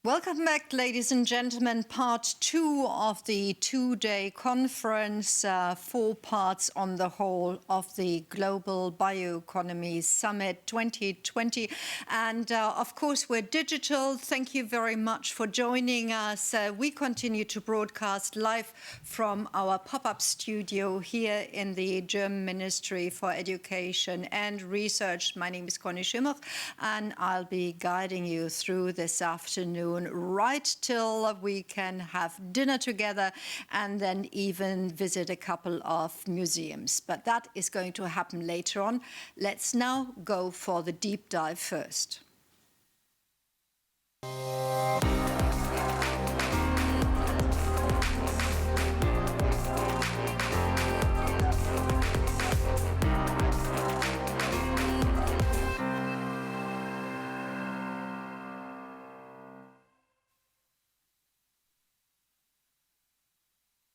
Welcome back, ladies and gentlemen. Part 2 of the two-day conference, 4 parts on the whole of the Global Bioeconomy Summit 2020. And of course, we're digital. Thank you very much for joining us. We continue to broadcast live from our pop-up studio here in the German Ministry for Education and Research. My name is Conny Schimmer, and I'll be guiding you through this afternoon, right till we can have dinner together and then even visit a couple of museums. But that is going to happen later on. Let's now go for the deep dive first.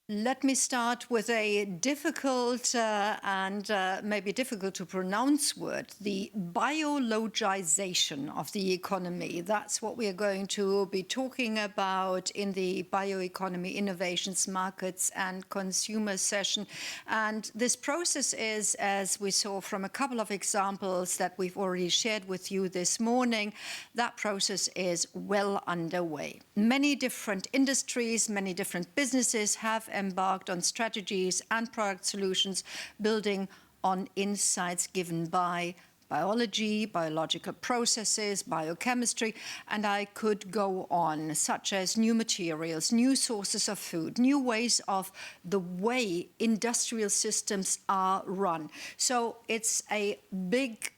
Let me start with a difficult and maybe difficult to pronounce word, the biologization of the economy. That's what we are going to be talking about in the Bioeconomy Innovations, Markets and Consumer session. And this process is, as we saw from a couple of examples that we've already shared with you this morning, that process is well underway. Many different industries, many different businesses have embarked on strategies and product solutions building on insights given by biology, biological processes, biochemistry, and I could go on, such as new materials, new sources of food, new ways of the way industrial systems are run. So it's a big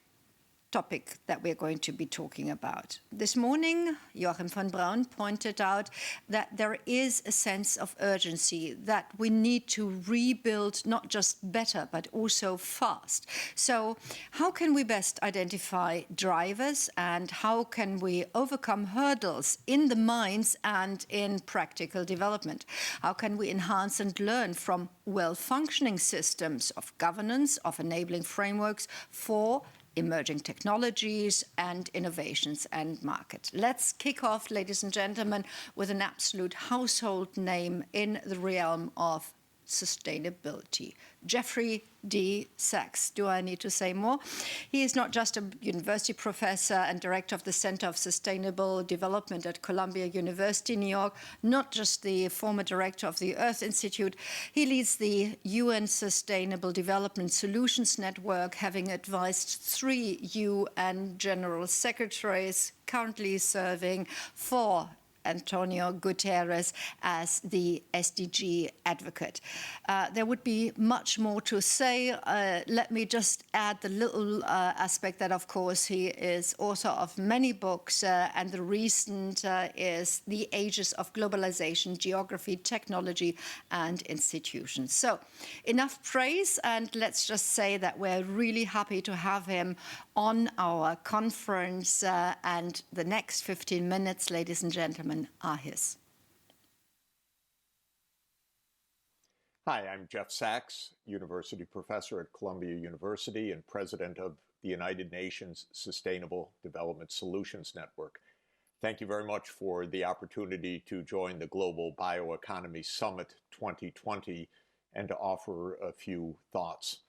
topic that we're going to be talking about. This morning, Joachim von Braun pointed out that there is a sense of urgency, that we need to rebuild not just better, but also fast. So how can we best identify drivers and how can we overcome hurdles in the minds and in practical development? How can we enhance and learn from well-functioning systems of governance, of enabling frameworks for emerging technologies and innovations and market? Let's kick off, ladies and gentlemen, with an absolute household name in the realm of sustainability. Jeffrey D. Sachs. Do I need to say more? He is not just a university professor and director of the Center of Sustainable Development at Columbia University, New York, not just the former director of the Earth Institute. He leads the UN Sustainable Development Solutions Network, having advised 3 UN General Secretaries, currently serving for Antonio Guterres as the SDG advocate. There would be much more to say. Let me just add the little aspect that, of course, he is author of many books, and the recent is The Ages of Globalization, Geography, Technology, and Institutions. So enough praise, and let's just say that we're really happy to have him on our conference, and the next 15 minutes, ladies and gentlemen, are his. Hi, I'm Jeff Sachs, university professor at Columbia University and president of the United Nations Sustainable Development Solutions Network. Thank you very much for the opportunity to join the Global Bioeconomy Summit 2020 and to offer a few thoughts.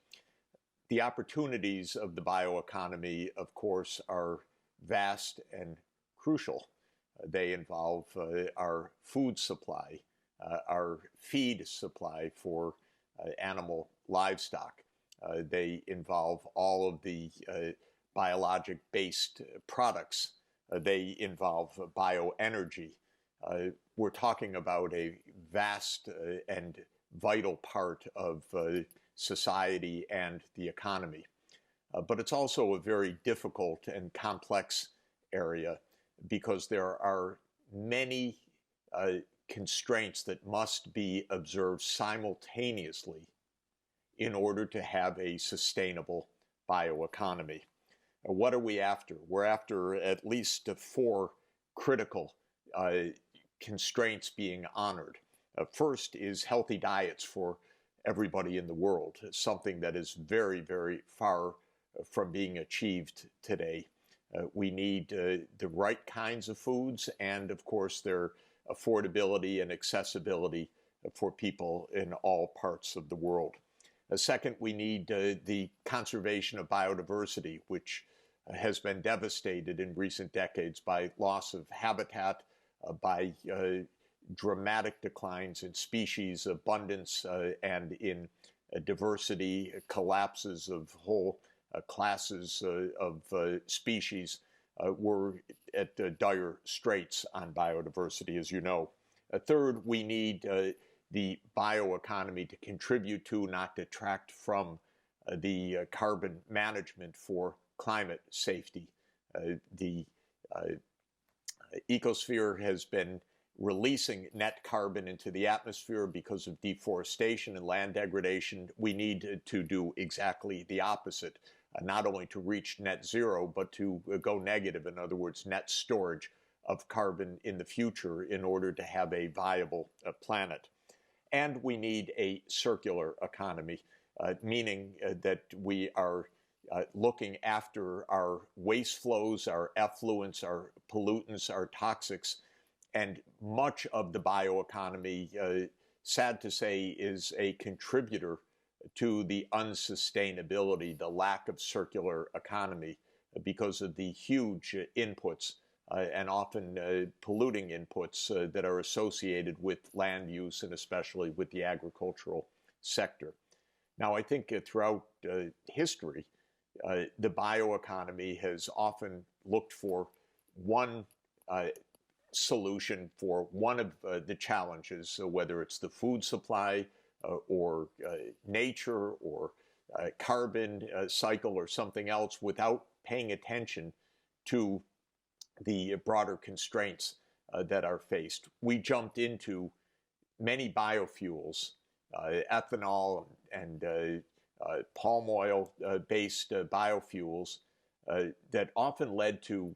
The opportunities of the bioeconomy, of course, are vast and crucial. They involve our food supply, our feed supply for animal livestock. They involve all of the biologic-based products. They involve bioenergy. We're talking about a vast and vital part of society and the economy. But it's also a very difficult and complex area because there are many constraints that must be observed simultaneously in order to have a sustainable bioeconomy. What are we after? We're after at least 4 critical constraints being honored. First is healthy diets for everybody in the world, something that is very, very far from being achieved today. We need the right kinds of foods and, of course, their affordability and accessibility for people in all parts of the world. Second, we need the conservation of biodiversity, which has been devastated in recent decades by loss of habitat, by dramatic declines in species abundance and in diversity, collapses of whole classes of species. We're at dire straits on biodiversity, as you know. Third, we need the bioeconomy to contribute to, not detract from, the carbon management for climate safety. The ecosphere has been releasing net carbon into the atmosphere because of deforestation and land degradation. We need to do exactly the opposite, not only to reach net zero, but to go negative, in other words, net storage of carbon in the future in order to have a viable planet. And we need a circular economy, meaning that we are looking after our waste flows, our effluents, our pollutants, our toxics, and much of the bioeconomy, sad to say, is a contributor to the unsustainability, the lack of circular economy, because of the huge inputs and often polluting inputs that are associated with land use and especially with the agricultural sector. Now, I think throughout history, the bioeconomy has often looked for one solution for one of the challenges, so whether it's the food supply or nature or carbon cycle or something else, without paying attention to the broader constraints that are faced. We jumped into many biofuels, ethanol and palm oil based biofuels that often led to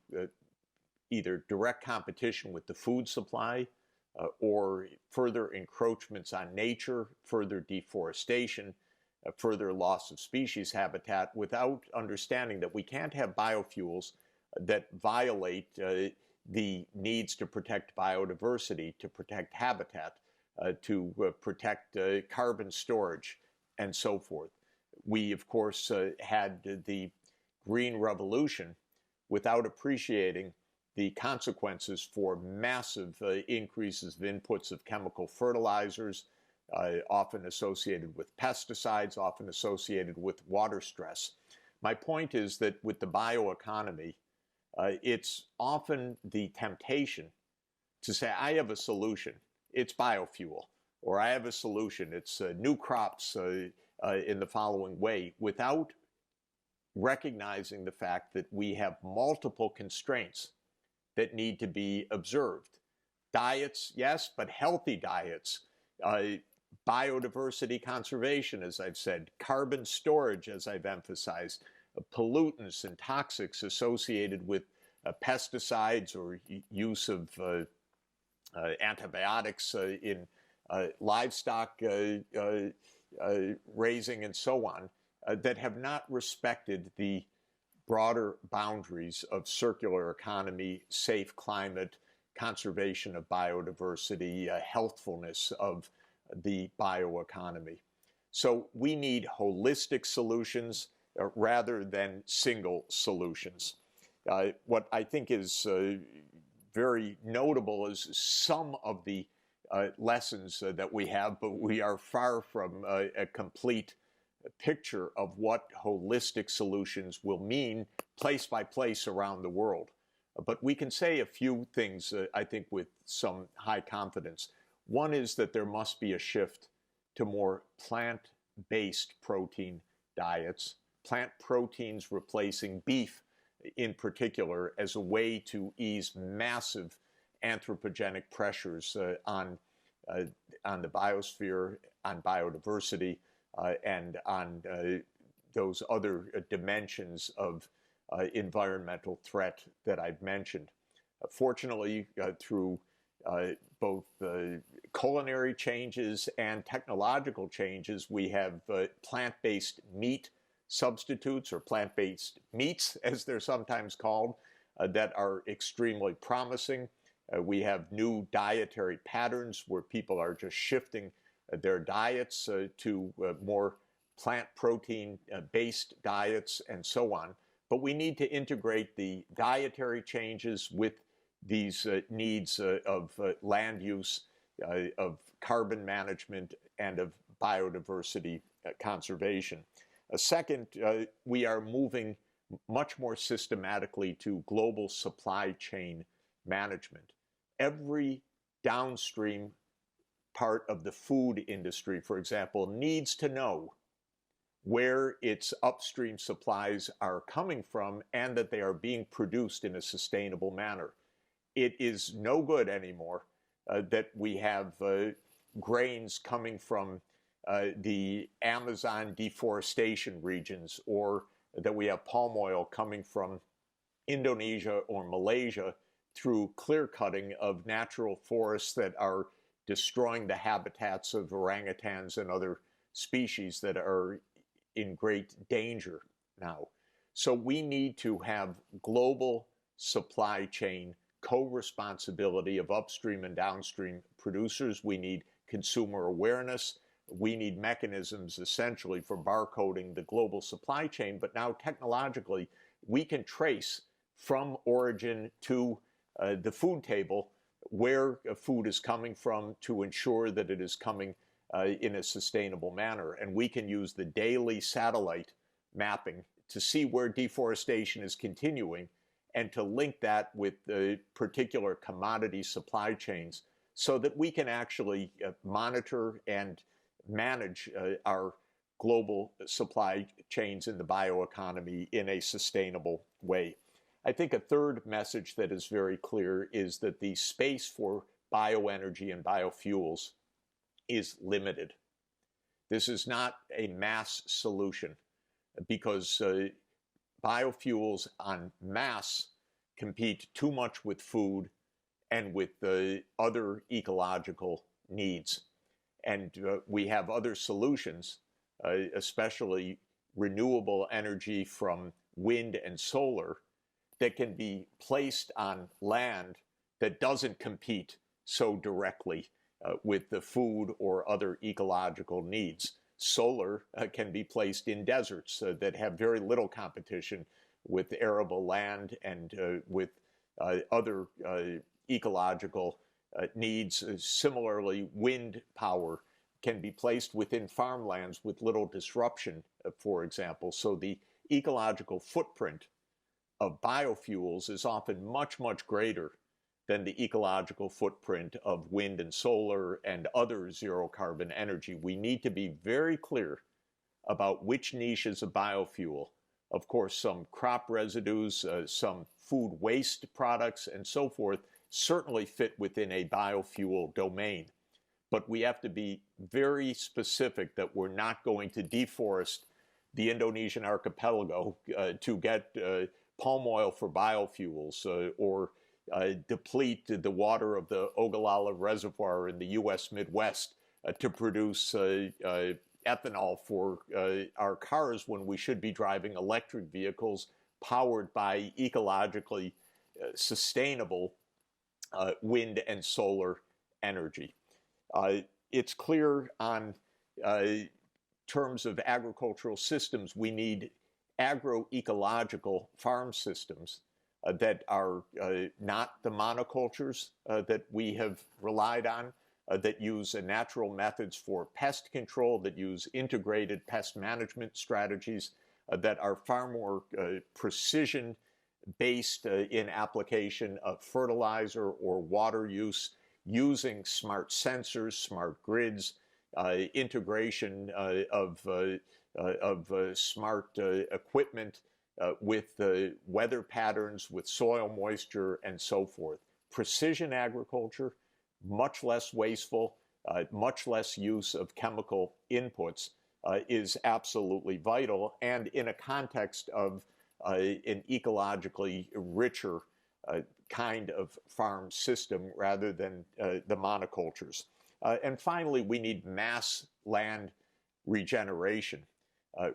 either direct competition with the food supply or further encroachments on nature, further deforestation, further loss of species habitat, without understanding that we can't have biofuels that violate the needs to protect biodiversity, to protect habitat, to protect carbon storage, and so forth. We, of course, had the Green Revolution without appreciating the consequences for massive increases of inputs of chemical fertilizers, often associated with pesticides, often associated with water stress. My point is that with the bioeconomy, it's often the temptation to say, I have a solution, it's biofuel, or I have a solution, it's new crops in the following way, without recognizing the fact that we have multiple constraints that need to be observed. Diets, yes, but healthy diets. Biodiversity conservation, as I've said. Carbon storage, as I've emphasized. Pollutants and toxics associated with pesticides or use of antibiotics in livestock raising and so on, that have not respected the broader boundaries of circular economy, safe climate, conservation of biodiversity, healthfulness of the bioeconomy. So we need holistic solutions rather than single solutions. What I think is very notable is some of the lessons that we have, but we are far from a complete picture of what holistic solutions will mean place by place around the world. But we can say a few things, I think, with some high confidence. One is that there must be a shift to more plant-based protein diets, plant proteins replacing beef in particular, as a way to ease massive anthropogenic pressures on the biosphere, on biodiversity, and on those other dimensions of environmental threat that I've mentioned. Fortunately, through both culinary changes and technological changes, we have plant-based meat substitutes or plant-based meats, as they're sometimes called, that are extremely promising. We have new dietary patterns where people are just shifting their diets to more plant protein based diets and so on. But we need to integrate the dietary changes with these needs of land use, of carbon management, and of biodiversity conservation. Second, we are moving much more systematically to global supply chain management. Every downstream part of the food industry, for example, needs to know where its upstream supplies are coming from and that they are being produced in a sustainable manner. It is no good anymore that we have grains coming from the Amazon deforestation regions, or that we have palm oil coming from Indonesia or Malaysia through clear cutting of natural forests that are destroying the habitats of orangutans and other species that are in great danger now. So we need to have global supply chain co-responsibility of upstream and downstream producers. We need consumer awareness. We need mechanisms essentially for barcoding the global supply chain, but now technologically we can trace from origin to the food table where food is coming from to ensure that it is coming in a sustainable manner. And we can use the daily satellite mapping to see where deforestation is continuing and to link that with the particular commodity supply chains so that we can actually monitor and manage our global supply chains in the bioeconomy in a sustainable way. I think a third message that is very clear is that the space for bioenergy and biofuels is limited. This is not a mass solution because biofuels en masse compete too much with food and with other ecological needs. And we have other solutions, especially renewable energy from wind and solar, that can be placed on land that doesn't compete so directly with the food or other ecological needs. Solar can be placed in deserts that have very little competition with arable land and with other ecological needs. Similarly, wind power can be placed within farmlands with little disruption, for example. So the ecological footprint of biofuels is often much, much greater than the ecological footprint of wind and solar and other zero carbon energy. We need to be very clear about which niches of biofuel. Of course, some crop residues, some food waste products, and so forth certainly fit within a biofuel domain. But we have to be very specific that we're not going to deforest the Indonesian archipelago to get palm oil for biofuels or deplete the water of the Ogallala Reservoir in the U.S. Midwest to produce ethanol for our cars when we should be driving electric vehicles powered by ecologically sustainable wind and solar energy. It's clear on terms of agricultural systems, we need agroecological farm systems that are not the monocultures that we have relied on, that use natural methods for pest control, that use integrated pest management strategies, that are far more precision-based in application of fertilizer or water use, using smart sensors, smart grids, integration of smart equipment with weather patterns, with soil moisture, and so forth. Precision agriculture, much less wasteful, much less use of chemical inputs is absolutely vital, and in a context of an ecologically richer kind of farm system rather than the monocultures. And finally, we need mass land regeneration.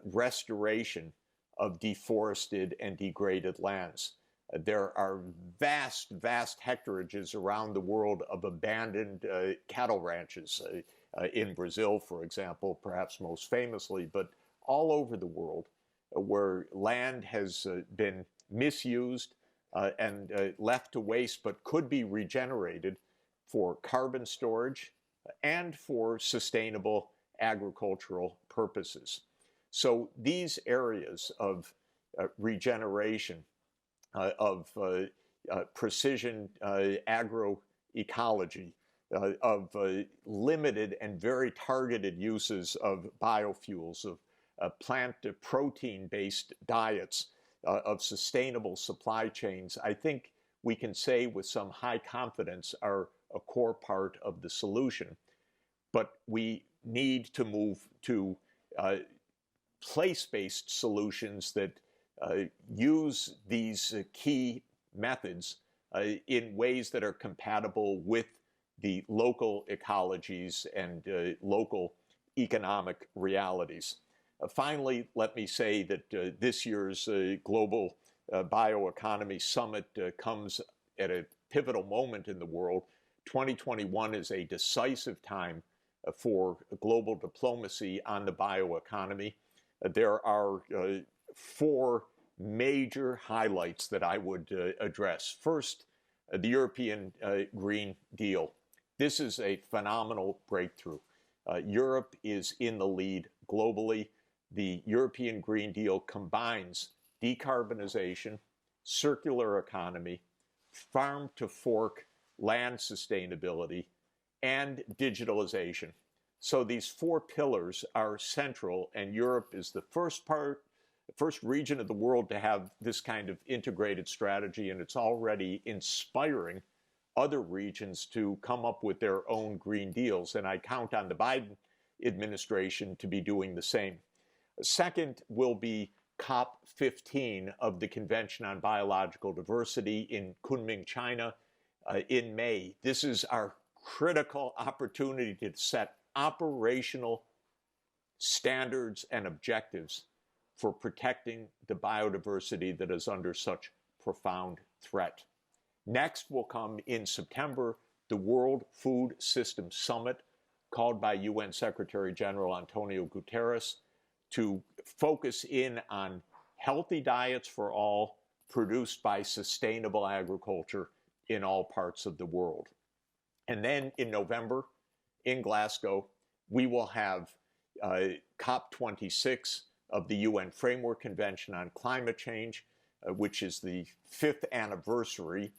restoration of deforested and degraded lands. There are vast, vast hectareages around the world of abandoned cattle ranches in Brazil, for example, perhaps most famously, but all over the world where land has been misused and left to waste, but could be regenerated for carbon storage and for sustainable agricultural purposes. So these areas of regeneration, of precision agroecology, of limited and very targeted uses of biofuels, of plant protein-based diets, of sustainable supply chains, I think we can say with some high confidence are a core part of the solution. But we need to move to place-based solutions that use these key methods in ways that are compatible with the local ecologies and local economic realities. Finally, let me say that this year's Global Bioeconomy Summit comes at a pivotal moment in the world. 2021 is a decisive time for global diplomacy on the bioeconomy. There are 4 major highlights that I would address. First, the European Green Deal. This is a phenomenal breakthrough. Europe is in the lead globally. The European Green Deal combines decarbonization, circular economy, farm-to-fork land sustainability, and digitalization. So these 4 pillars are central, and Europe is the first region of the world to have this kind of integrated strategy, and it's already inspiring other regions to come up with their own Green Deals, and I count on the Biden administration to be doing the same. Second will be COP15 of the Convention on Biological Diversity in Kunming, China, in May. This is our critical opportunity to set operational standards and objectives for protecting the biodiversity that is under such profound threat. Next will come in September the World Food Systems Summit, called by UN Secretary General Antonio Guterres, to focus in on healthy diets for all produced by sustainable agriculture in all parts of the world. And then in November, in Glasgow, we will have COP26 of the UN Framework Convention on Climate Change, which is the 5th anniversary,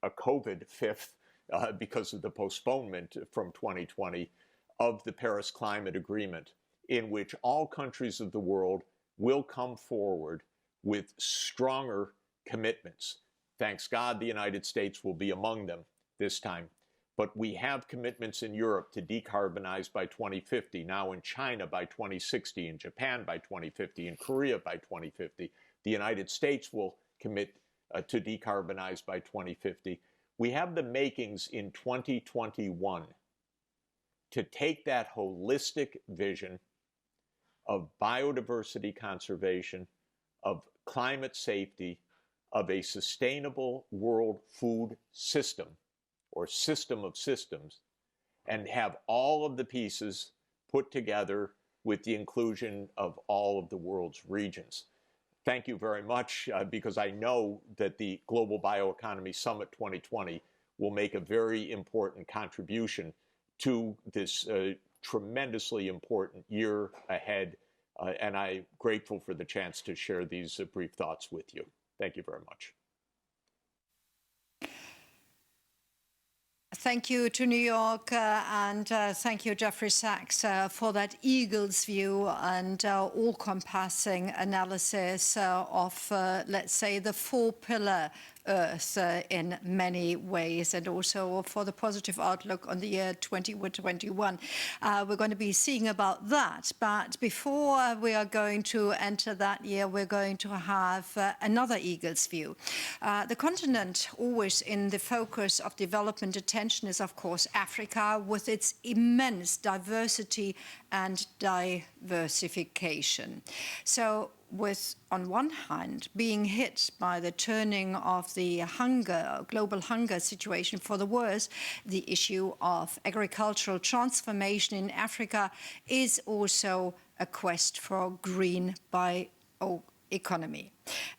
a COVID 5th, because of the postponement from 2020 of the Paris Climate Agreement, in which all countries of the world will come forward with stronger commitments. Thanks God the United States will be among them this time. But we have commitments in Europe to decarbonize by 2050, now in China by 2060, in Japan by 2050, in Korea by 2050. The United States will commit to decarbonize by 2050. We have the makings in 2021 to take that holistic vision of biodiversity conservation, of climate safety, of a sustainable world food system, or system of systems, and have all of the pieces put together with the inclusion of all of the world's regions. Thank you very much, because I know that the Global Bioeconomy Summit 2020 will make a very important contribution to this tremendously important year ahead, and I'm grateful for the chance to share these brief thoughts with you. Thank you very much. Thank you to New York, and thank you, Jeffrey Sachs, for that eagle's view and all-compassing analysis of, let's say, the 4-pillar Earth in many ways, and also for the positive outlook on the year 2021. We're going to be seeing about that. But before we are going to enter that year, we're going to have another eagle's view. The continent always in the focus of development attention is, of course, Africa, with its immense diversity and diversification. So with, on one hand, being hit by the turning of the global hunger situation for the worse, the issue of agricultural transformation in Africa is also a quest for green bioeconomy.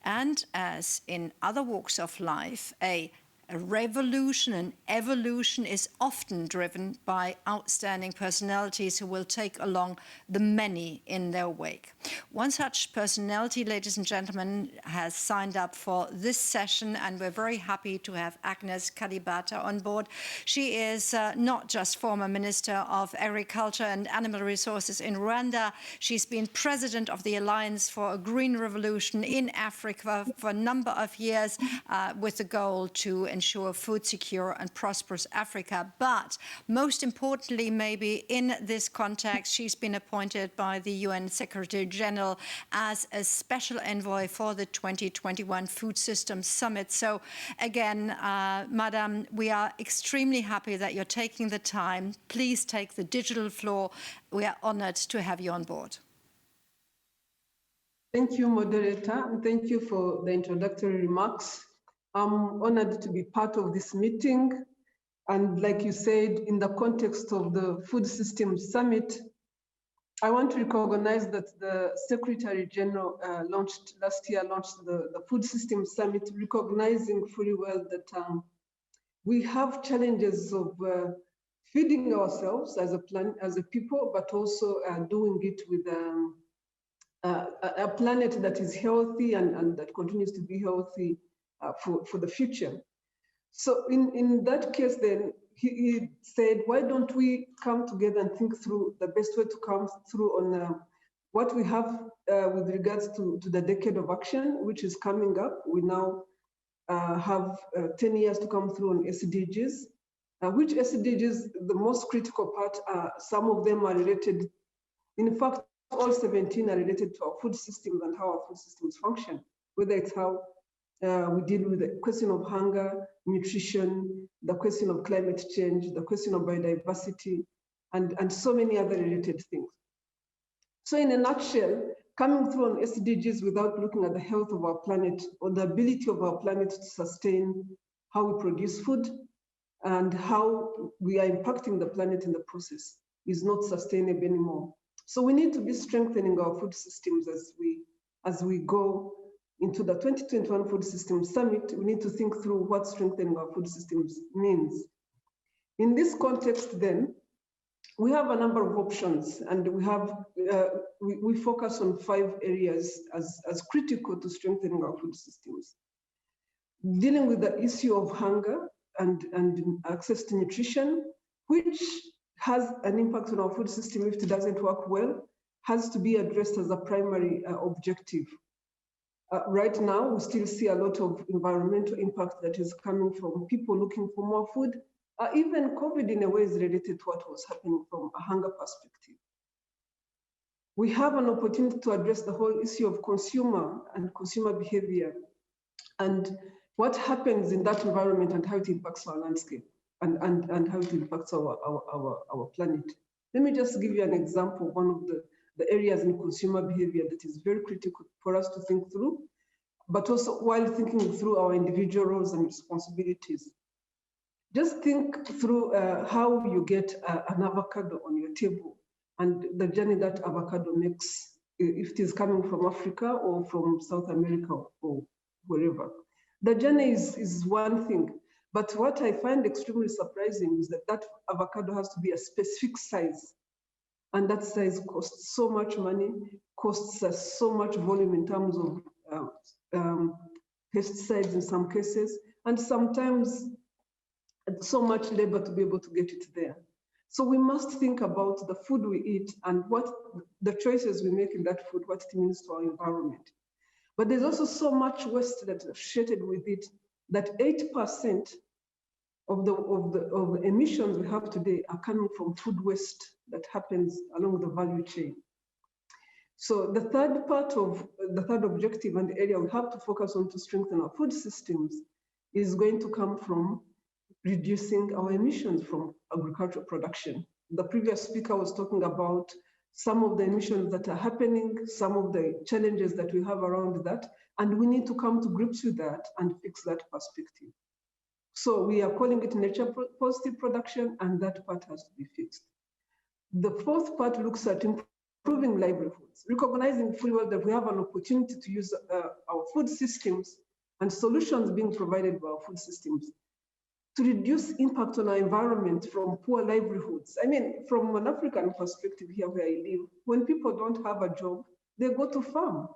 And as in other walks of life, a revolution and evolution is often driven by outstanding personalities who will take along the many in their wake. One such personality, ladies and gentlemen, has signed up for this session, and we're very happy to have Agnes Kalibata on board. She is not just former Minister of Agriculture and Animal Resources in Rwanda. She's been president of the Alliance for a Green Revolution in Africa for a number of years with the goal to ensure food secure and prosperous Africa. But most importantly, maybe in this context, she's been appointed by the UN Secretary General as a special envoy for the 2021 Food Systems Summit. So again, Madam, we are extremely happy that you're taking the time. Please take the digital floor. We are honored to have you on board. Thank you, moderator, and thank you for the introductory remarks. I'm honored to be part of this meeting. And like you said, in the context of the Food Systems Summit, I want to recognize that the Secretary General last year launched the Food Systems Summit, recognizing fully well that we have challenges of feeding ourselves as a people, but also doing it with a planet that is healthy and that continues to be healthy for the future. So in that case, then he said, why don't we come together and think through the best way to come through on what we have with regards to the decade of action, which is coming up. We now have 10 years to come through on SDGs. Which SDGs, the most critical part, some of them are related. In fact, all 17 are related to our food systems and how our food systems function, whether it's how we deal with the question of hunger, nutrition, the question of climate change, the question of biodiversity, and so many other related things. So in a nutshell, coming through on SDGs without looking at the health of our planet or the ability of our planet to sustain how we produce food and how we are impacting the planet in the process is not sustainable anymore. So we need to be strengthening our food systems as we go into the 2021 Food Systems Summit. We need to think through what strengthening our food systems means. In this context, then, we have a number of options, and we focus on 5 areas as critical to strengthening our food systems. Dealing with the issue of hunger and access to nutrition, which has an impact on our food system if it doesn't work well, has to be addressed as a primary objective. Right now, we still see a lot of environmental impact that is coming from people looking for more food. Even COVID in a way is related to what was happening from a hunger perspective. We have an opportunity to address the whole issue of consumer and consumer behavior and what happens in that environment and how it impacts our landscape and how it impacts our planet. Let me just give you an example of one of the areas in consumer behavior that is very critical for us to think through, but also while thinking through our individual roles and responsibilities. Just think through how you get an avocado on your table and the journey that avocado makes, if it is coming from Africa or from South America or wherever. The journey is one thing, but what I find extremely surprising is that avocado has to be a specific size. And that size costs so much money, costs us so much volume in terms of pesticides in some cases, and sometimes so much labor to be able to get it there. So we must think about the food we eat and what the choices we make in that food, what it means to our environment. But there's also so much waste that's associated with it that 8% of the emissions we have today are coming from food waste that happens along the value chain. So the third objective and the area we have to focus on to strengthen our food systems is going to come from reducing our emissions from agricultural production. The previous speaker was talking about some of the emissions that are happening, some of the challenges that we have around that, and we need to come to grips with that and fix that perspective. So we are calling it nature positive production, and that part has to be fixed. The fourth part looks at improving livelihoods, recognizing fully well that we have an opportunity to use our food systems and solutions being provided by our food systems to reduce impact on our environment from poor livelihoods. I mean, from an African perspective here where I live, when people don't have a job, they go to farm.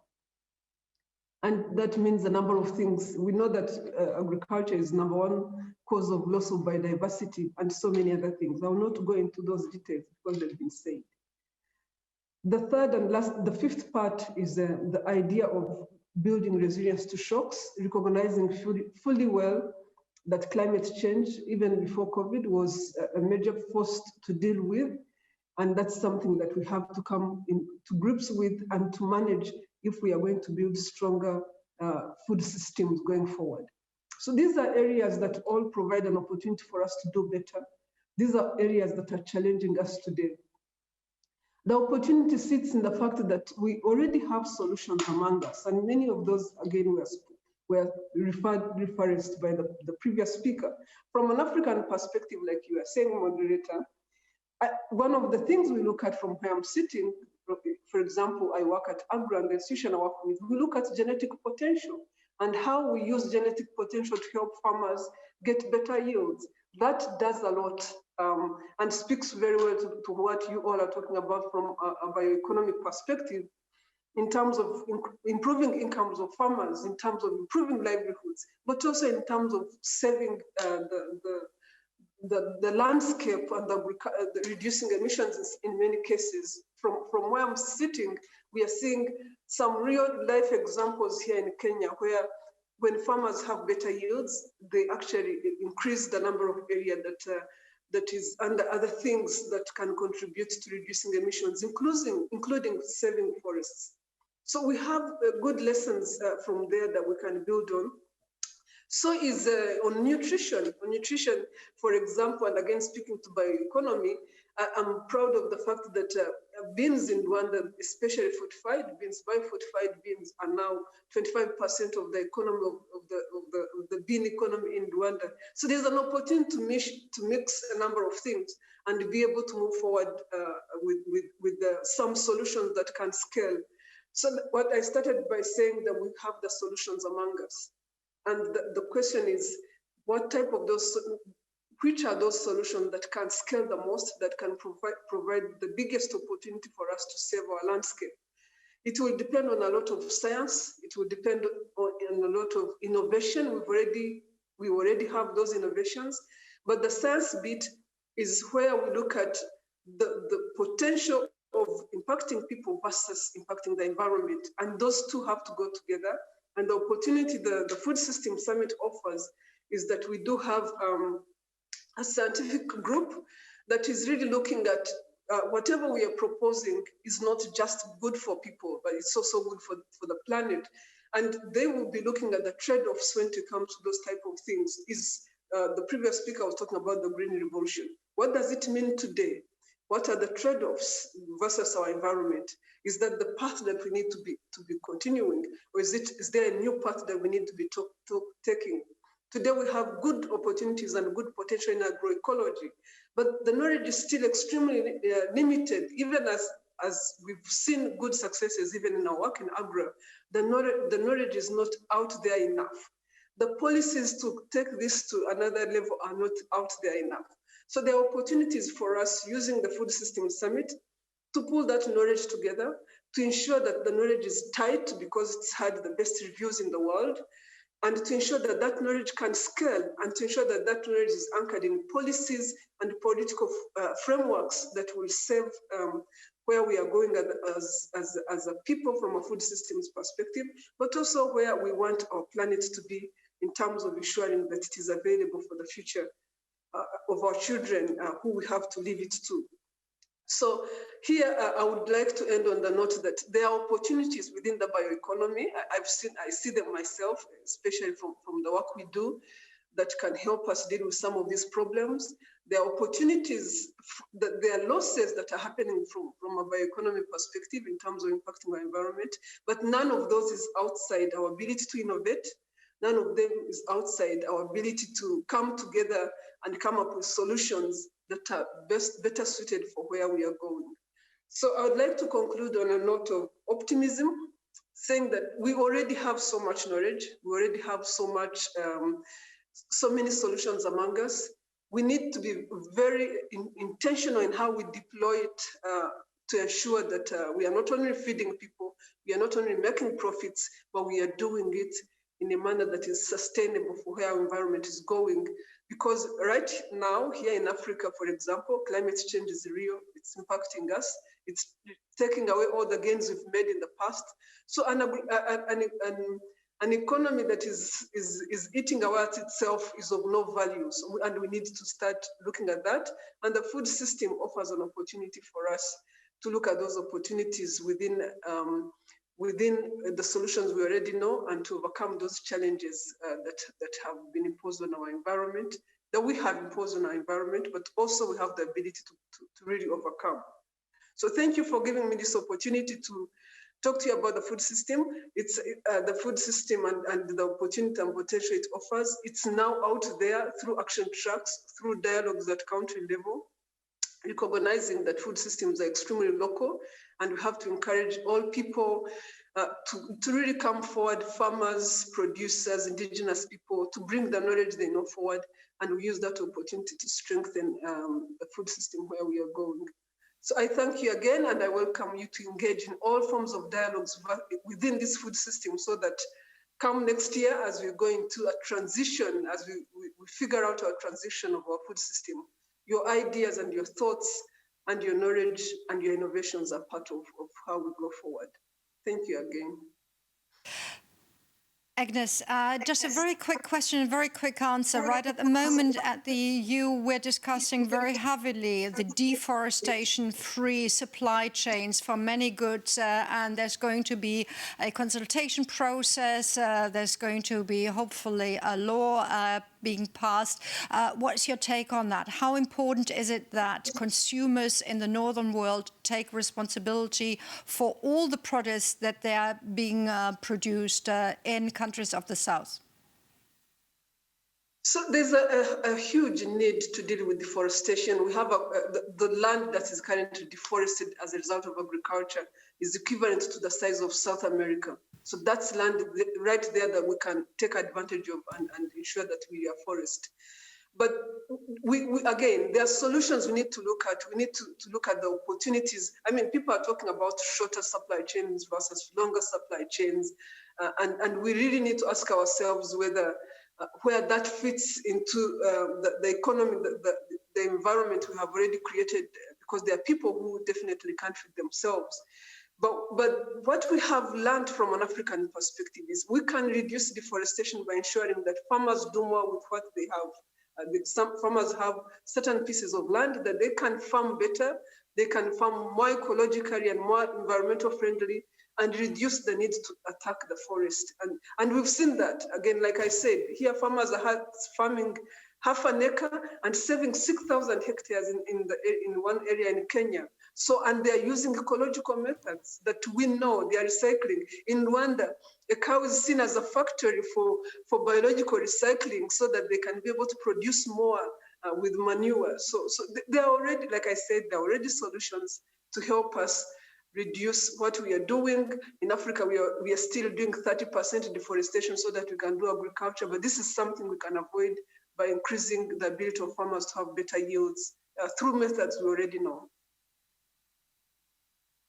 And that means a number of things. We know that agriculture is number one cause of loss of biodiversity and so many other things. I will not go into those details because they've been said. The third and last, the fifth part is the idea of building resilience to shocks, recognizing fully well that climate change, even before COVID, was a major force to deal with. And that's something that we have to come into grips with and to manage if we are going to build stronger food systems going forward. So these are areas that all provide an opportunity for us to do better. These are areas that are challenging us today. The opportunity sits in the fact that we already have solutions among us, and many of those, again, were referenced by the previous speaker. From an African perspective, like you are saying, moderator, one of the things we look at from where I'm sitting, for example, I work at AGRA, and the institution I work with, we look at genetic potential and how we use genetic potential to help farmers get better yields. That does a lot and speaks very well to what you all are talking about from a bioeconomic perspective, in terms of improving incomes of farmers, in terms of improving livelihoods, but also in terms of saving the landscape and the reducing emissions in many cases. From where I'm sitting, we are seeing some real life examples here in Kenya where when farmers have better yields, they actually increase the number of area that is under other things that can contribute to reducing emissions, including saving forests. So we have good lessons from there that we can build on. So is on nutrition. On nutrition, for example, and again speaking to bioeconomy, I'm proud of the fact that beans in Rwanda, especially fortified beans, biofortified beans, are now 25% of the economy of the bean economy in Rwanda. So there's an opportunity to mix a number of things and be able to move forward with some solutions that can scale. So what I started by saying that we have the solutions among us. And the question is, what type of which are those solutions that can scale the most, that can provide the biggest opportunity for us to save our landscape? It will depend on a lot of science. It will depend on a lot of innovation. We already have those innovations, but the science bit is where we look at the potential of impacting people versus impacting the environment. And those two have to go together. And the opportunity the Food System Summit offers is that we do have a scientific group that is really looking at whatever we are proposing is not just good for people, but it's also good for the planet. And they will be looking at the trade-offs when it comes to those type of things. The previous speaker was talking about the green revolution. What does it mean today? What are the trade-offs versus our environment? Is that the path that we need to be continuing, or is there a new path that we need to be taking? Today we have good opportunities and good potential in agroecology, but the knowledge is still extremely limited. Even as we've seen good successes, even in our work in agro, the knowledge is not out there enough. The policies to take this to another level are not out there enough. So there are opportunities for us using the Food System Summit to pull that knowledge together, to ensure that the knowledge is tight because it's had the best reviews in the world, and to ensure that that knowledge can scale, and to ensure that that knowledge is anchored in policies and political frameworks that will save where we are going as a people from a food systems perspective, but also where we want our planet to be in terms of ensuring that it is available for the future of our children who we have to leave it to. So here I would like to end on the note that there are opportunities within the bioeconomy. I see them myself, especially from the work we do, that can help us deal with some of these problems. There are opportunities, there are losses that are happening from a bioeconomy perspective in terms of impacting our environment, but none of those is outside our ability to innovate. None of them is outside our ability to come together and come up with solutions that are better suited for where we are going. So I would like to conclude on a note of optimism, saying that we already have so much knowledge, we already have so many solutions among us. We need to be very intentional in how we deploy it to ensure that we are not only feeding people, we are not only making profits, but we are doing it in a manner that is sustainable for where our environment is going. Because right now, here in Africa, for example, climate change is real, it's impacting us, it's taking away all the gains we've made in the past. So an economy that is eating away at itself is of no value, and we need to start looking at that. And the food system offers an opportunity for us to look at those opportunities within the solutions we already know, and to overcome those challenges that have been imposed on our environment, that we have imposed on our environment, but also we have the ability to really overcome. So thank you for giving me this opportunity to talk to you about the food system. It's the food system and the opportunity and potential it offers. It's now out there through action tracks, through dialogues at country level, recognizing that food systems are extremely local, and we have to encourage all people to really come forward, farmers, producers, indigenous people, to bring the knowledge they know forward, and we use that opportunity to strengthen the food system where we are going. So I thank you again, and I welcome you to engage in all forms of dialogues within this food system, so that come next year, as we're going to a transition, as we figure out our transition of our food system, your ideas and your thoughts and your knowledge and your innovations are part of how we go forward. Thank you again. Agnes, just a very quick question, a very quick answer. Right at the moment at the EU, we're discussing very heavily the deforestation-free supply chains for many goods, and there's going to be a consultation process. There's going to be, hopefully, a law being passed. What's your take on that? How important is it that consumers in the northern world take responsibility for all the products that they are being produced in countries of the south? So there's a huge need to deal with deforestation. We have the land that is currently deforested as a result of agriculture is equivalent to the size of South America. So that's land right there that we can take advantage of and ensure that we are forest. But we again, there are solutions we need to look at. We need to look at the opportunities. I mean, people are talking about shorter supply chains versus longer supply chains. And we really need to ask ourselves whether where that fits into the economy, the environment we have already created, because there are people who definitely can't feed themselves. But what we have learned from an African perspective is we can reduce deforestation by ensuring that farmers do more with what they have. Some farmers have certain pieces of land that they can farm better, they can farm more ecologically and more environmental friendly, and reduce the need to attack the forest. And we've seen that. Again, like I said, here farmers are farming half an acre and saving 6,000 hectares in one area in Kenya. So, and they're using ecological methods that we know they are recycling. In Rwanda, a cow is seen as a factory for biological recycling so that they can be able to produce more with manure. So there are already, like I said, there are already solutions to help us reduce what we are doing. In Africa, we are still doing 30% deforestation so that we can do agriculture, but this is something we can avoid by increasing the ability of farmers to have better yields through methods we already know.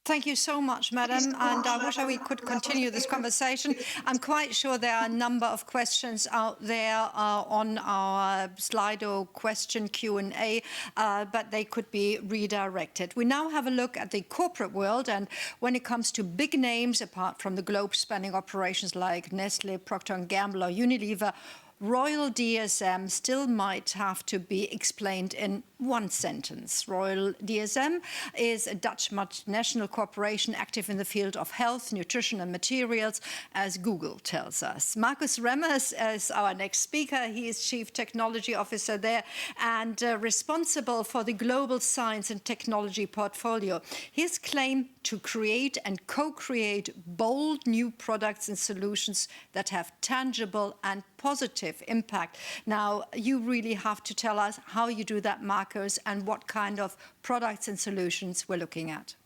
Thank you so much, Madam, and I wish we could continue this conversation. I'm quite sure there are a number of questions out there on our Slido question Q&A, but they could be redirected. We now have a look at the corporate world, and when it comes to big names, apart from the globe-spanning operations like Nestle, Procter & Gamble or Unilever, Royal DSM still might have to be explained in one sentence. Royal DSM is a Dutch multinational corporation active in the field of health, nutrition and materials, as Google tells us. Markus Remmers is our next speaker. He is Chief Technology Officer there and responsible for the global science and technology portfolio. His claim to create and co-create bold new products and solutions that have tangible and positive impact. Now, you really have to tell us how you do that, Markus, and what kind of products and solutions we're looking at.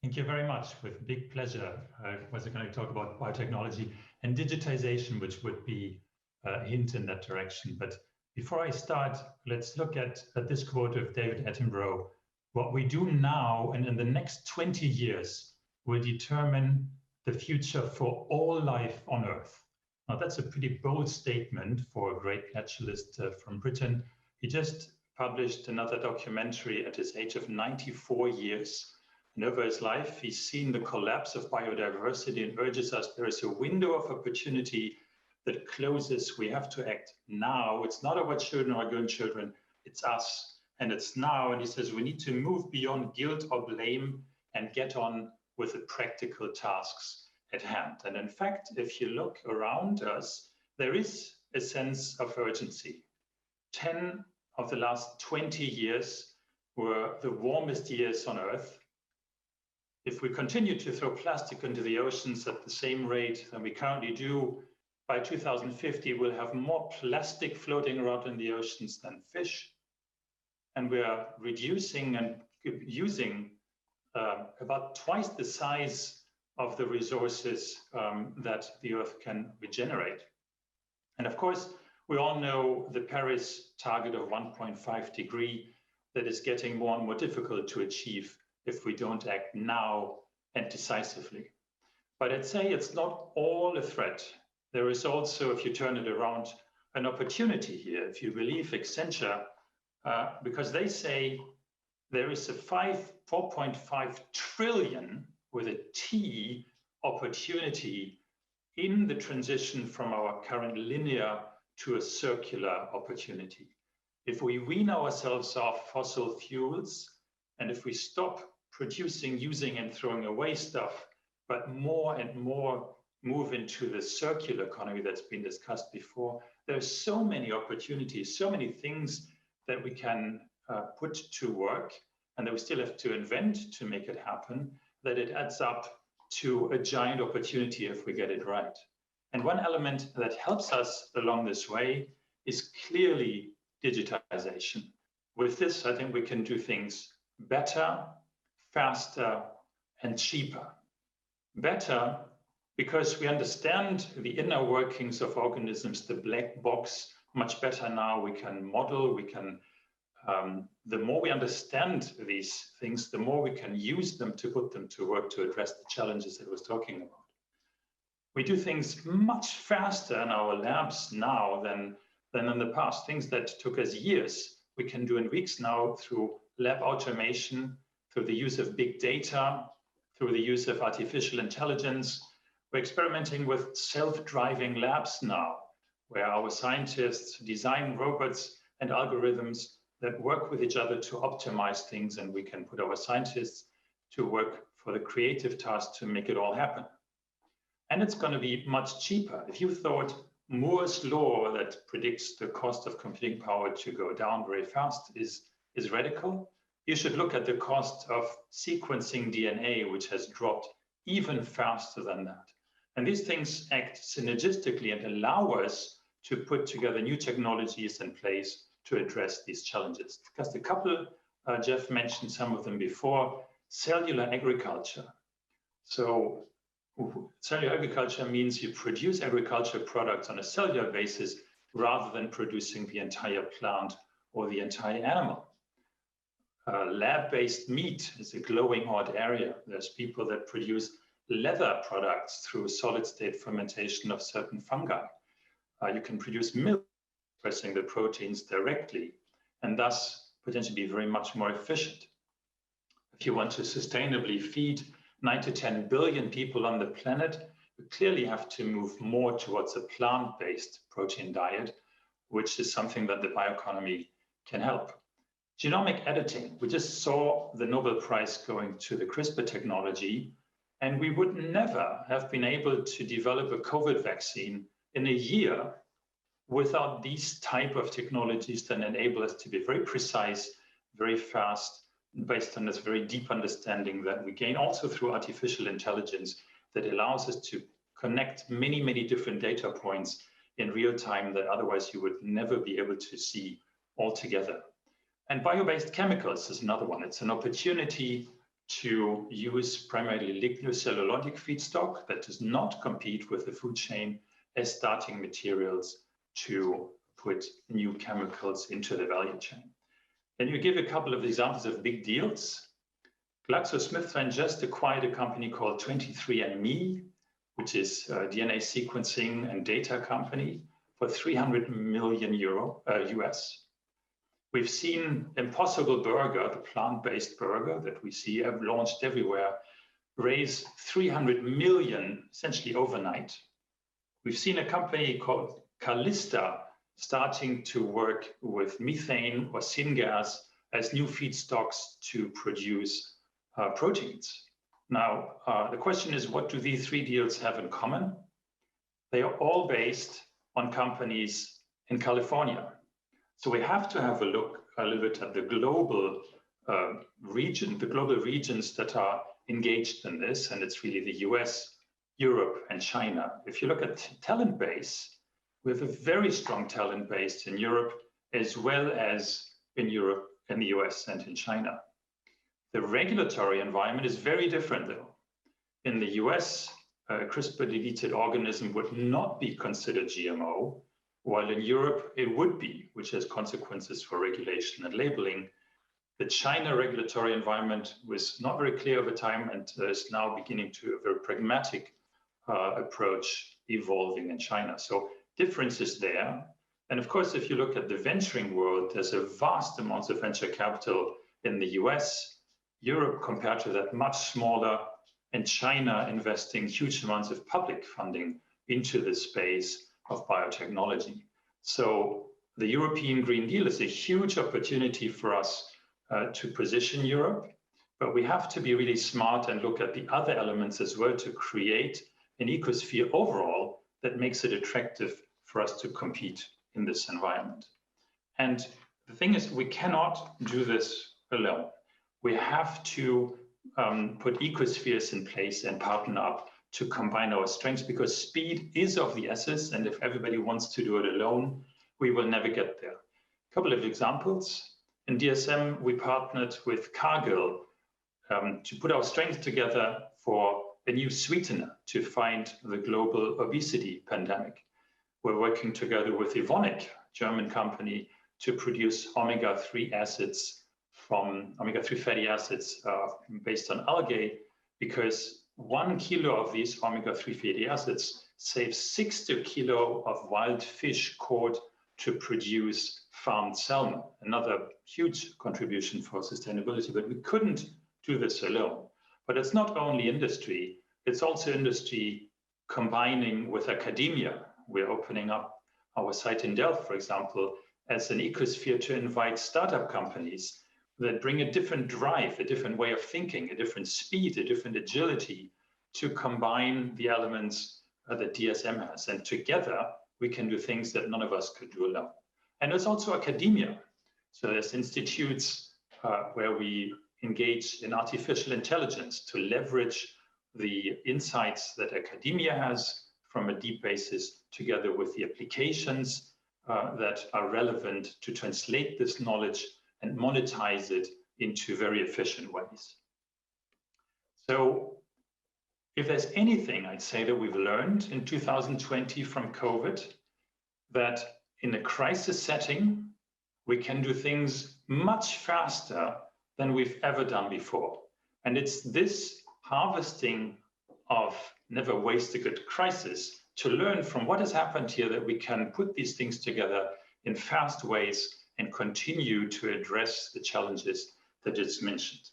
Thank you very much. With big pleasure. I was going to talk about biotechnology and digitization, which would be a hint in that direction. But before I start, let's look at this quote of David Attenborough. What we do now and in the next 20 years will determine the future for all life on Earth. Now, that's a pretty bold statement for a great naturalist from Britain. He just published another documentary at his age of 94 years. And over his life, he's seen the collapse of biodiversity and urges us there is a window of opportunity that closes. We have to act now. It's not our children or grandchildren, it's us. And it's now. And he says we need to move beyond guilt or blame and get on with the practical tasks at hand. And in fact, if you look around us, there is a sense of urgency. 10 of the last 20 years were the warmest years on Earth. If we continue to throw plastic into the oceans at the same rate than we currently do, by 2050, we'll have more plastic floating around in the oceans than fish. And we are reducing and using about twice the size of the resources that the Earth can regenerate. And of course, we all know the Paris target of 1.5 degrees that is getting more and more difficult to achieve if we don't act now and decisively. But I'd say it's not all a threat. There is also, if you turn it around, an opportunity here. If you believe Accenture, because they say there is a 4.5 trillion with a T opportunity in the transition from our current linear to a circular opportunity. If we wean ourselves off fossil fuels, and if we stop producing, using and throwing away stuff, but more and more move into the circular economy that's been discussed before, there's so many opportunities, so many things that we can put to work and that we still have to invent to make it happen, that it adds up to a giant opportunity if we get it right. And one element that helps us along this way is clearly digitization. With this, I think we can do things better, faster, and cheaper. Better because we understand the inner workings of organisms, the black box, much better now. We can model, we can, the more we understand these things, the more we can use them to put them to work to address the challenges that I was talking about. We do things much faster in our labs now than in the past. Things that took us years, we can do in weeks now through lab automation, through the use of big data, through the use of artificial intelligence. We're experimenting with self-driving labs now, where our scientists design robots and algorithms that work with each other to optimize things, and we can put our scientists to work for the creative task to make it all happen. And it's going to be much cheaper. If you thought Moore's law that predicts the cost of computing power to go down very fast is radical, you should look at the cost of sequencing DNA, which has dropped even faster than that. And these things act synergistically and allow us to put together new technologies in place to address these challenges. Just a couple, Jeff mentioned some of them before, cellular agriculture. So cellular agriculture means you produce agriculture products on a cellular basis rather than producing the entire plant or the entire animal. Lab-based meat is a glowing hot area. There's people that produce leather products through solid-state fermentation of certain fungi. You can produce milk expressing the proteins directly, and thus potentially be very much more efficient. If you want to sustainably feed 9 to 10 billion people on the planet, you clearly have to move more towards a plant-based protein diet, which is something that the bioeconomy can help. Genomic editing, we just saw the Nobel Prize going to the CRISPR technology, and we would never have been able to develop a COVID vaccine in a year without these type of technologies that enable us to be very precise, very fast, based on this very deep understanding that we gain also through artificial intelligence that allows us to connect many, many different data points in real time that otherwise you would never be able to see all together. And bio-based chemicals is another one. It's an opportunity to use primarily lignocellulosic feedstock that does not compete with the food chain as starting materials to put new chemicals into the value chain. Then you give a couple of examples of big deals. GlaxoSmithKline just acquired a company called 23andMe, which is a DNA sequencing and data company, for 300 million euro US. We've seen Impossible Burger, the plant-based burger that we see launched everywhere, raise 300 million essentially overnight. We've seen a company called Calista starting to work with methane or syngas as new feedstocks to produce proteins. Now, the question is, what do these three deals have in common? They are all based on companies in California. So we have to have a look a little bit at the global region, the global regions that are engaged in this, and it's really the US, Europe, and China. If you look at talent base, we have a very strong talent base in Europe, as well as in Europe, in the US, and in China. The regulatory environment is very different, though. In the US, a CRISPR-deleted organism would not be considered GMO, while in Europe it would be, which has consequences for regulation and labeling. The China regulatory environment was not very clear over time and is now beginning to a very pragmatic approach evolving in China. So differences there. And of course, if you look at the venturing world, there's a vast amounts of venture capital in the US, Europe compared to that much smaller, and China investing huge amounts of public funding into the space of biotechnology. So the European Green Deal is a huge opportunity for us to position Europe, but we have to be really smart and look at the other elements as well to create an ecosphere overall that makes it attractive for us to compete in this environment. And the thing is, we cannot do this alone. We have to put ecospheres in place and partner up to combine our strengths, because speed is of the essence, and if everybody wants to do it alone, we will never get there. A couple of examples. In DSM, we partnered with Cargill to put our strengths together for a new sweetener to fight the global obesity pandemic. We're working together with Evonik, German company, to produce omega-3 acids from omega-3 fatty acids based on algae, because 1 kilo of these omega-3 fatty acids saves 60 kilo of wild fish caught to produce farmed salmon. Another huge contribution for sustainability, but we couldn't do this alone. But it's not only industry, it's also industry combining with academia. We're opening up our site in Delft, for example, as an ecosphere to invite startup companies that bring a different drive, a different way of thinking, a different speed, a different agility to combine the elements that DSM has. And together, we can do things that none of us could do alone. And there's also academia. So there's institutes where we engage in artificial intelligence to leverage the insights that academia has from a deep basis together with the applications that are relevant to translate this knowledge and monetize it into very efficient ways. So if there's anything I'd say that we've learned in 2020 from COVID, that in a crisis setting, we can do things much faster than we've ever done before. And it's this harvesting of never waste a good crisis to learn from what has happened here that we can put these things together in fast ways and continue to address the challenges that it's mentioned.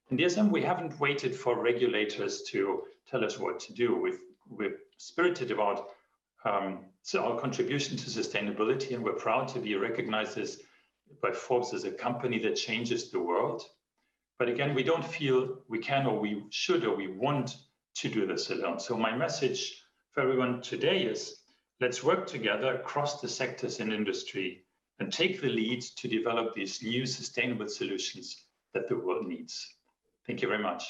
In DSM, we haven't waited for regulators to tell us what to do. We're spirited about our contribution to sustainability, and we're proud to be recognized by Forbes as a company that changes the world. But again, we don't feel we can or we should or we want to do this alone. So my message for everyone today is, let's work together across the sectors in industry and take the lead to develop these new sustainable solutions that the world needs. Thank you very much.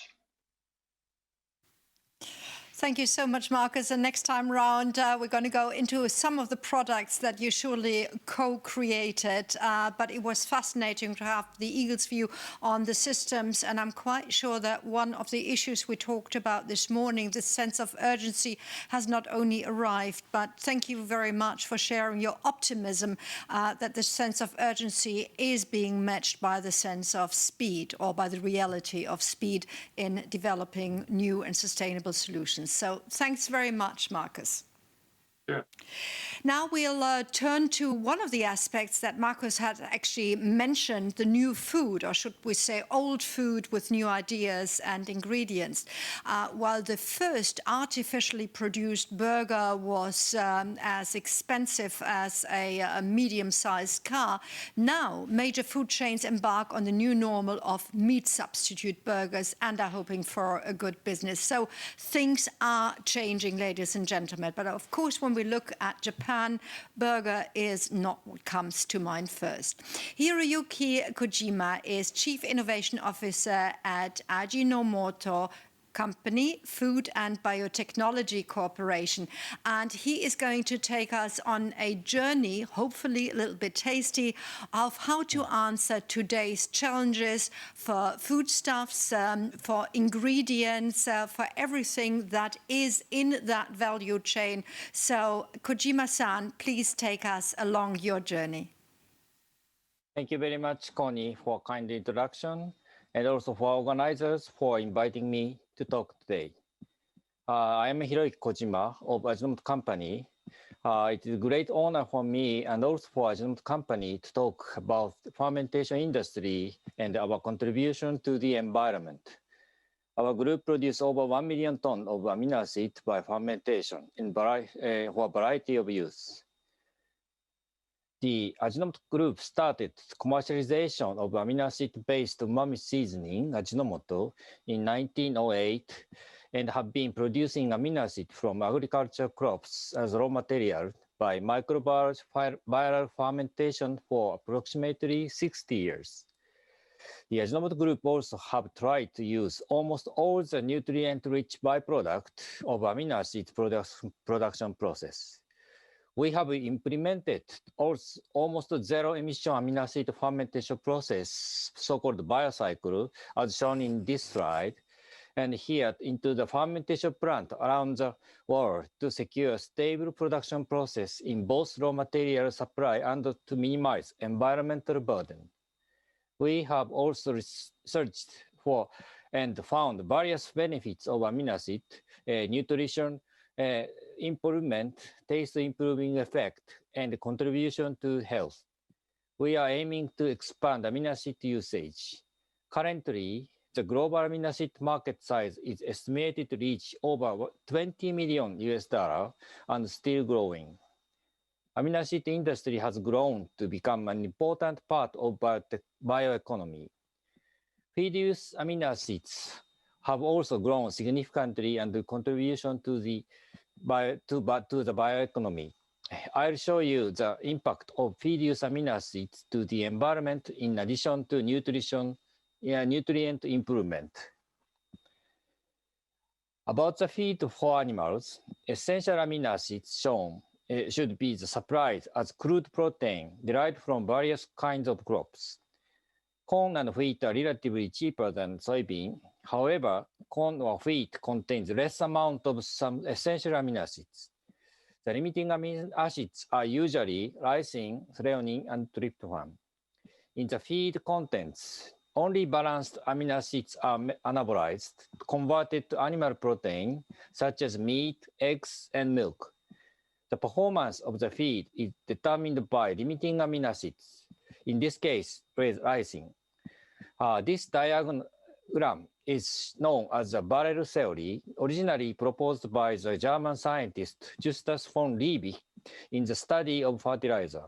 Thank you so much, Marcus. And next time round, we're going to go into some of the products that you surely co-created. But it was fascinating to have the Eagle's view on the systems. And I'm quite sure that one of the issues we talked about this morning, this sense of urgency, has not only arrived, but thank you very much for sharing your optimism that the sense of urgency is being matched by the sense of speed, or by the reality of speed in developing new and sustainable solutions. So thanks very much, Marcus. Sure. Now we'll turn to one of the aspects that Marcus had actually mentioned, the new food, or should we say old food with new ideas and ingredients. While the first artificially produced burger was as expensive as a medium-sized car, now major food chains embark on the new normal of meat substitute burgers and are hoping for a good business. So things are changing, ladies and gentlemen. But of course, when we look at Japan, burger is not what comes to mind first. Hiroyuki Kojima is Chief Innovation Officer at Ajinomoto Company, Food and Biotechnology Corporation. And he is going to take us on a journey, hopefully a little bit tasty, of how to answer today's challenges for foodstuffs, for ingredients, for everything that is in that value chain. So, Kojima-san, please take us along your journey. Thank you very much, Connie, for kind introduction, and also for organizers for inviting me to talk today. I am Hiroyuki Kojima of Ajinomoto Company. It is a great honor for me and also for Ajinomoto Company to talk about the fermentation industry and our contribution to the environment. Our group produces over 1 million tons of amino acids by fermentation for a variety of use. The Ajinomoto Group started commercialization of amino acid-based umami seasoning, Ajinomoto, in 1908 and have been producing amino acid from agricultural crops as raw material by microbial viral fermentation for approximately 60 years. The Ajinomoto Group also have tried to use almost all the nutrient-rich byproduct of amino acid production process. We have implemented almost zero emission amino acid fermentation process, so-called biocycle, as shown in this slide, and here into the fermentation plant around the world to secure stable production process in both raw material supply and to minimize environmental burden. We have also researched for and found various benefits of amino acid, nutrition, improvement, taste improving effect, and contribution to health. We are aiming to expand amino acid usage. Currently, the global amino acid market size is estimated to reach over $20 million and still growing. Amino acid industry has grown to become an important part of bioeconomy. Feed-use amino acids have also grown significantly and the contribution to the bioeconomy. I'll show you the impact of feed-use amino acids to the environment in addition to nutrient improvement. About the feed for animals, essential amino acids shown should be supplied as crude protein derived from various kinds of crops. Corn and wheat are relatively cheaper than soybean. However, corn or wheat contains less amount of some essential amino acids. The limiting amino acids are usually lysine, threonine, and tryptophan. In the feed contents, only balanced amino acids are anabolized, converted to animal protein, such as meat, eggs, and milk. The performance of the feed is determined by limiting amino acids, in this case, lysine. This diagram is known as the barrel theory, originally proposed by the German scientist Justus von Liebig in the study of fertilizer.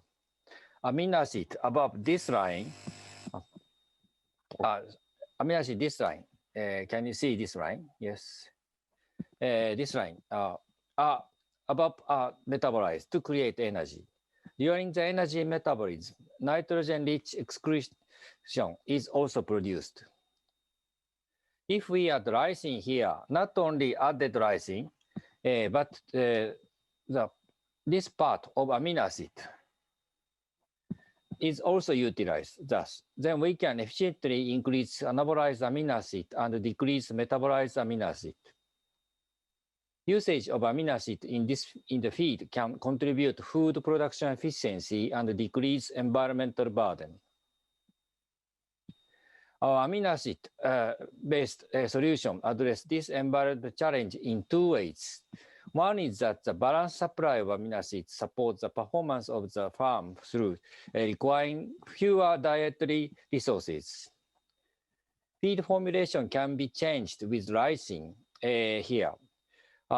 Amino acid above this line, amino acid this line, can you see this line? Yes. This line above are metabolized to create energy. During the energy metabolism, nitrogen-rich excretion is also produced. If we add lysine here, not only added lysine, but this part of amino acid is also utilized. Thus, then we can efficiently increase anabolized amino acid and decrease metabolized amino acid. Usage of amino acid in the feed can contribute to food production efficiency and decrease environmental burden. Our amino acid-based solution addresses this environmental challenge in two ways. One is that the balanced supply of amino acids supports the performance of the farm through requiring fewer dietary resources. Feed formulation can be changed with lysine here.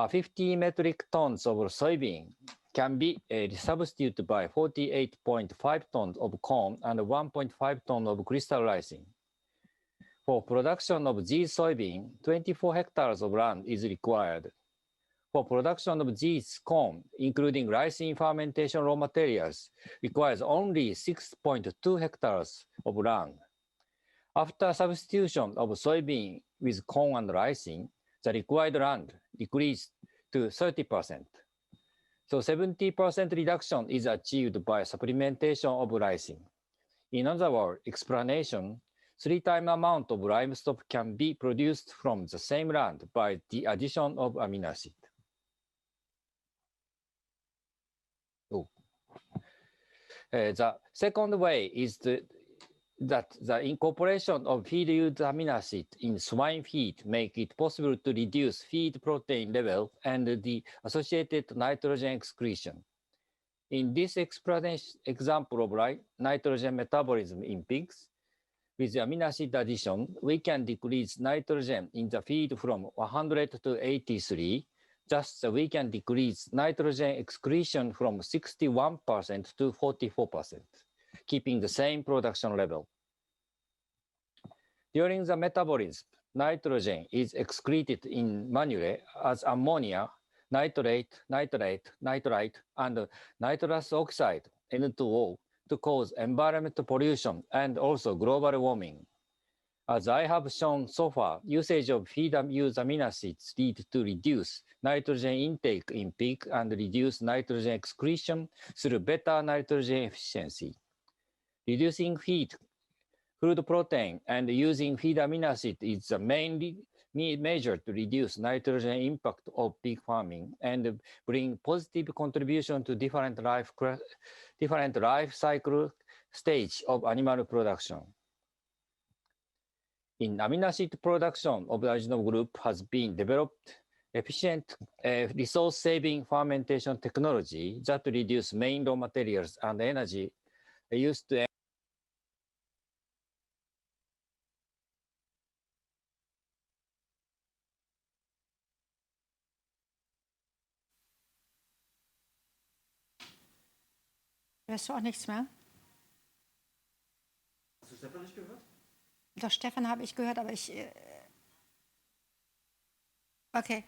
50 metric tons of soybean can be substituted by 48.5 tons of corn and 1.5 tons of crystal lysine. For production of these soybean, 24 hectares of land is required. For production of these corn, including lysine fermentation raw materials, requires only 6.2 hectares of land. After substitution of soybean with corn and lysine, the required land decreased to 30%. So 70% reduction is achieved by supplementation of lysine. In other words, explanation, 3 times amount of livestock can be produced from the same land by the addition of amino acid. The second way is that the incorporation of feed-used amino acid in swine feed make it possible to reduce feed protein level and the associated nitrogen excretion. In this example of nitrogen metabolism in pigs, with the amino acid addition, we can decrease nitrogen in the feed from 100 to 83. Thus, we can decrease nitrogen excretion from 61% to 44%, keeping the same production level. During the metabolism, nitrogen is excreted in manure as ammonia, nitrate, and nitrous oxide, N2O, to cause environmental pollution and also global warming. As I have shown so far, usage of feed-used amino acids lead to reduce nitrogen intake in pig and reduce nitrogen excretion through better nitrogen efficiency. Reducing feed food protein and using feed amino acid is the main measure to reduce nitrogen impact of pig farming and bring positive contribution to different life cycle stage of animal production. In amino acid production, of the original group has been developed efficient resource-saving fermentation technology that reduce main raw materials and energy used to Hörst du auch nichts mehr? Hast du Stefan nicht gehört? Doch, Stefan habe ich gehört, aber ich... Okay.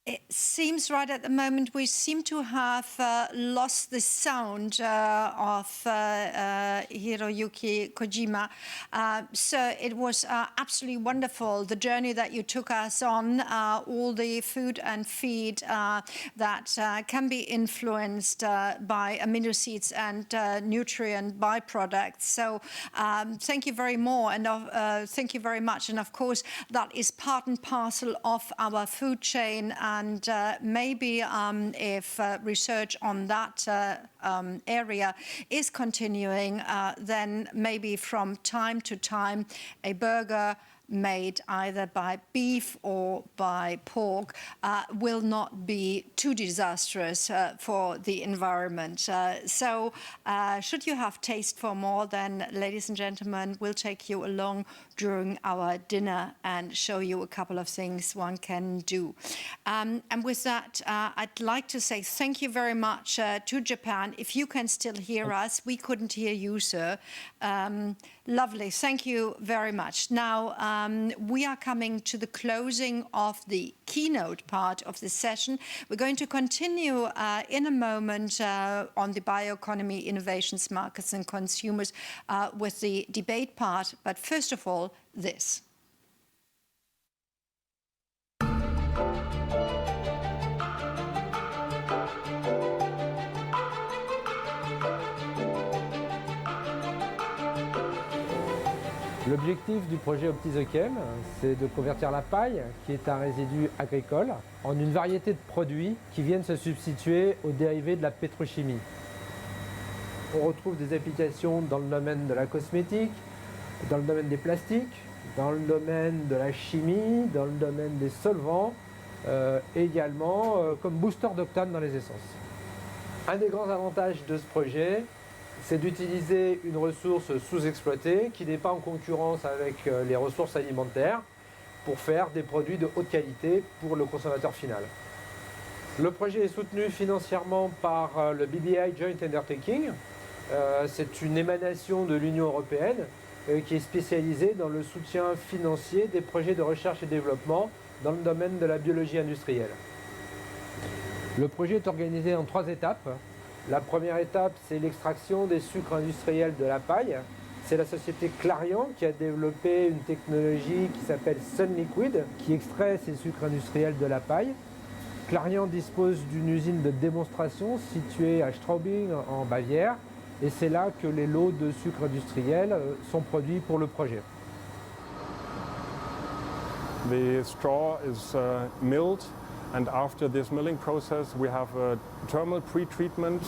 It seems right at the moment we seem to have lost the sound of Hiroyuki Kojima. So it was absolutely wonderful, the journey that you took us on, all the food and feed that can be influenced by amino acids and nutrient byproducts. So thank you very much. And of course, that is part and parcel of our food chain. and maybe if research on that area is continuing, then maybe from time to time a burger made either by beef or by pork will not be too disastrous for the environment. So should you have taste for more, then, ladies and gentlemen, we'll take you along during our dinner and show you a couple of things one can do. And with that, I'd like to say thank you very much to Japan. If you can still hear us, we couldn't hear you, sir. Lovely. Thank you very much. Now, we are coming to the closing of the keynote part of the session. We're going to continue in a moment on the bioeconomy, innovations, markets and consumers with the debate part. But first of all, this. L'objectif du projet Optisochem, c'est de convertir la paille, qui est un résidu agricole, en une variété de produits qui viennent se substituer aux dérivés de la pétrochimie. On retrouve des applications dans le domaine de la cosmétique, dans le domaine des plastiques, dans le domaine de la chimie, dans le domaine des solvants, également comme booster d'octane dans les essences. Un des grands avantages de ce projet, c'est d'utiliser une ressource sous-exploitée qui n'est pas en concurrence avec les ressources alimentaires pour faire des produits de haute qualité pour le consommateur final. Le projet est soutenu financièrement par le BBI Joint Undertaking. C'est une émanation de l'Union européenne qui est spécialisée dans le soutien financier des projets de recherche et développement dans le domaine de la biologie industrielle. Le projet est organisé en 3 étapes. La première étape, c'est l'extraction des sucres industriels de la paille. C'est la société Clariant qui a développé une technologie qui s'appelle Sun Liquid, qui extrait ces sucres industriels de la paille. Clariant dispose d'une usine de démonstration située à Straubing en Bavière, et c'est là que les lots de sucre industriel sont produits pour le projet. The straw is milled. And after this milling process, we have a thermal pretreatment.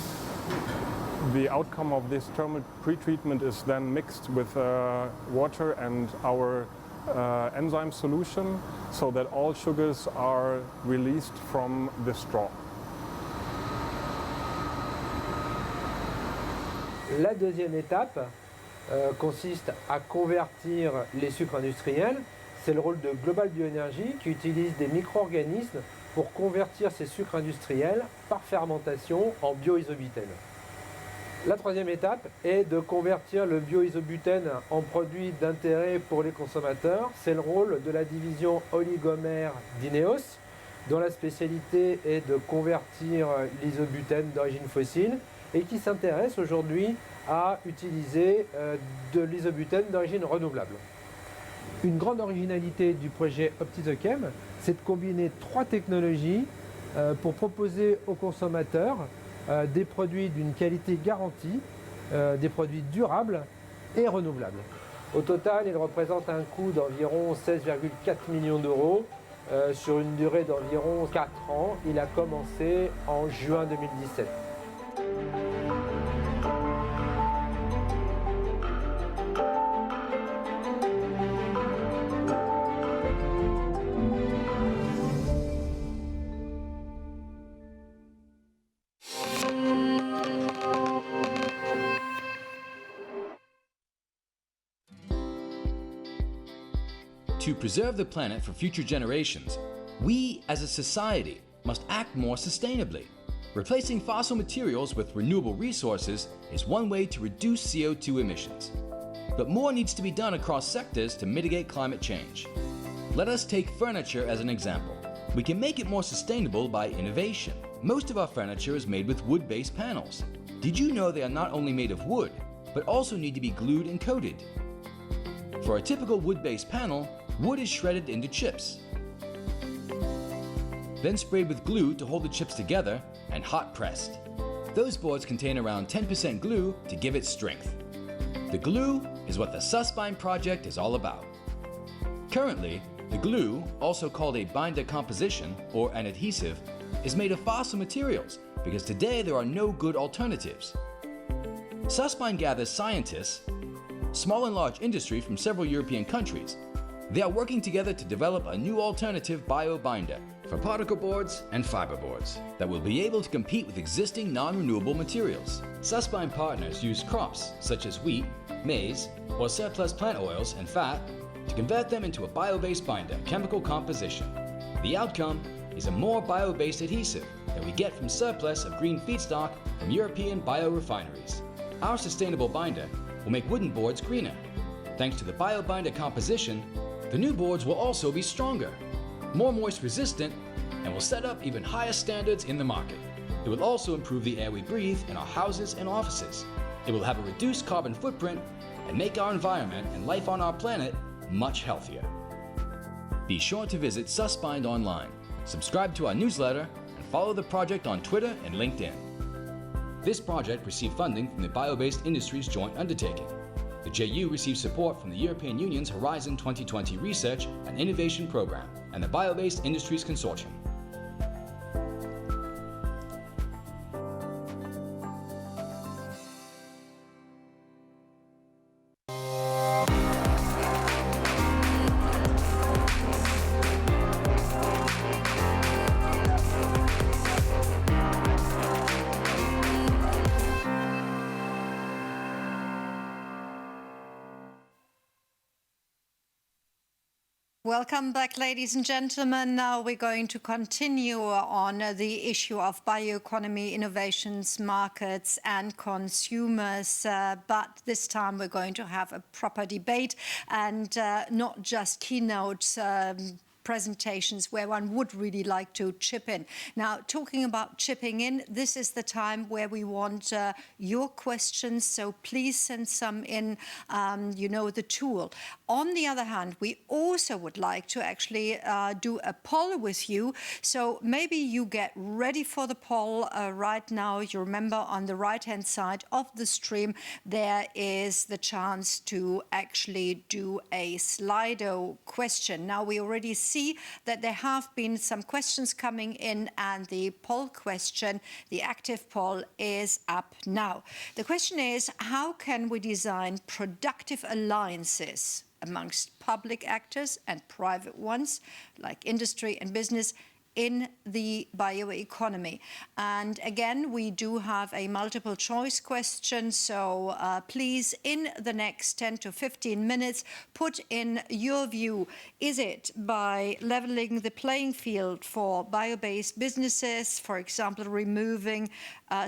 The outcome of this thermal pretreatment is then mixed with water and our enzyme solution so that all sugars are released from the straw. La deuxième étape consiste à convertir les sucres industriels. C'est le rôle de Global Bioeconomy qui utilise des micro-organismes pour convertir ces sucres industriels par fermentation en bioisobutène. La troisième étape est de convertir le bioisobutène en produit d'intérêt pour les consommateurs. C'est le rôle de la division oligomère d'Ineos, dont la spécialité est de convertir l'isobutène d'origine fossile et qui s'intéresse aujourd'hui à utiliser de l'isobutène d'origine renouvelable. Une grande originalité du projet Optisochem, c'est de combiner 3 technologies pour proposer aux consommateurs des produits d'une qualité garantie, des produits durables et renouvelables. Au total, il représente un coût d'environ 16,4 millions d'euros sur une durée d'environ 4 ans. Il a commencé en juin 2017. To preserve the planet for future generations, we as a society must act more sustainably. Replacing fossil materials with renewable resources is one way to reduce CO2 emissions. But more needs to be done across sectors to mitigate climate change. Let us take furniture as an example. We can make it more sustainable by innovation. Most of our furniture is made with wood-based panels. Did you know they are not only made of wood, but also need to be glued and coated? For a typical wood-based panel, wood is shredded into chips, then sprayed with glue to hold the chips together and hot pressed. Those boards contain around 10% glue to give it strength. The glue is what the Suspine project is all about. Currently, The glue, also called a binder composition or an adhesive, is made of fossil materials because today there are no good alternatives. Suspine gathers scientists, small and large industry from several European countries. They are working together to develop a new alternative bio-binder for particle boards and fiber boards that will be able to compete with existing non-renewable materials. Suspine partners use crops such as wheat, maize, or surplus plant oils and fat to convert them into a bio-based binder chemical composition. The outcome is a more bio-based adhesive that we get from surplus of green feedstock from European biorefineries. Our sustainable binder will make wooden boards greener. Thanks to the bio-binder composition, the new boards will also be stronger, more moist resistant, and will set up even higher standards in the market. It will also improve the air we breathe in our houses and offices. It will have a reduced carbon footprint and make our environment and life on our planet much healthier. Be sure to visit Suspine online, subscribe to our newsletter, and follow the project on Twitter and LinkedIn. This project received funding from the Bio-Based Industries Joint Undertaking. The JU receives support from the European Union's Horizon 2020 Research and Innovation Programme and the Bio-Based Industries Consortium. Welcome back, ladies and gentlemen. Now we're going to continue on the issue of bioeconomy, innovations, markets and consumers. But this time we're going to have a proper debate and not just keynotes presentations where one would really like to chip in. Now, talking about chipping in, this is the time where we want your questions, so please send some in, you know the tool. On the other hand, we also would like to actually do a poll with you, so maybe you get ready for the poll right now. You remember on the right-hand side of the stream, there is the chance to actually do a Slido question. Now, we already see that there have been some questions coming in, and the poll question, the active poll, is up now. The question is, how can we design productive alliances amongst public actors and private ones, like industry and business, in the bioeconomy? And again, we do have a multiple choice question, so please, in the next 10 to 15 minutes, put in your view. Is it by leveling the playing field for bio-based businesses, for example, removing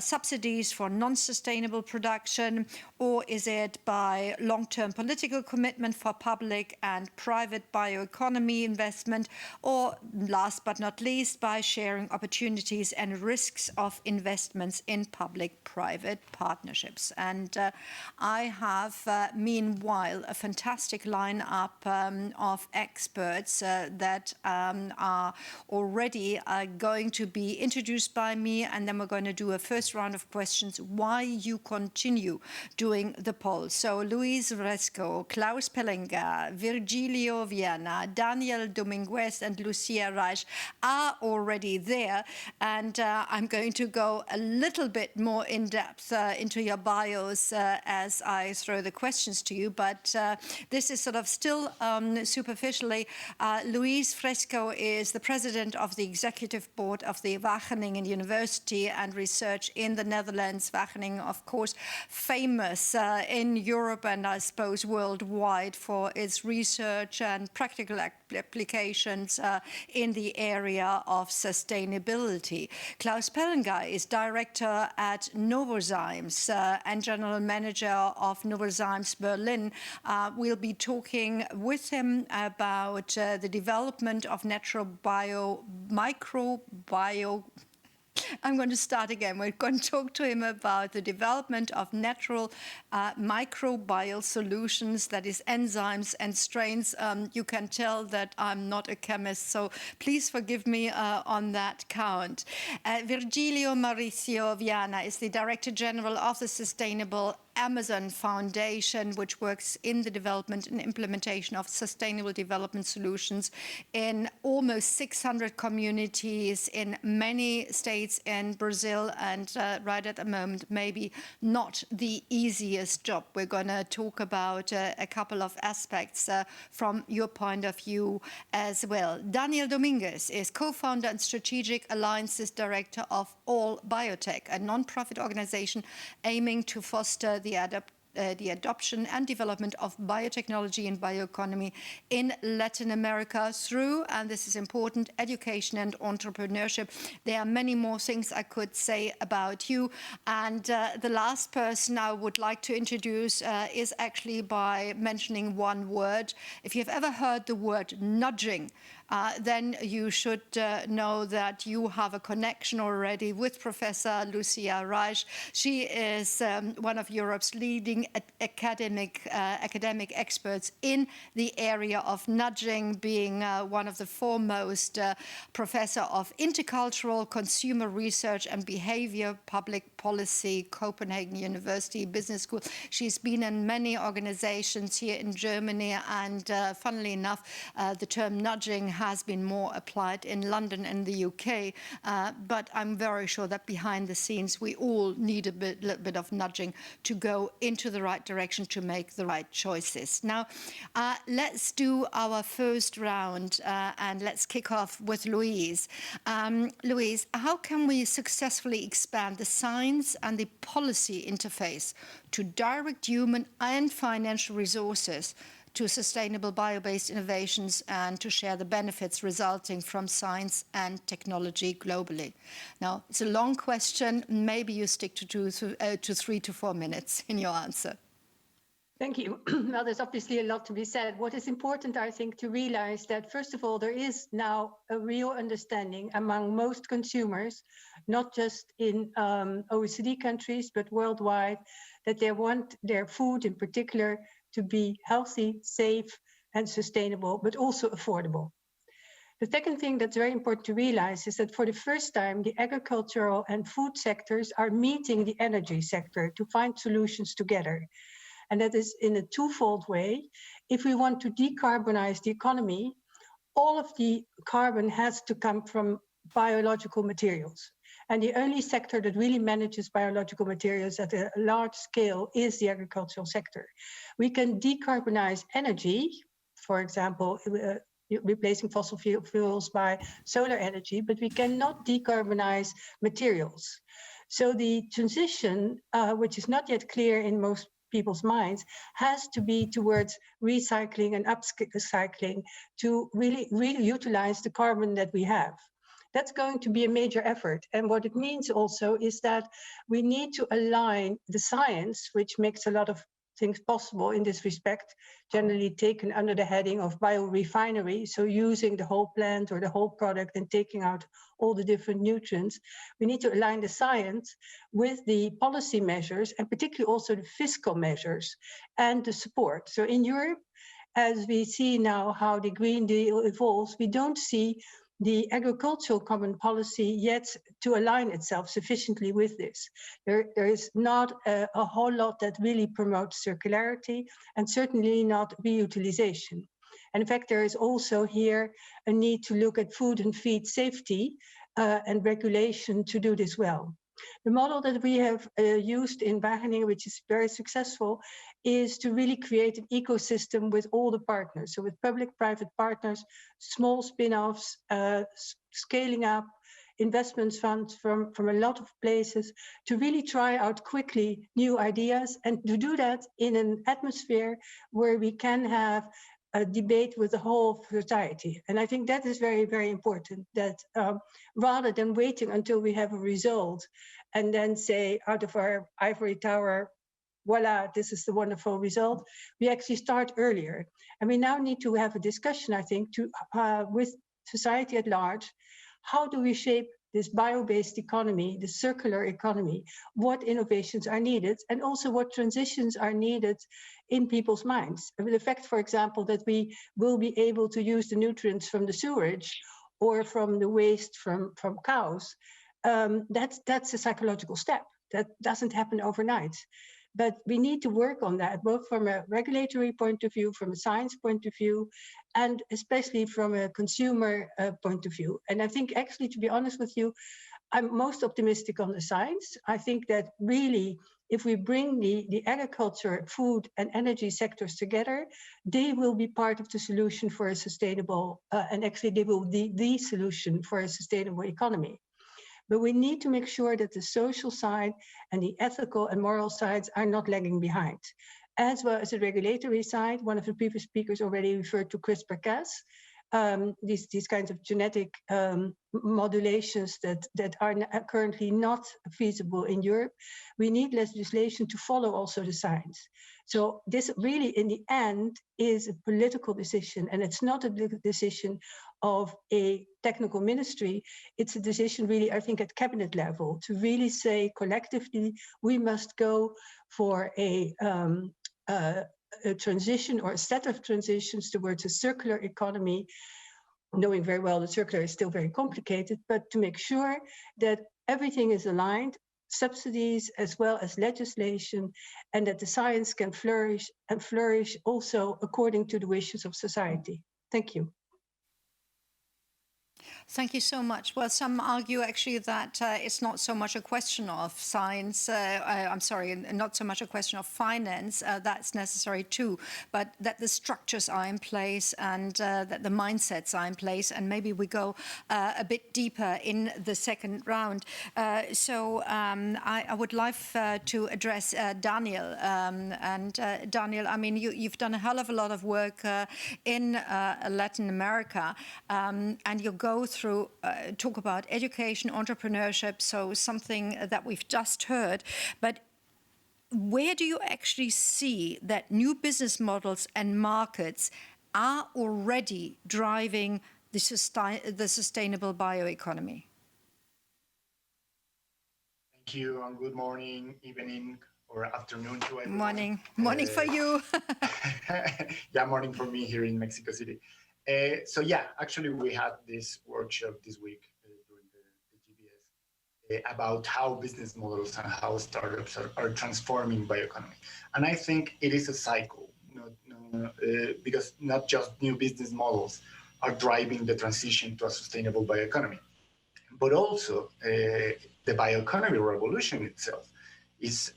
subsidies for non-sustainable production, or is it by long-term political commitment for public and private bioeconomy investment, or last but not least, by sharing opportunities and risks of investments in public-private partnerships? And I have, meanwhile, a fantastic lineup of experts that are already going to be introduced by me, and then we're going to do a first round of questions why you continue doing the poll. So Luis Fresco, Klaus Pellinger, Virgilio Viana, Daniel Dominguez and Lucia Reich are already there, and I'm going to go a little bit more in depth into your bios as I throw the questions to you, but this is sort of still superficially. Luis Fresco is the president of the executive board of the Wageningen University and Research in the Netherlands. Wageningen, of course, famous in Europe and I suppose worldwide for its research and practical applications in the area of sustainability. Klaus Pellinger is director at Novozymes and general manager of Novozymes Berlin. We'll be talking with him about the development of natural I'm going to start again. We're going to talk to him about the development of natural microbial solutions, that is enzymes and strains. You can tell that I'm not a chemist, so please forgive me on that count. Virgilio Mauricio Viana is the Director General of the Sustainable Amazon Foundation, which works in the development and implementation of sustainable development solutions in almost 600 communities in many states in Brazil, and right at the moment, maybe not the easiest job. We're going to talk about a couple of aspects from your point of view as well. Daniel Dominguez is co-founder and Strategic Alliances Director of All Biotech, a non-profit organization aiming to foster the adoption and development of biotechnology and bioeconomy in Latin America through, and this is important, education and entrepreneurship. There are many more things I could say about you. And the last person I would like to introduce is actually by mentioning one word. If you've ever heard the word nudging, then you should know that you have a connection already with Professor Lucia Reich. She is one of Europe's leading academic experts in the area of nudging, being one of the foremost professor of intercultural consumer research and behavior public policy, Copenhagen University Business School. She's been in many organizations here in Germany, and funnily enough, the term nudging has been more applied in London and the UK, but I'm very sure that behind the scenes we all need a little bit of nudging to go into the right direction, to make the right choices. Now, let's do our first round, and let's kick off with Louise. Louise, how can we successfully expand the science and the policy interface to direct human and financial resources to sustainable bio-based innovations and to share the benefits resulting from science and technology globally? Now, it's a long question. Maybe you stick to 3 to 4 minutes in your answer. Thank you. Well, there's obviously a lot to be said. What is important, I think, to realize that, first of all, there is now a real understanding among most consumers, not just in OECD countries, but worldwide, that they want their food in particular to be healthy, safe, and sustainable, but also affordable. The second thing that's very important to realize is that for the first time, the agricultural and food sectors are meeting the energy sector to find solutions together. And that is in a twofold way. If we want to decarbonize the economy, all of the carbon has to come from biological materials. And the only sector that really manages biological materials at a large scale is the agricultural sector. We can decarbonize energy, for example, replacing fossil fuels by solar energy, but we cannot decarbonize materials. So the transition, which is not yet clear in most people's minds, has to be towards recycling and upcycling to really utilize the carbon that we have. That's going to be a major effort. And what it means also is that we need to align the science, which makes a lot of things possible in this respect, generally taken under the heading of biorefinery, so using the whole plant or the whole product and taking out all the different nutrients. We need to align the science with the policy measures, and particularly also the fiscal measures and the support. So in Europe, as we see now how the Green Deal evolves, we don't see the agricultural common policy yet to align itself sufficiently with this. There is not a whole lot that really promotes circularity, and certainly not reutilization. And in fact, there is also here a need to look at food and feed safety and regulation to do this well. The model that we have used in Wageningen, which is very successful, is to really create an ecosystem with all the partners. So with public-private partners, small spin-offs, scaling up, investment funds from a lot of places to really try out quickly new ideas, and to do that in an atmosphere where we can have a debate with the whole society. And I think that is very, very important, that rather than waiting until we have a result and then say out of our ivory tower, voila, this is the wonderful result, we actually start earlier. And we now need to have a discussion, I think, with society at large. How do we shape this bio-based economy, the circular economy? What innovations are needed, and also what transitions are needed in people's minds? I mean, the fact, for example, that we will be able to use the nutrients from the sewage or from the waste from cows, that's a psychological step. That doesn't happen overnight. But we need to work on that, both from a regulatory point of view, from a science point of view, and especially from a consumer point of view. And I think, actually, to be honest with you, I'm most optimistic on the science. I think that really, if we bring the agriculture, food, and energy sectors together, they will be part of the solution for a sustainable, and actually they will be the solution for a sustainable economy. But we need to make sure that the social side and the ethical and moral sides are not lagging behind. As well as the regulatory side, one of the previous speakers already referred to CRISPR-Cas, these kinds of genetic modulations that are currently not feasible in Europe. We need legislation to follow also the science. So this really, in the end, is a political decision, and it's not a decision of a technical ministry. It's a decision really, I think, at cabinet level to really say collectively, we must go for a transition or a set of transitions towards a circular economy, knowing very well that circular is still very complicated, but to make sure that everything is aligned, subsidies as well as legislation, and that the science can flourish and flourish also according to the wishes of society. Thank you. Thank you so much. Well, some argue actually that it's not so much a question of science, I'm sorry, not so much a question of finance, that's necessary too, but that the structures are in place and that the mindsets are in place, and maybe we go a bit deeper in the second round. So I would like to address Daniel. Daniel, I mean, you've done a hell of a lot of work in Latin America, and you go through, talk about education, entrepreneurship, so something that we've just heard. But where do you actually see that new business models and markets are already driving the sustainable bioeconomy? Thank you, and good morning, evening, or afternoon to everyone. Morning. Morning for you. Yeah, morning for me here in Mexico City. So yeah, actually we had this workshop this week during the GBS about how business models and how startups are transforming bioeconomy. And I think it is a cycle, because not just new business models are driving the transition to a sustainable bioeconomy, but also the bioeconomy revolution itself is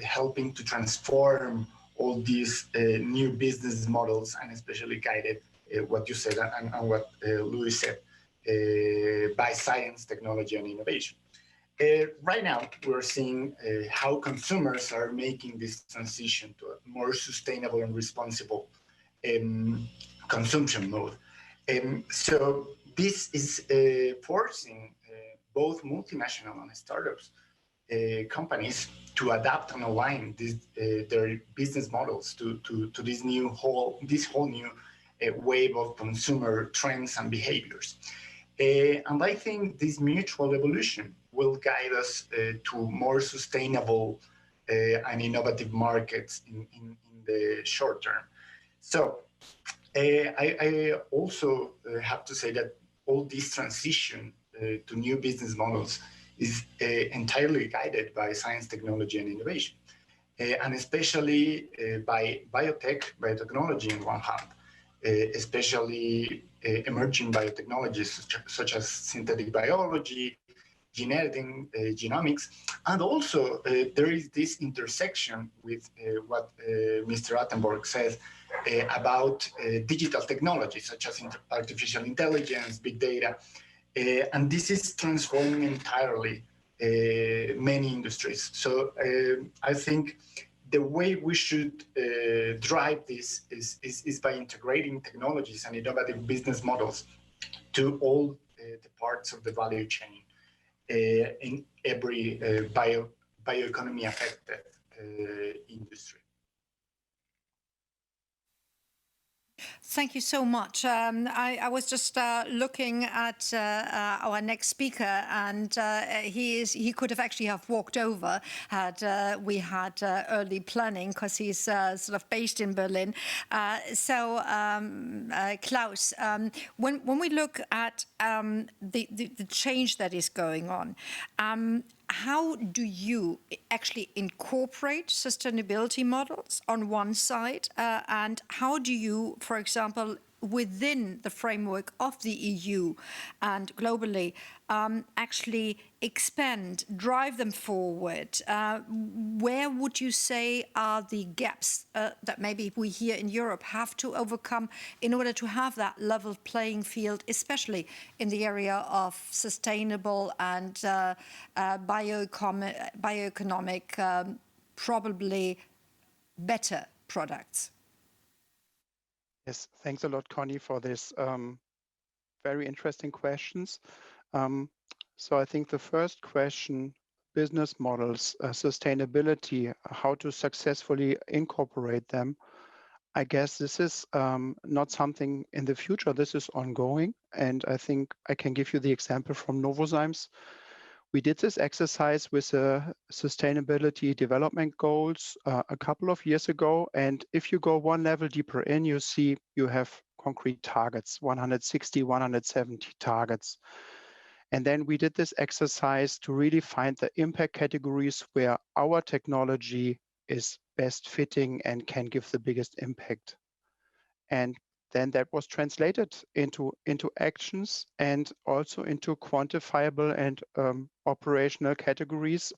helping to transform all these new business models, and especially guided what you said and what Luis said, by science, technology, and innovation. Right now, we're seeing how consumers are making this transition to a more sustainable and responsible consumption mode. So this is forcing both multinational and startups companies to adapt and align their business models to this whole new wave of consumer trends and behaviors. And I think this mutual evolution will guide us to more sustainable and innovative markets in the short term. So I also have to say that all this transition to new business models is entirely guided by science, technology, and innovation, and especially by biotechnology on one hand, especially emerging biotechnologies such as synthetic biology, gene editing, genomics, and also there is this intersection with what Mr. Attenborough says about digital technologies such as artificial intelligence, big data, and this is transforming entirely many industries. So I think the way we should drive this is by integrating technologies and innovative business models to all the parts of the value chain in every bioeconomy affected industry. Thank you so much. I was just looking at our next speaker, and he could have actually walked over had we had early planning, because he's sort of based in Berlin. Klaus, when we look at the change that is going on, how do you actually incorporate sustainability models on one side, and how do you, for example, within the framework of the EU and globally, actually expand, drive them forward? Where would you say are the gaps that maybe we here in Europe have to overcome in order to have that level playing field, especially in the area of sustainable and bioeconomic, probably better products? Yes, thanks a lot, Connie, for this very interesting questions. So I think the first question, business models, sustainability, how to successfully incorporate them. I guess this is not something in the future, this is ongoing. And I think I can give you the example from Novozymes. We did this exercise with sustainability development goals a couple of years ago. And if you go one level deeper in, you see you have concrete targets, 160, 170 targets. And then we did this exercise to really find the impact categories where our technology is best fitting and can give the biggest impact. And then that was translated into actions and also into quantifiable and operational categories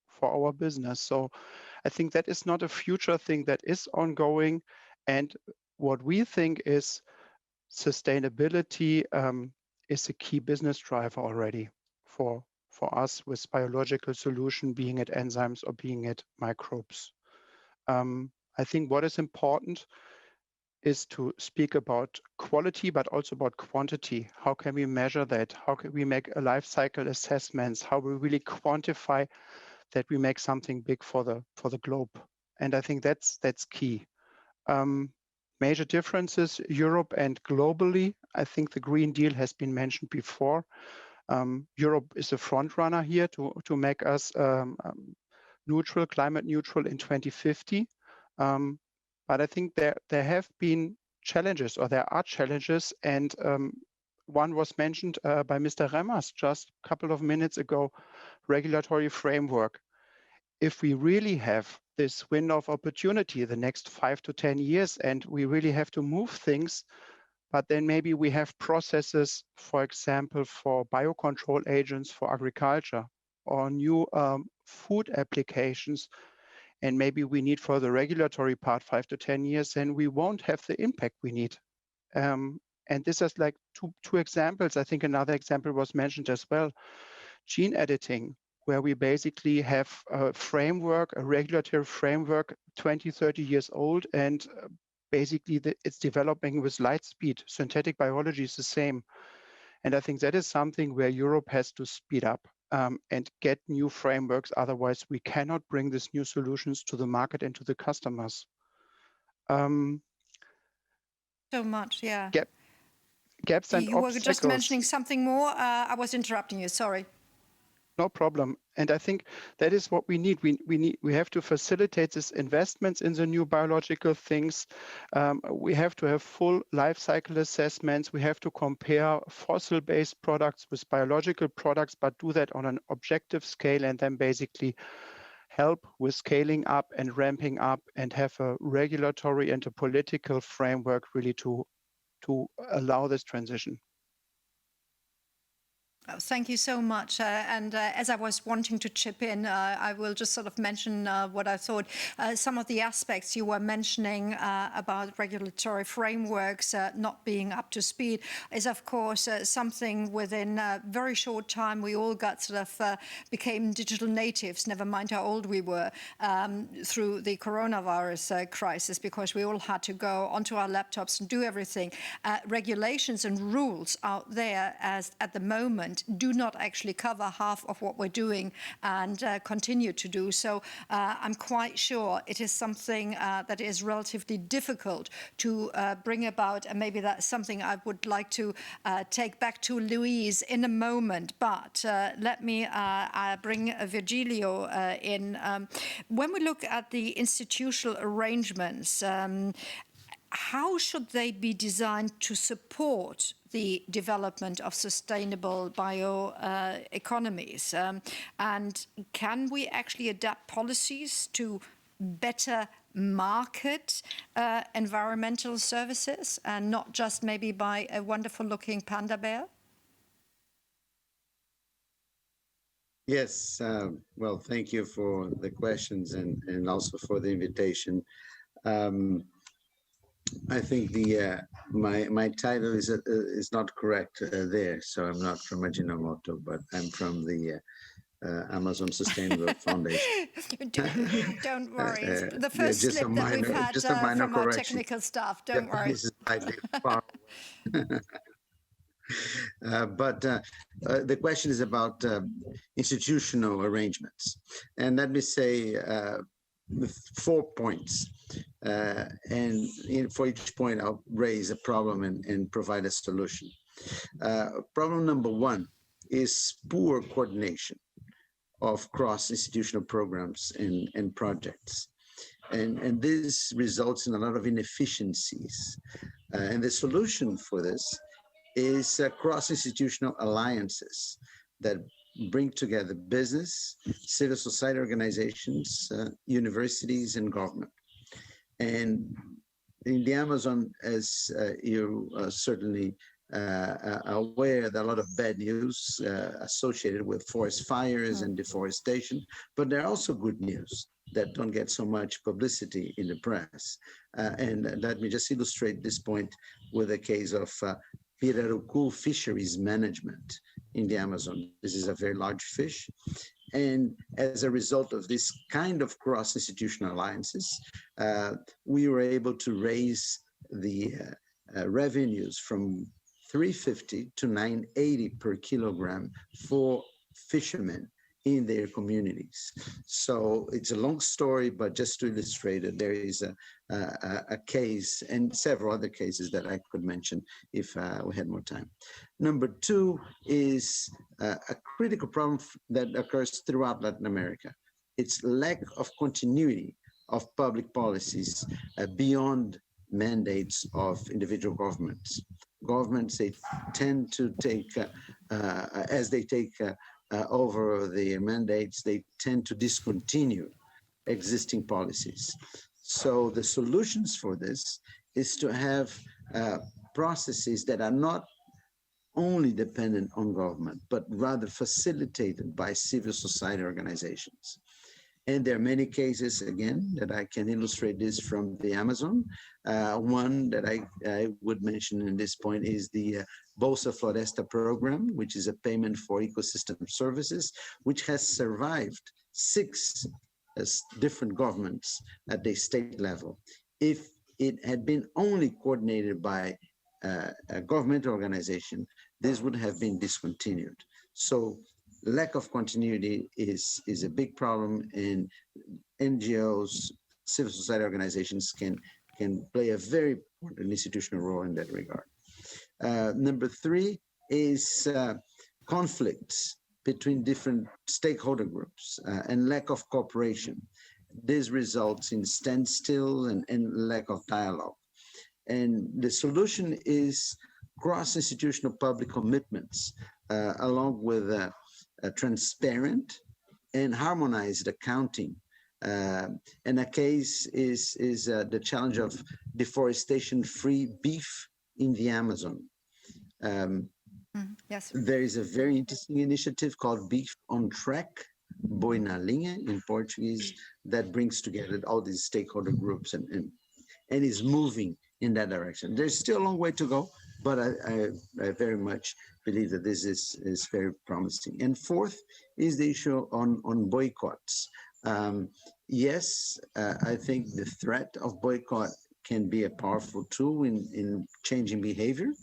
for our business. So I think that is not a future thing, that is ongoing. And what we think is sustainability is a key business driver already for us with biological solution, being it enzymes or being it microbes. I think what is important is to speak about quality, but also about quantity. How can we measure that? How can we make a life cycle assessments? How we really quantify that we make something big for the globe? And I think that's key. Major differences, Europe and globally. I think the Green Deal has been mentioned before. Europe is a front runner here to make us neutral, climate neutral in 2050. But I think there have been challenges, or there are challenges, and one was mentioned by Mr. Remmers just a couple of minutes ago, regulatory framework. If we really have this window of opportunity the next 5 to 10 years, and we really have to move things, but then maybe we have processes, for example, for biocontrol agents for agriculture, or new food applications, and maybe we need for the regulatory part 5 to 10 years, then we won't have the impact we need. And this is like two examples. I think another example was mentioned as well, gene editing, where we basically have a framework, a regulatory framework, 20, 30 years old, and basically it's developing with light speed. Synthetic biology is the same. And I think that is something where Europe has to speed up and get new frameworks. Otherwise, we cannot bring these new solutions to the market and to the customers. So much, yeah. Gaps and you obstacles. were just mentioning something more. I was interrupting you, sorry. No problem. And I think that is what we need. We have to facilitate these investments in the new biological things. We have to have full life cycle assessments. We have to compare fossil-based products with biological products, but do that on an objective scale, and then basically help with scaling up and ramping up, and have a regulatory and a political framework really to allow this transition. Thank you so much. And as I was wanting to chip in, I will just sort of mention what I thought. Some of the aspects you were mentioning about regulatory frameworks not being up to speed is, of course, something within a very short time we all got sort of became digital natives, never mind how old we were, through the coronavirus crisis, because we all had to go onto our laptops and do everything. Regulations and rules out there as at the moment moment do not actually cover half of what we're doing and continue to do. So I'm quite sure it is something that is relatively difficult to bring about, and maybe that's something I would like to take back to Louise in a moment. But let me bring Virgilio in. When we look at the institutional arrangements, how should they be designed to support the development of sustainable bioeconomies? And can we actually adapt policies to better market environmental services and not just maybe buy a wonderful looking panda bear? Yes, well, thank you for the questions and also for the invitation. I think my title is not correct there, so I'm not from Ajinomoto, but I'm from the Amazon Sustainable Foundation. Don't worry, it's the first slip that we've had from our technical staff. Don't worry. This is slightly far away. But the question is about institutional arrangements. And let me say 4 points. And for each point, I'll raise a problem and provide a solution. Problem number 1 is poor coordination of cross-institutional programs and projects. And this results in a lot of inefficiencies. And the solution for this is cross-institutional alliances that bring together business, civil society organizations, universities, and government. And in the Amazon, as you certainly are aware, there are a lot of bad news associated with forest fires and deforestation, but there are also good news that don't get so much publicity in the press. And let me just illustrate this point with a case of Pirarucu fisheries management in the Amazon. This is a very large fish. And as a result of this kind of cross-institutional alliances, we were able to raise the revenues from 350 to 980 per kilogram for fishermen in their communities. So it's a long story, but just to illustrate it, there is a case and several other cases that I could mention if we had more time. Number 2 is a critical problem that occurs throughout Latin America. It's lack of continuity of public policies beyond mandates of individual governments. Governments, they tend to take, as they take over the mandates, they tend to discontinue existing policies. So the solutions for this is to have processes that are not only dependent on government, but rather facilitated by civil society organizations. And there are many cases, again, that I can illustrate this from the Amazon. One that I would mention in this point is the Bolsa Floresta program, which is a payment for ecosystem services, which has survived 6 different governments at the state level. If it had been only coordinated by a government organization, this would have been discontinued. So lack of continuity is a big problem, and NGOs, civil society organizations can play a very important institutional role in that regard. Number 3 is conflicts between different stakeholder groups and lack of cooperation. This results in standstill and lack of dialogue. And the solution is cross-institutional public commitments along with transparent and harmonized accounting. And a case is the challenge of deforestation-free beef in the Amazon. Yes. There is a very interesting initiative called Beef on Track, Boi na Linha in Portuguese, that brings together all these stakeholder groups and is moving in that direction. There's still a long way to go, but I very much believe that this is very promising. And 4th is the issue on boycotts. Yes, I think the threat of boycott can be a powerful tool in changing behavior,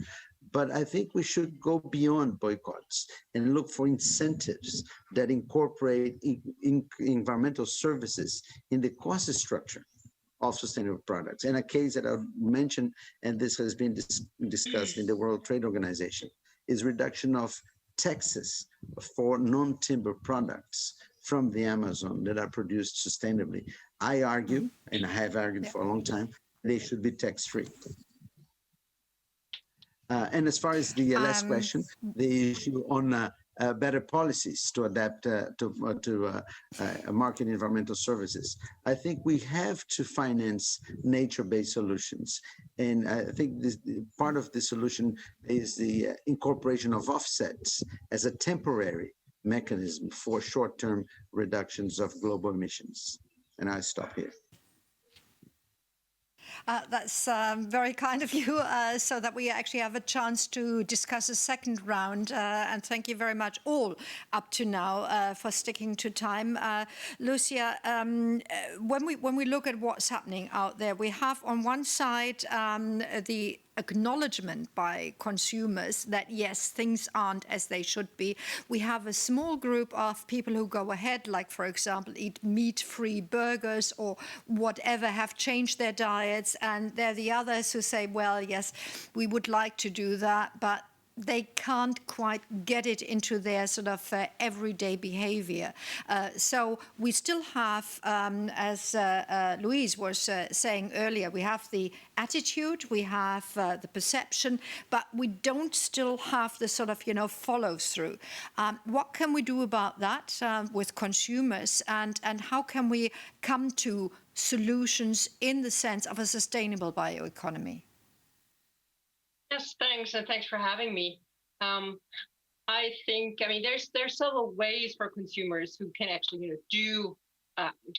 But I think we should go beyond boycotts and look for incentives that incorporate environmental services in the cost structure of sustainable products. And a case that I'll mention, and this has been discussed in the World Trade Organization, is reduction of taxes for non-timber products from the Amazon that are produced sustainably. I argue, and I have argued for a long time, they should be tax-free. And as far as the last question, the issue on better policies to adapt to market environmental services, I think we have to finance nature-based solutions. And I think part of the solution is the incorporation of offsets as a temporary mechanism for short-term reductions of global emissions. And I stop here. That's very kind of you, so that we actually have a chance to discuss a second round. And thank you very much all up to now for sticking to time. Lucia, when we look at what's happening out there, we have on one side the acknowledgement by consumers that yes, things aren't as they should be. We have a small group of people who go ahead, like for example, eat meat-free burgers or whatever, have changed their diets, and they're the others who say, well, yes, we would like to do that, but they can't quite get it into their sort of everyday behavior. So we still have, as Louise was saying earlier, we have the attitude, we have the perception, but we don't still have the sort of, follow through. What can we do about that with consumers, and how can we come to solutions in the sense of a sustainable bioeconomy? Yes, thanks, and thanks for having me. I think, there's several ways for consumers who can actually,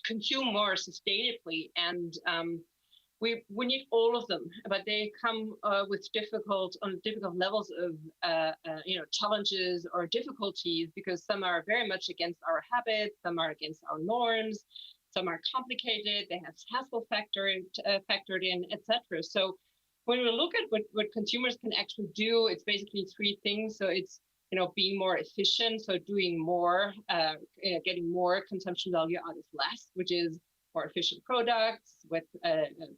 consume more sustainably, and we need all of them, but they come with difficult levels of, challenges or difficulties, because some are very much against our habits, some are against our norms, some are complicated, they have hassle factored in, etc. So when we look at what consumers can actually do, it's basically three things. So it's, being more efficient, so doing more, getting more consumption value out of less, which is more efficient products with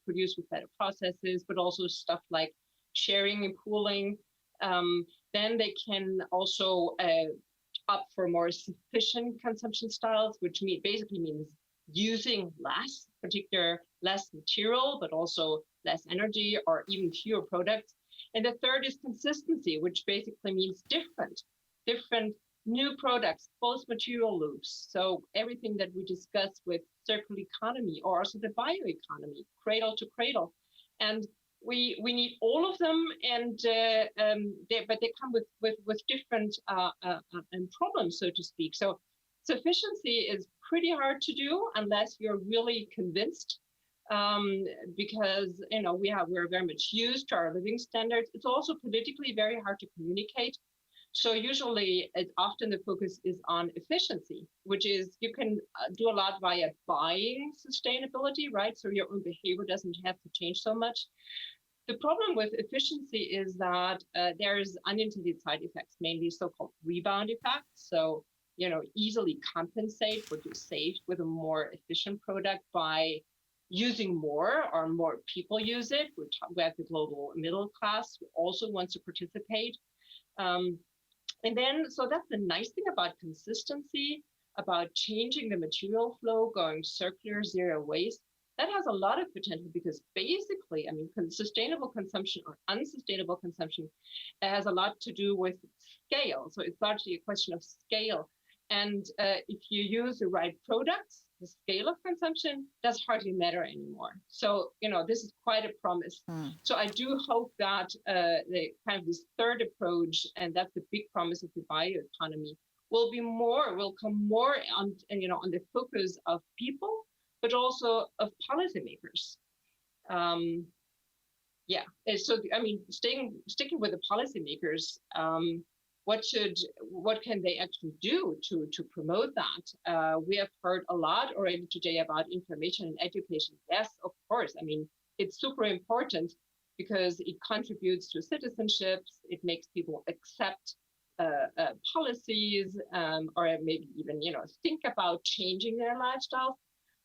produced with better processes, but also stuff like sharing and pooling. Then they can also opt for more sufficient consumption styles, which basically means using less, less material, but also less energy or even fewer products. And the third is consistency, which basically means different new products, both material loops. So everything that we discuss with circular economy, or also the bioeconomy, cradle to cradle. And we need all of them, and but they come with different problems, so to speak. So sufficiency is pretty hard to do unless you're really convinced, because we're very much used to our living standards. It's also politically very hard to communicate. So usually, often the focus is on efficiency, which is you can do a lot via buying sustainability, right? So your own behavior doesn't have to change so much. The problem with efficiency is that there's unintended side effects, mainly so-called rebound effects. So, easily compensate what you saved with a more efficient product by using more, or more people use it. We have the global middle class who also wants to participate. And then, so that's the nice thing about consistency, about changing the material flow, going circular, zero waste. That has a lot of potential, because basically, sustainable consumption or unsustainable consumption has a lot to do with scale. So it's largely a question of scale. And if you use the right products, the scale of consumption does hardly matter anymore. So, this is quite a promise. So I do hope that the kind of this third approach, and that's the big promise of the bioeconomy, will come more on, on the focus of people, but also of policymakers. So sticking with the policymakers, what can they actually do to promote that? We have heard a lot already today about information and education. Yes, of course. It's super important, because it contributes to citizenships. It makes people accept policies, or maybe even, think about changing their lifestyles.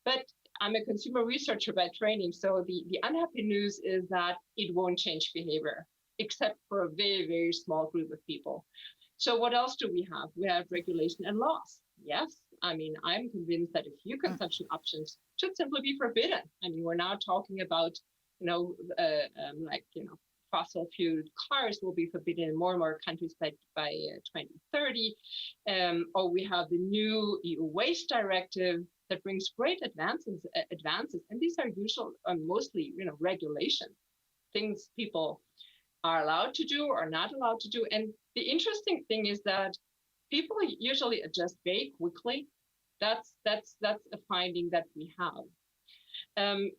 But I'm a consumer researcher by training, so the unhappy news is that it won't change behavior, except for a very, very small group of people. So what else do we have? We have regulation and laws. Yes, I mean, I'm convinced that a few consumption options should simply be forbidden. I mean, we're now talking about, fossil fuel cars will be forbidden in more and more countries by 2030. Or we have the new EU waste directive that brings great advances, and these are mostly, regulation, things people are allowed to do or not allowed to do. And the interesting thing is that people usually adjust very quickly. That's a finding that we have.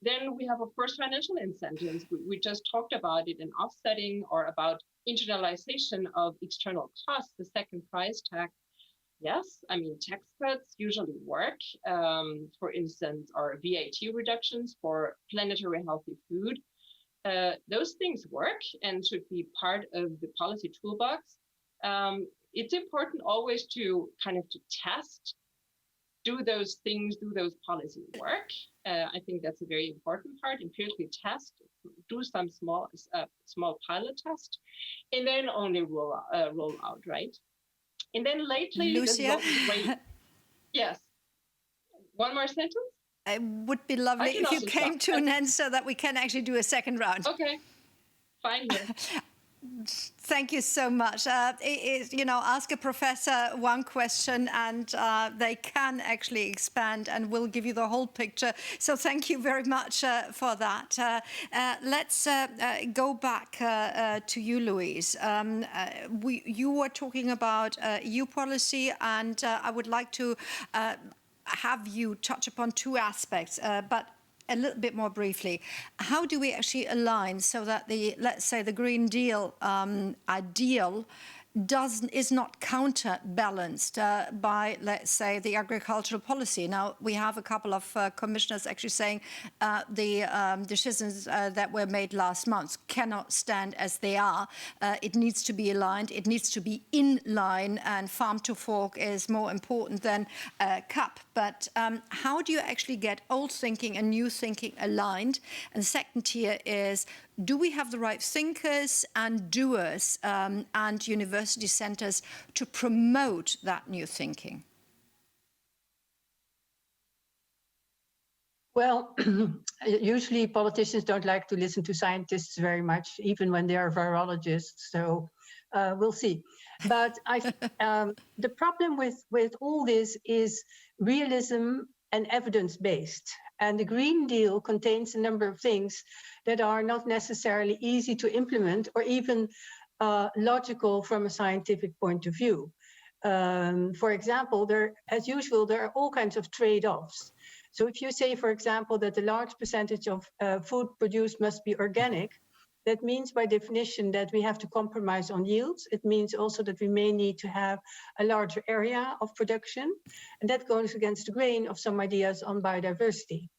Then we have, of course, financial incentives. We just talked about it in offsetting, or about internalization of external costs, the second price tag. Yes, I mean, tax cuts usually work, for instance, or VAT reductions for planetary healthy food. Those things work and should be part of the policy toolbox. It's important always to to test, do those policies work? I think that's a very important part. Empirically test, do some small pilot test, and then only roll out, right? And then lately, Lucia? Yes. One more sentence? It would be lovely if you came to an end so that we can actually do a second round. Okay, fine here. Thank you so much. Ask a professor one question and they can actually expand and will give you the whole picture. So thank you very much for that. Let's go back to you, Louise. You were talking about EU policy, and I would like to have you touch upon two aspects, but a little bit more briefly. How do we actually align so that let's say the Green Deal ideal is not counterbalanced by, let's say, the agricultural policy? Now, we have a couple of commissioners actually saying the decisions that were made last month cannot stand as they are. It needs to be aligned. It needs to be in line, and farm to fork is more important than CAP. But how do you actually get old thinking and new thinking aligned? And the second tier is, do we have the right thinkers and doers and university centers to promote that new thinking? Well, usually politicians don't like to listen to scientists very much, even when they are virologists. So we'll see. But the problem with all this is realism and evidence-based. And the Green Deal contains a number of things that are not necessarily easy to implement or even logical from a scientific point of view. For example, as usual, there are all kinds of trade-offs. So if you say, for example, that a large percentage of food produced must be organic, that means by definition that we have to compromise on yields. It means also that we may need to have a larger area of production. And that goes against the grain of some ideas on biodiversity.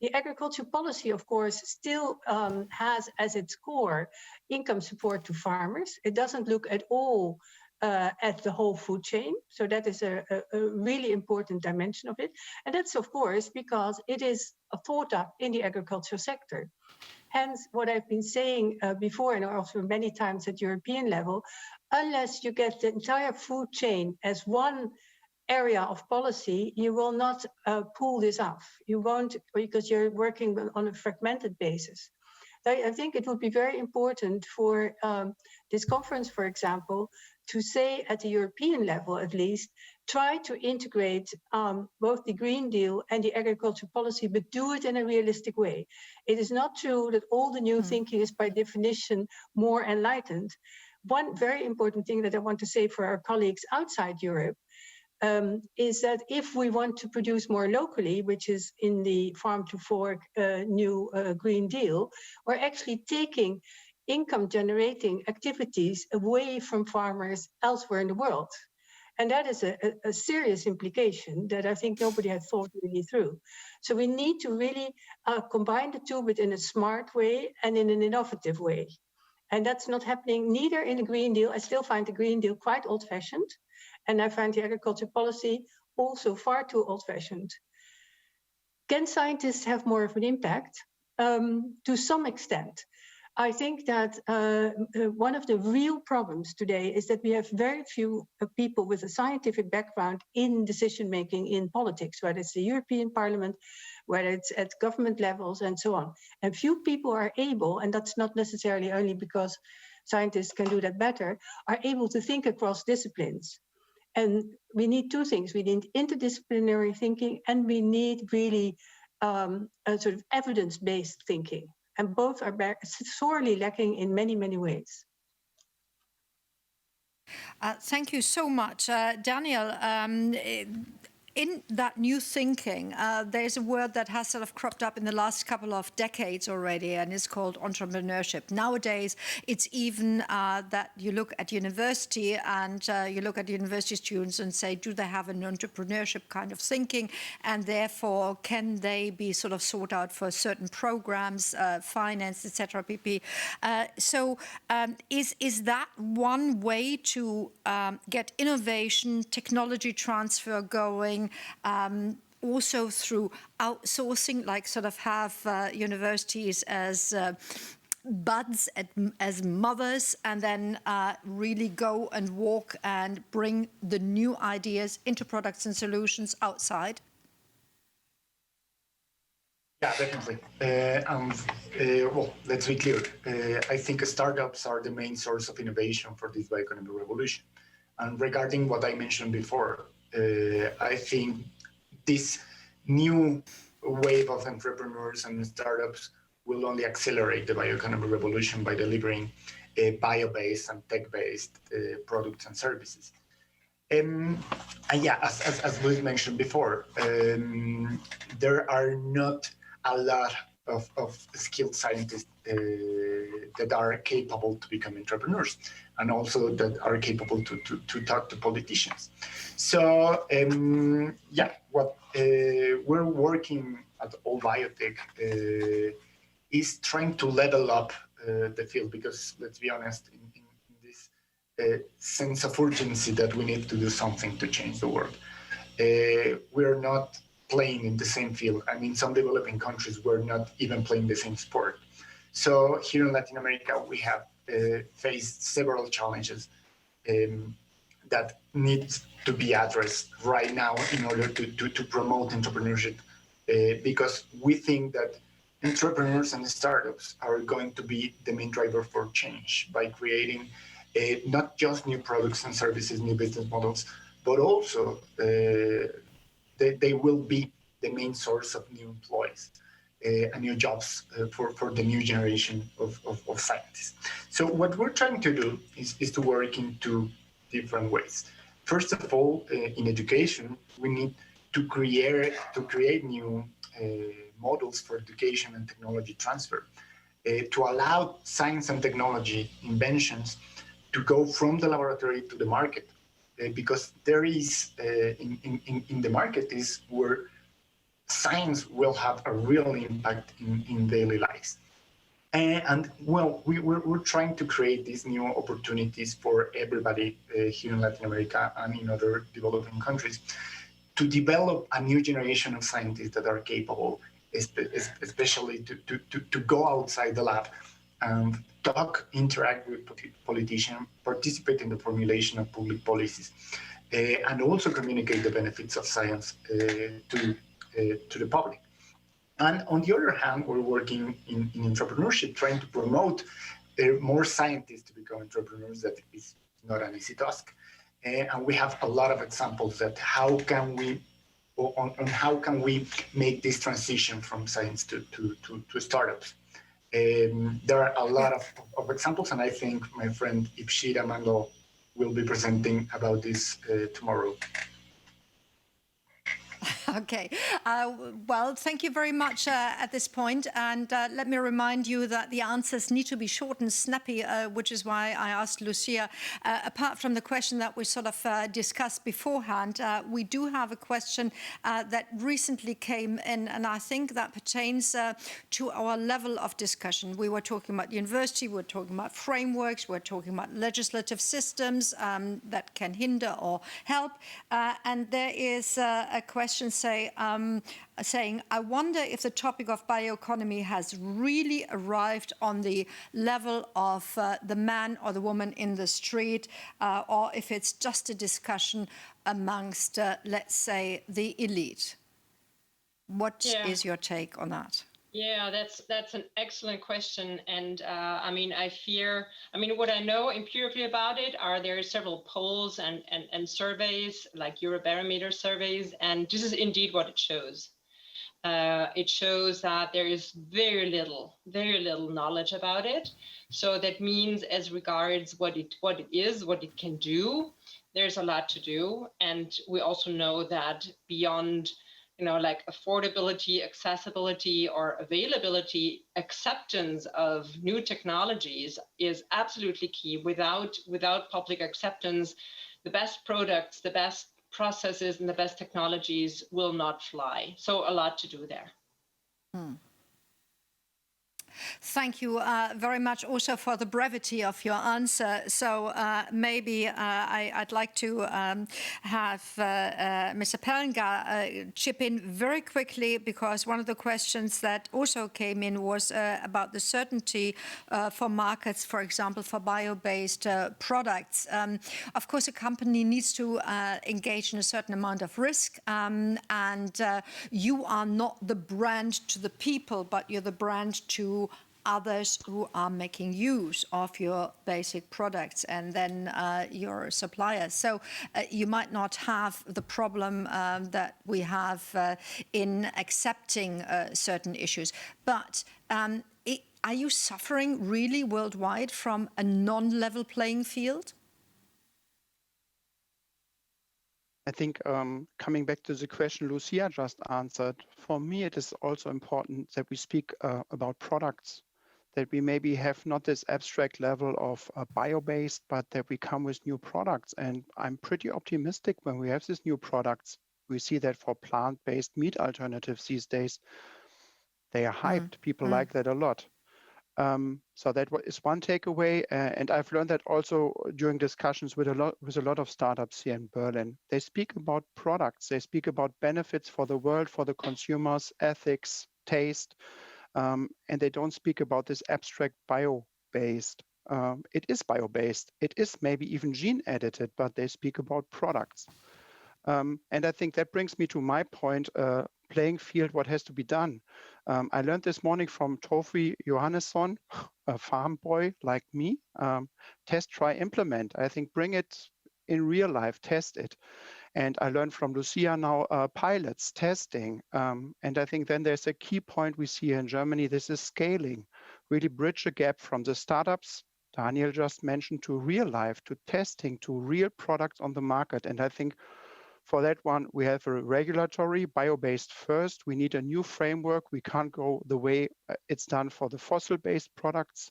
The agriculture policy, of course, still has as its core income support to farmers. It doesn't look at all at the whole food chain. So that is a really important dimension of it. And that's, of course, because it is thought up in the agricultural sector. Hence, what I've been saying before, and also many times at European level, unless you get the entire food chain as one area of policy, you will not pull this off. You won't, because you're working on a fragmented basis. I think it would be very important for this conference, for example, to say at the European level, at least, try to integrate both the Green Deal and the agriculture policy, but do it in a realistic way. It is not true that all the new thinking is by definition more enlightened. One very important thing that I want to say for our colleagues outside Europe is that if we want to produce more locally, which is in the farm to fork new Green Deal, we're actually taking income generating activities away from farmers elsewhere in the world. And that is a serious implication that I think nobody had thought really through. So we need to really combine the two, but in a smart way and in an innovative way. And that's not happening neither in the Green Deal. I still find the Green Deal quite old-fashioned. And I find the agriculture policy also far too old-fashioned. Can scientists have more of an impact? To some extent. I think that one of the real problems today is that we have very few people with a scientific background in decision-making in politics, whether it's the European Parliament, whether it's at government levels and so on. And few people are able, and that's not necessarily only because scientists can do that better, are able to think across disciplines. And we need two things. We need interdisciplinary thinking, and we need really a sort of evidence-based thinking. And both are sorely lacking in many, many ways. Thank you so much. Daniel, in that new thinking, there's a word that has sort of cropped up in the last couple of decades already, and it's called entrepreneurship. Nowadays, it's even that you look at university and you look at university students and say, do they have an entrepreneurship kind of thinking? And therefore, can they be sort of sought out for certain programs, finance, etc., pp. So is that one way to get innovation, technology transfer going, also through outsourcing, like sort of have universities as buds, as mothers, and then really go and walk and bring the new ideas into products and solutions outside? Yeah, definitely. Well, let's be clear. I think startups are the main source of innovation for this bioeconomy revolution. And regarding what I mentioned before, I think this new wave of entrepreneurs and startups will only accelerate the bioeconomy revolution by delivering bio-based and tech-based products and services. And yeah, as Luis mentioned before, there are not a lot of skilled scientists that are capable to become entrepreneurs, and also that are capable to talk to politicians. So yeah, what we're working at All Biotech is trying to level up the field, because let's be honest, in this sense of urgency that we need to do something to change the world. We're not playing in the same field. I mean, some developing countries were not even playing the same sport. So here in Latin America, we have faced several challenges that need to be addressed right now in order to promote entrepreneurship, because we think that entrepreneurs and startups are going to be the main driver for change by creating not just new products and services, new business models, but also they will be the main source of new employees and new jobs for the new generation of scientists. So what we're trying to do is to work in two different ways. First of all, in education, we need to create new models for education and technology transfer to allow science and technology inventions to go from the laboratory to the market. Because there is, in the market is where science will have a real impact in daily lives. And well, we're trying to create these new opportunities for everybody here in Latin America and in other developing countries to develop a new generation of scientists that are capable, especially to go outside the lab and talk, interact with politicians, participate in the formulation of public policies, and also communicate the benefits of science to the public. And on the other hand, we're working in entrepreneurship, trying to promote more scientists to become entrepreneurs. That is not an easy task. And we have a lot of examples that how can we make this transition from science to startups. There are a lot of examples, and I think my friend Ipshira Mango will be presenting about this tomorrow. Okay. Well, thank you very much at this point. And let me remind you that the answers need to be short and snappy, which is why I asked Lucia. Apart from the question that we sort of discussed beforehand, we do have a question that recently came in, and I think that pertains to our level of discussion. We were talking about university, we were talking about frameworks, we're talking about legislative systems that can hinder or help. And there is a question saying, I wonder if the topic of bioeconomy has really arrived on the level of the man or the woman in the street, or if it's just a discussion amongst, let's say, the elite. What is your take on that? Yeah, that's an excellent question. And I mean, what I know empirically about it there are several polls and surveys, like Eurobarometer surveys, and this is indeed what it shows. It shows that there is very little knowledge about it. So that means, as regards what it is, what it can do, there's a lot to do. And we also know that beyond like affordability, accessibility, or availability, acceptance of new technologies is absolutely key. Without public acceptance, the best products, the best processes, and the best technologies will not fly. So a lot to do there. Thank you very much also for the brevity of your answer. So maybe I'd like to have Mr. Pellinger chip in very quickly, because one of the questions that also came in was about the certainty for markets, for example, for bio-based products. Of course, a company needs to engage in a certain amount of risk, and you are not the brand to the people, but you're the brand to others who are making use of your basic products, and then your suppliers. So you might not have the problem that we have in accepting certain issues. But are you suffering really worldwide from a non-level playing field? I think coming back to the question Lucia just answered, for me it is also important that we speak about products, that we maybe have not this abstract level of bio-based, but that we come with new products. And I'm pretty optimistic when we have these new products. We see that for plant-based meat alternatives these days, they are hyped. People like that a lot. So that is one takeaway, and I've learned that also during discussions with a lot of startups here in Berlin. They speak about products, they speak about benefits for the world, for the consumers, ethics, taste, and they don't speak about this abstract bio-based. It is bio-based, it is maybe even gene edited, but they speak about products. And I think that brings me to my point, playing field, what has to be done. I learned this morning from Tofi Johannesson, a farm boy like me, test, try, implement. I think bring it in real life, test it. And I learned from Lucia now, pilots, testing. And I think then there's a key point we see here in Germany, this is scaling, really bridge a gap from the startups Daniel just mentioned to real life, to testing, to real products on the market. And I think for that one, we have a regulatory, bio-based first. We need a new framework. We can't go the way it's done for the fossil-based products.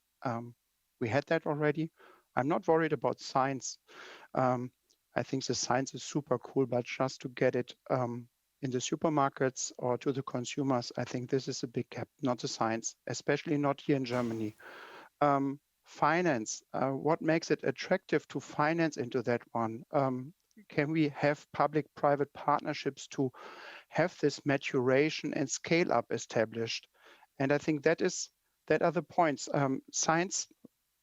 We had that already. I'm not worried about science. I think the science is super cool, but just to get it in the supermarkets or to the consumers, I think this is a big gap, not the science, especially not here in Germany. Finance, what makes it attractive to finance into that one? Can we have public-private partnerships to have this maturation and scale up established? And I think that are the points. Science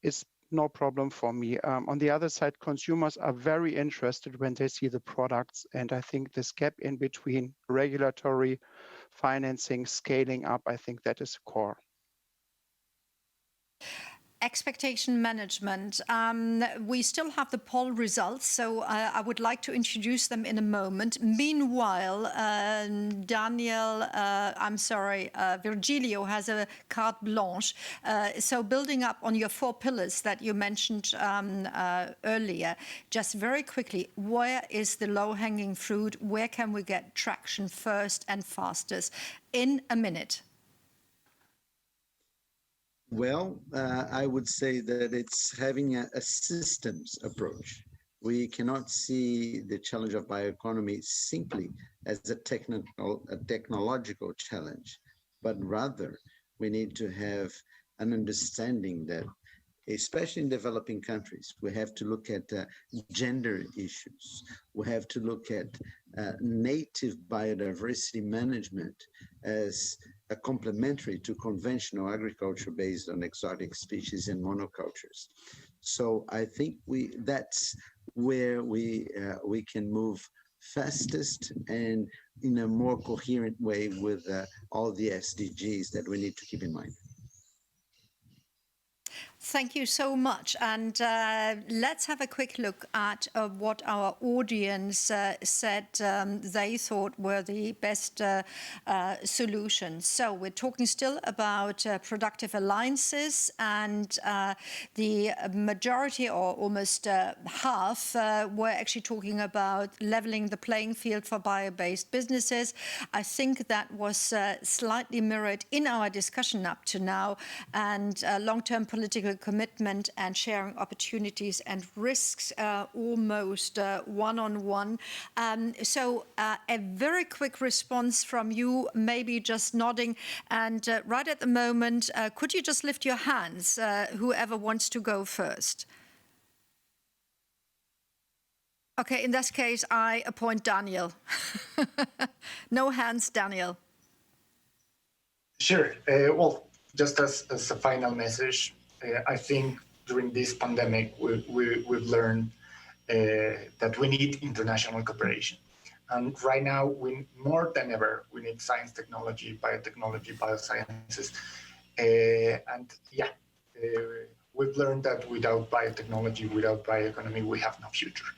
is no problem for me. On the other side, consumers are very interested when they see the products. And I think this gap in between regulatory, financing, scaling up, I think that is core. expectation management. We still have the poll results, so I would like to introduce them in a moment. Meanwhile, Virgilio has a carte blanche. So building up on your 4 pillars that you mentioned earlier, just very quickly, where is the low-hanging fruit? Where can we get traction first and fastest? In a minute. Well, I would say that it's having a systems approach. We cannot see the challenge of bioeconomy simply as a technological challenge, but rather we need to have an understanding that, especially in developing countries, we have to look at gender issues. We have to look at native biodiversity management as a complementary to conventional agriculture based on exotic species and monocultures. So I think that's where we can move fastest and in a more coherent way with all the SDGs that we need to keep in mind. Thank you so much. And let's have a quick look at what our audience said they thought were the best solutions. So we're talking still about productive alliances, and the majority, or almost half, were actually talking about leveling the playing field for bio-based businesses. I think that was slightly mirrored in our discussion up to now, and long-term political commitment and sharing opportunities and risks almost one-on-one. So a very quick response from you, maybe just nodding. And right at the moment, could you just lift your hands, whoever wants to go first? Okay, in this case, I appoint Daniel. No hands, Daniel. Sure. Well, just as a final message, I think during this pandemic, we've learned that we need international cooperation. And right now, more than ever, we need science, technology, biotechnology, biosciences. We've learned that without biotechnology, without bioeconomy, we have no future.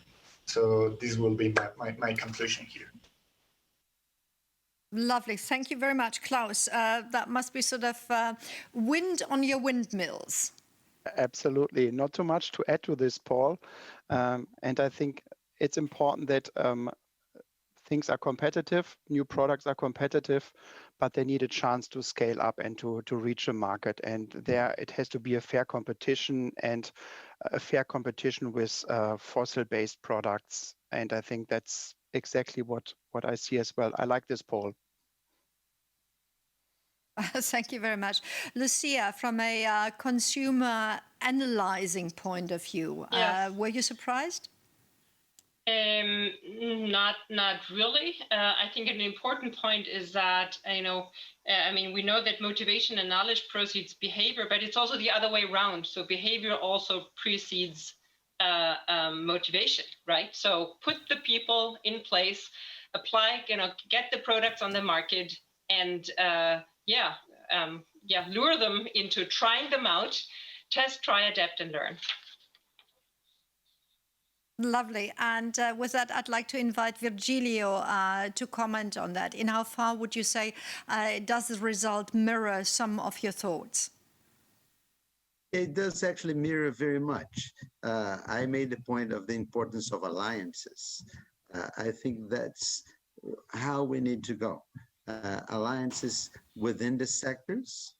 So this will be my conclusion here. Lovely. Thank you very much, Klaus. That must be sort of wind on your windmills. Absolutely. Not too much to add to this, Paul. And I think it's important that things are competitive, new products are competitive, but they need a chance to scale up and to reach a market. And there it has to be a fair competition, and a fair competition with fossil-based products. And I think that's exactly what I see as well. I like this, Paul. Thank you very much. Lucia, from a consumer analyzing point of view, yes. Were you surprised? Not really. I think an important point is that, we know that motivation and knowledge precedes behavior, but it's also the other way around. So behavior also precedes motivation, right? So put the people in place, apply, get the products on the market, and lure them into trying them out, test, try, adapt, and learn. Lovely. And with that, I'd like to invite Virgilio to comment on that. In how far would you say does the result mirror some of your thoughts? It does actually mirror very much. I made the point of the importance of alliances. I think that's how we need to go. Alliances within the sectors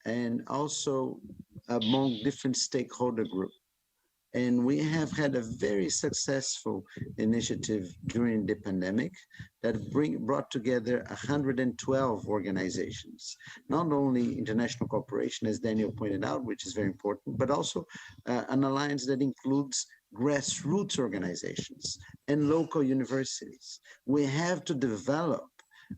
and also among different stakeholder groups. And we have had a very successful initiative during the pandemic that brought together 112 organizations, not only international cooperation, as Daniel pointed out, which is very important, but also an alliance that includes grassroots organizations and local universities. We have to develop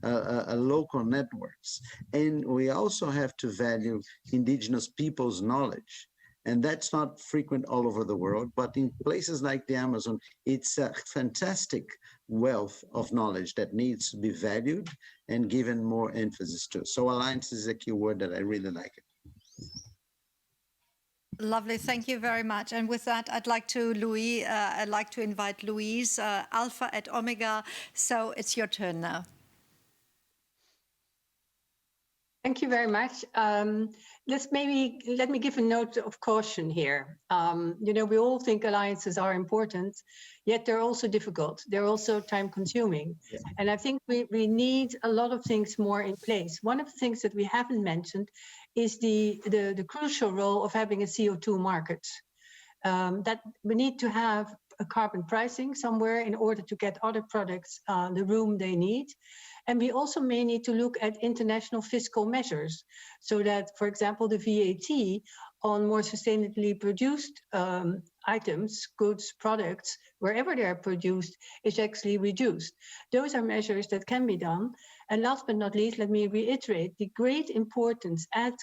local networks, and we also have to value indigenous people's knowledge. And that's not frequent all over the world, but in places like the Amazon, it's a fantastic wealth of knowledge that needs to be valued and given more emphasis to. So alliance is a key word that I really like it. Lovely, thank you very much. And with that, I'd like to invite Louise, Alpha at Omega. So it's your turn now. Thank you very much. Let me give a note of caution here. We all think alliances are important, yet they're also difficult. They're also time consuming. Yeah. And I think we need a lot of things more in place. One of the things that we haven't mentioned is the crucial role of having a CO2 market. That we need to have a carbon pricing somewhere in order to get other products the room they need. And we also may need to look at international fiscal measures so that, for example, the VAT on more sustainably produced items, goods, products, wherever they are produced, is actually reduced. Those are measures that can be done. And last but not least, let me reiterate the great importance at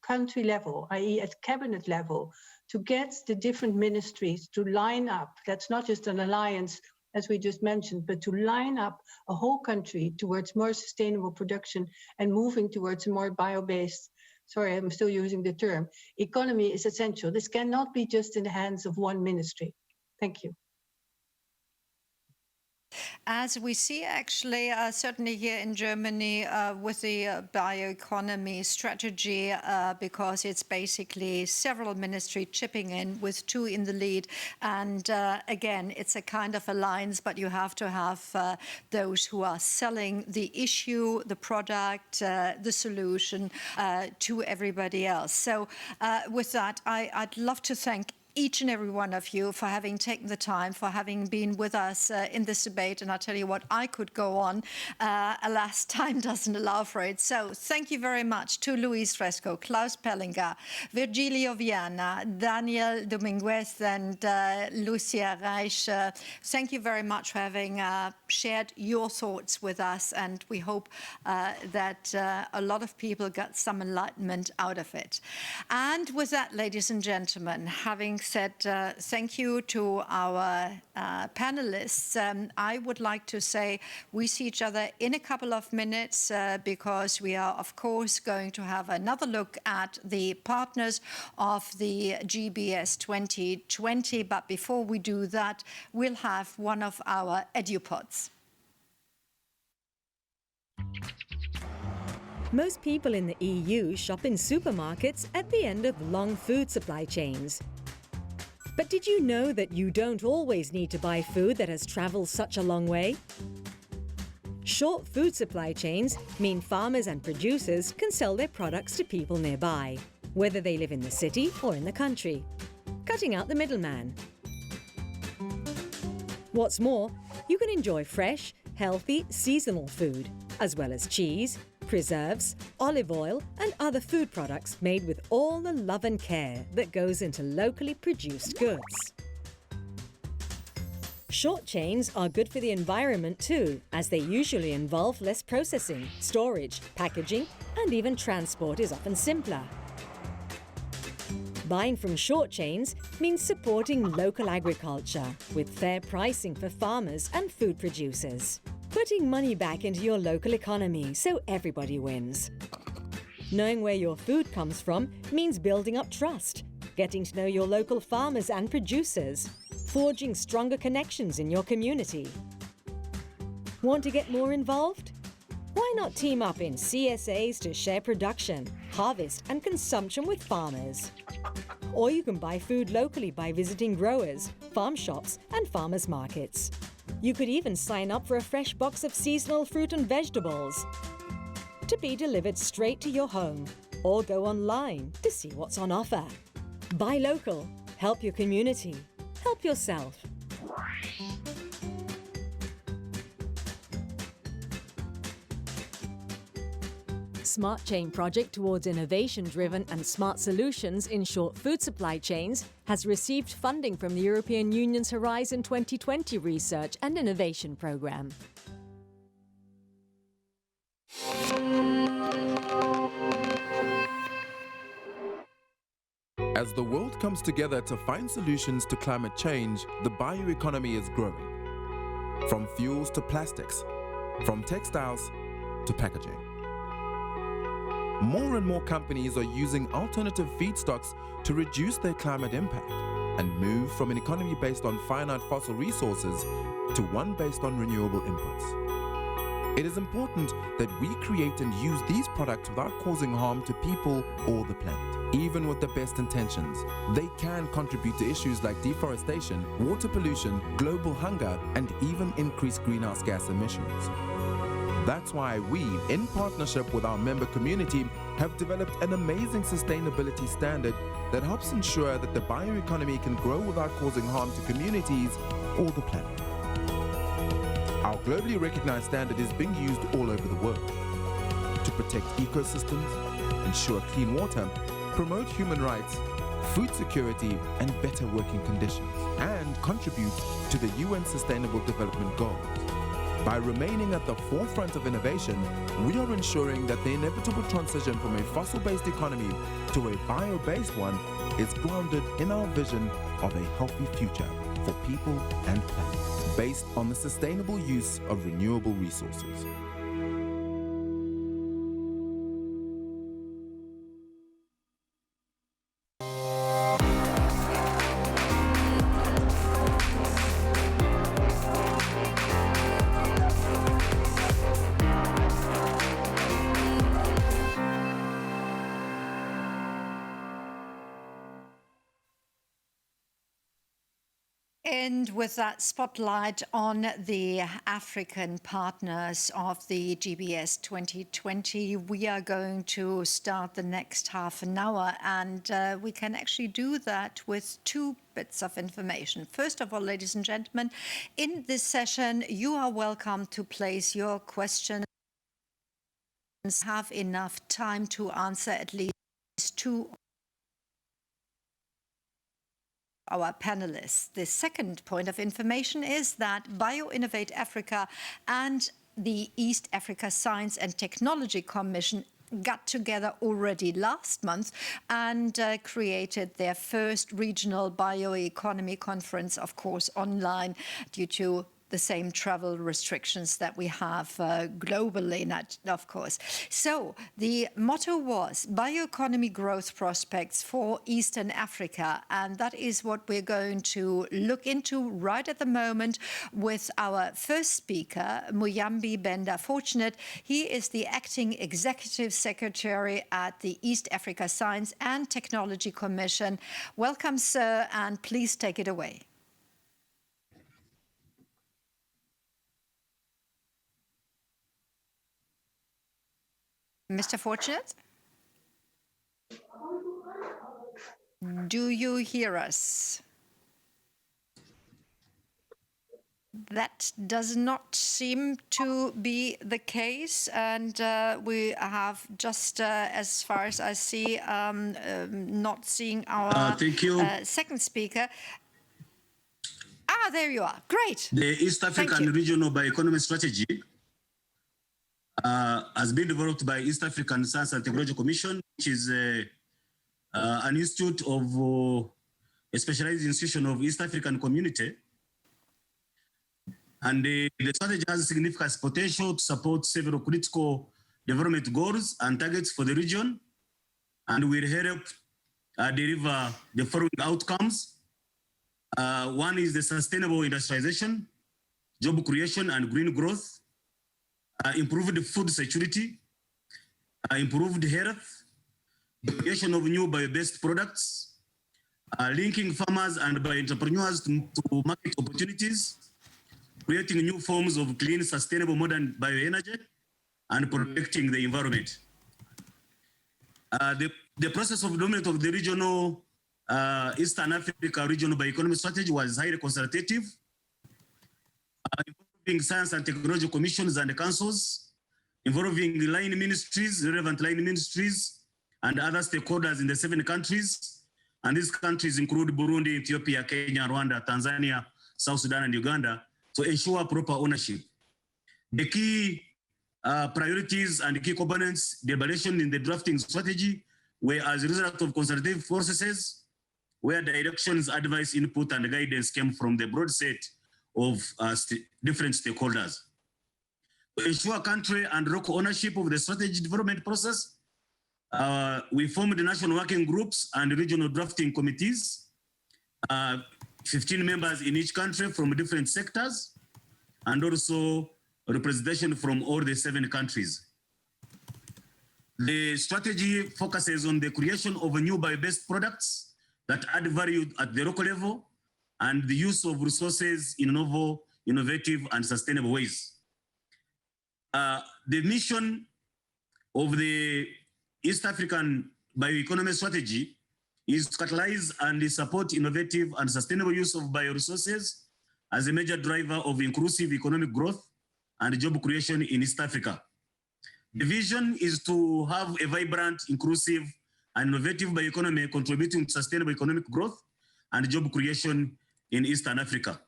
country level, i.e. at cabinet level, to get the different ministries to line up. That's not just an alliance, as we just mentioned, but to line up a whole country towards more sustainable production and moving towards a more bio-based, sorry, I'm still using the term, economy is essential. This cannot be just in the hands of one ministry. Thank you. As we see, actually, certainly here in Germany with the bioeconomy strategy, because it's basically several ministries chipping in with two in the lead. And again, it's a kind of alliance, but you have to have those who are selling the issue, the product, the solution to everybody else. So with that, I'd love to thank each and every one of you for having taken the time, for having been with us in this debate. And I'll tell you what, I could go on. Alas, time doesn't allow for it. So thank you very much to Luis Fresco, Klaus Pellinger, Virgilio Viana, Daniel Dominguez, and Lucia Reich. Thank you very much for having shared your thoughts with us. And we hope that a lot of people got some enlightenment out of it. And with that, ladies and gentlemen, having said thank you to our panelists, I would like to say we see each other in a couple of minutes because we are, of course, going to have another look at the partners of the GBS 2020. But before we do that, we'll have one of our EduPods. Most people in the EU shop in supermarkets at the end of long food supply chains. But did you know that you don't always need to buy food that has traveled such a long way? Short food supply chains mean farmers and producers can sell their products to people nearby, whether they live in the city or in the country, cutting out the middleman. What's more, you can enjoy fresh, healthy, seasonal food, as well as cheese, preserves, olive oil and other food products made with all the love and care that goes into locally produced goods. Short chains are good for the environment too, as they usually involve less processing, storage, packaging and even transport is often simpler. Buying from short chains means supporting local agriculture with fair pricing for farmers and food producers. Putting money back into your local economy so everybody wins. Knowing where your food comes from means building up trust, getting to know your local farmers and producers, forging stronger connections in your community. Want to get more involved? Why not team up in CSAs to share production, harvest and consumption with farmers? Or you can buy food locally by visiting growers, farm shops and farmers markets. You could even sign up for a fresh box of seasonal fruit and vegetables to be delivered straight to your home, or go online to see what's on offer. Buy local, help your community, help yourself. Smart Chain project towards innovation-driven and smart solutions in short food supply chains has received funding from the European Union's Horizon 2020 Research and Innovation Programme. As the world comes together to find solutions to climate change, the bioeconomy is growing. From fuels to plastics, from textiles to packaging. More and more companies are using alternative feedstocks to reduce their climate impact and move from an economy based on finite fossil resources to one based on renewable inputs. It is important that we create and use these products without causing harm to people or the planet. Even with the best intentions, they can contribute to issues like deforestation, water pollution, global hunger, and even increased greenhouse gas emissions. That's why we, in partnership with our member community, have developed an amazing sustainability standard that helps ensure that the bioeconomy can grow without causing harm to communities or the planet. Our globally recognized standard is being used all over the world to protect ecosystems, ensure clean water, promote human rights, food security, and better working conditions, and contribute to the UN Sustainable Development Goals. By remaining at the forefront of innovation, we are ensuring that the inevitable transition from a fossil-based economy to a bio-based one is grounded in our vision of a healthy future for people and planet, based on the sustainable use of renewable resources. And with that spotlight on the African partners of the GBS 2020, we are going to start the next half an hour, and we can actually do that with two bits of information. First of all, ladies and gentlemen, in this session, you are welcome to place your questions. Have enough time to answer at least two our panelists. The second point of information is that BioInnovate Africa and the East Africa Science and Technology Commission got together already last month and created their first regional bioeconomy conference, of course, online due to the same travel restrictions that we have globally, of course. So the motto was bioeconomy growth prospects for Eastern Africa, and that is what we're going to look into right at the moment with our first speaker, Muyambi Benda Fortunate. He is the acting executive secretary at the East Africa Science and Technology Commission. Welcome, sir, and please take it away. Mr. Fortunate? Do you hear us? That does not seem to be the case, and we have just, as far as I see, not seeing our second speaker. Ah, there you are. Great. The East African Regional Bioeconomy Strategy has been developed by East African Science and Technology Commission, which is an institute of a specialized institution of East African community. And the strategy has significant potential to support several critical development goals and targets for the region, and will help deliver the following outcomes. One is the sustainable industrialization, job creation and green growth, improved food security, improved health, the creation of new bio-based products, linking farmers and bio-entrepreneurs to market opportunities, creating new forms of clean, sustainable, modern bioenergy, and protecting the environment. The process of development of the regional Eastern Africa Regional Bioeconomy Strategy was highly consultative, involving science and technology commissions and councils, involving line ministries, relevant line ministries, and other stakeholders in the 7 countries. And these countries include Burundi, Ethiopia, Kenya, Rwanda, Tanzania, South Sudan, and Uganda, to ensure proper ownership. The key priorities and the key components, the evaluation in the drafting strategy were as a result of consultative processes, where directions, advice, input, and guidance came from the broad set of different stakeholders. To ensure country and local ownership of the strategy development process, We formed the national working groups and regional drafting committees, 15 members in each country from different sectors, and also representation from all the 7 countries. The strategy focuses on the creation of new bio-based products that add value at the local level and the use of resources in novel, innovative, and sustainable ways. The mission of the East African Bioeconomy Strategy is to catalyze and support innovative and sustainable use of bioresources as a major driver of inclusive economic growth and job creation in East Africa. The vision is to have a vibrant, inclusive, and innovative bioeconomy contributing to sustainable economic growth and job creation in Eastern Africa.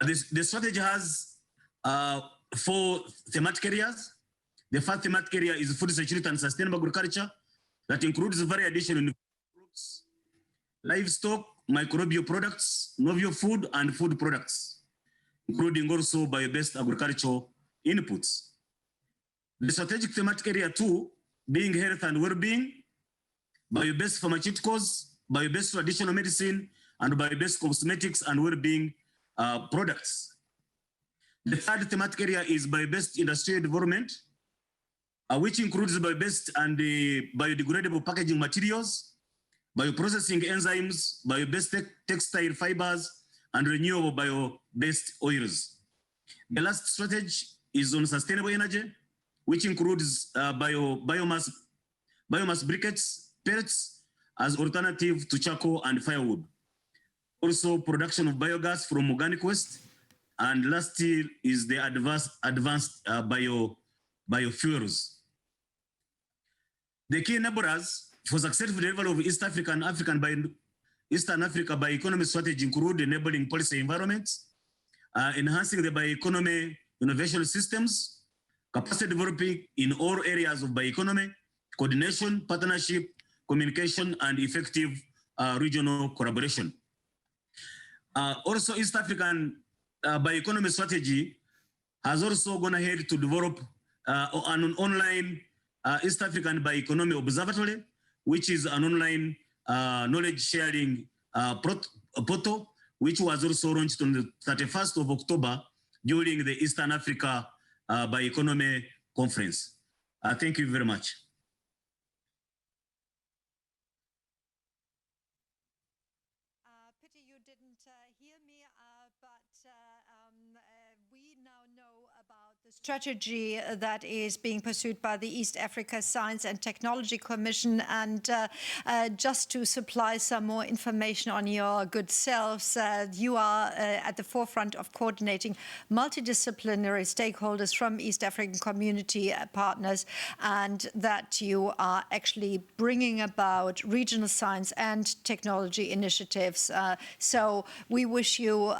The strategy has 4 thematic areas. The first thematic area is food security and sustainable agriculture that includes variation in fruits, livestock, microbial products, novel food, and food products, including also bio-based agricultural inputs. The strategic thematic area 2, being health and well-being, bio-based pharmaceuticals, bio-based traditional medicine, and bio-based cosmetics and well-being products. The third thematic area is bio-based industrial development, which includes bio-based and biodegradable packaging materials, bioprocessing enzymes, bio-based textile fibers, and renewable bio-based oils. The last strategy is on sustainable energy, which includes biomass briquettes, pellets as alternative to charcoal and firewood. Also production of biogas from organic waste. And lastly is the advanced biofuels. The key enablers for successful delivery of East Africa and Eastern Africa bioeconomy strategy include enabling policy environments, enhancing the bioeconomy innovation systems, capacity developing in all areas of bioeconomy, coordination, partnership, communication, and effective regional collaboration. Also, East African bioeconomy strategy has also gone ahead to develop an online East African Bioeconomy Observatory, which is an online knowledge sharing portal, which was also launched on the 31st of October during the Eastern Africa Bioeconomy Conference. Thank you very much. Pity you didn't hear me, but we now know about the strategy that is being pursued by the East Africa Science and Technology Commission. And just to supply some more information on your good selves, you are at the forefront of coordinating multidisciplinary stakeholders from East African community partners, and that you are actually bringing about regional science and technology initiatives. So we wish you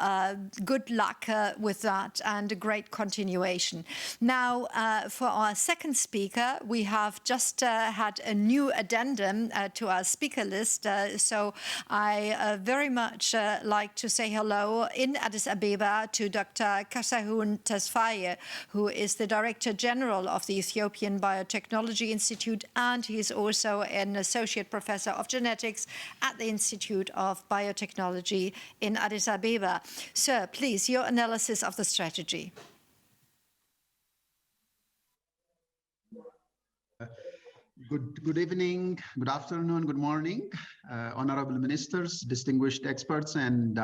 good luck with that and a great continuation. Now, for our second speaker, we have just had a new addendum to our speaker list. So I very much like to say hello in Addis Ababa to Dr. Kasahun Tesfaye, who is the Director General of the Ethiopian Biotechnology Institute, and he is also an Associate Professor of Genetics at the Institute of Biotechnology in Addis Ababa. Sir, please, your analysis of the strategy. Good evening, good afternoon, good morning, honorable ministers, distinguished experts, and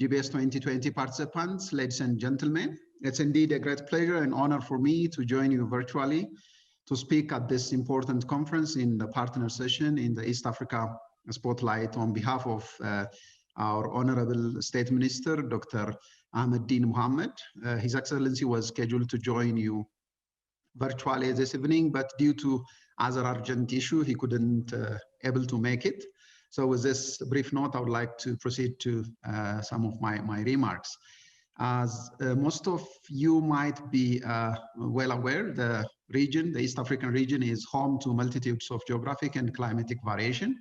GBS 2020 participants, ladies and gentlemen. It's indeed a great pleasure and honor for me to join you virtually to speak at this important conference in the partner session in the East Africa Spotlight on behalf of our Honorable State Minister, Dr. Ahmed Din Mohammed. His Excellency was scheduled to join you virtually this evening, but due to other urgent issue, he couldn't able to make it. So with this brief note, I would like to proceed to some of my remarks. As most of you might be well aware, the region, the East African region, is home to multitudes of geographic and climatic variation,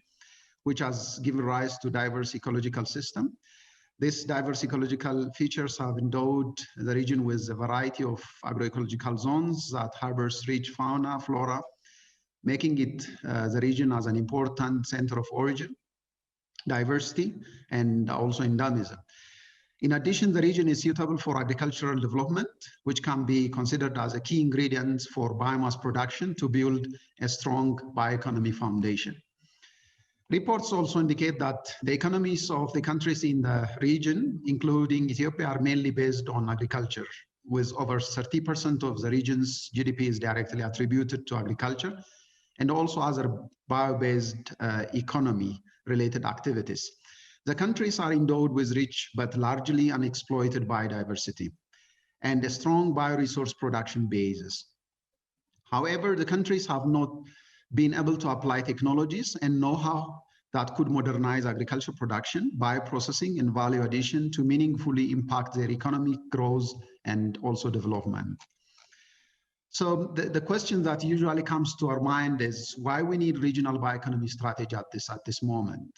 which has given rise to diverse ecological system. These diverse ecological features have endowed the region with a variety of agroecological zones that harbors rich fauna, flora, making it the region as an important center of origin, diversity, and also endemism. In addition, the region is suitable for agricultural development, which can be considered as a key ingredient for biomass production to build a strong bioeconomy foundation. Reports also indicate that the economies of the countries in the region, including Ethiopia, are mainly based on agriculture, with over 30% of the region's GDP is directly attributed to agriculture, and also other bio-based economy-related activities. The countries are endowed with rich but largely unexploited biodiversity and a strong bioresource production basis. However, the countries have not been able to apply technologies and know-how that could modernize agricultural production, bioprocessing, and value addition to meaningfully impact their economic growth and also development. So the question that usually comes to our mind is why we need regional bioeconomy strategy at this moment.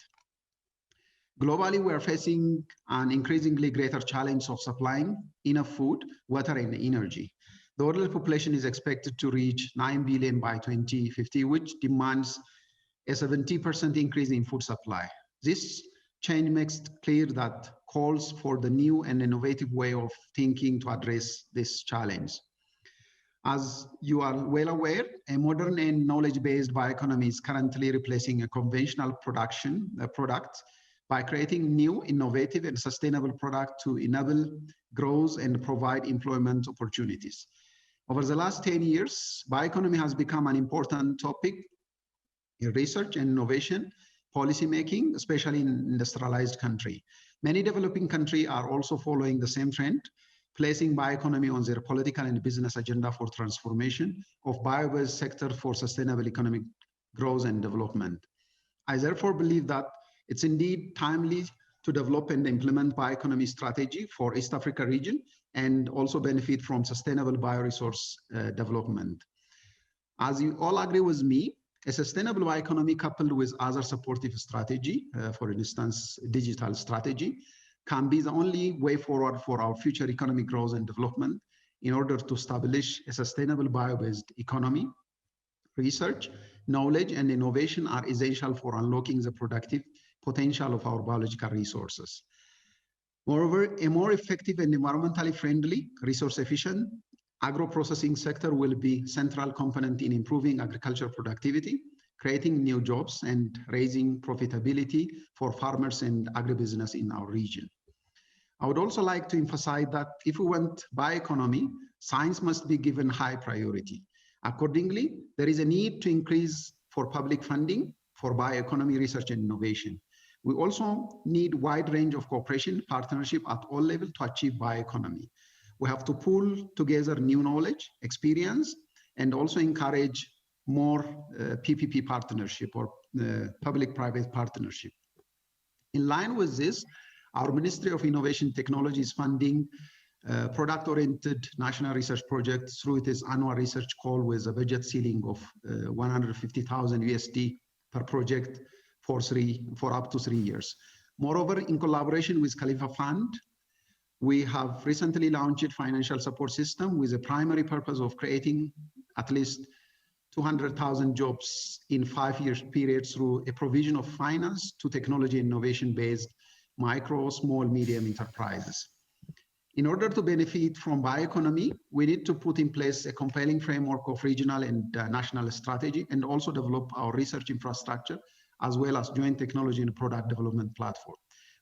Globally, we are facing an increasingly greater challenge of supplying enough food, water, and energy. The world population is expected to reach 9 billion by 2050, which demands a 70% increase in food supply. This change makes clear that calls for the new and innovative way of thinking to address this challenge. As you are well aware, a modern and knowledge-based bioeconomy is currently replacing a conventional product by creating new, innovative, and sustainable products to enable growth and provide employment opportunities. Over the last 10 years, bioeconomy has become an important topic in research and innovation, policymaking, especially in industrialized countries. Many developing countries are also following the same trend, placing bioeconomy on their political and business agenda for transformation of bio-based sector for sustainable economic growth and development. I therefore believe that it's indeed timely to develop and implement bioeconomy strategy for East Africa region and also benefit from sustainable bioresource development. As you all agree with me, a sustainable bioeconomy coupled with other supportive strategy, for instance, digital strategy, can be the only way forward for our future economic growth and development in order to establish a sustainable bio-based economy. Research, knowledge, and innovation are essential for unlocking the productive potential of our biological resources. Moreover, a more effective and environmentally friendly, resource-efficient agro-processing sector will be a central component in improving agricultural productivity, creating new jobs, and raising profitability for farmers and agribusiness in our region. I would also like to emphasize that if we want bioeconomy, science must be given high priority. Accordingly, there is a need to increase for public funding for bioeconomy research and innovation. We also need a wide range of cooperation, partnership at all levels to achieve bioeconomy. We have to pull together new knowledge, experience, and also encourage more PPP partnership or public-private partnership. In line with this, our Ministry of Innovation Technology is funding product-oriented national research projects through its annual research call with a budget ceiling of 150,000 USD per project for up to 3 years. Moreover, in collaboration with Khalifa Fund, we have recently launched a financial support system with a primary purpose of creating at least 200,000 jobs in 5-year period through a provision of finance to technology innovation-based micro, small, medium enterprises. In order to benefit from bioeconomy, we need to put in place a compelling framework of regional and national strategy and also develop our research infrastructure as well as joint technology and product development platform.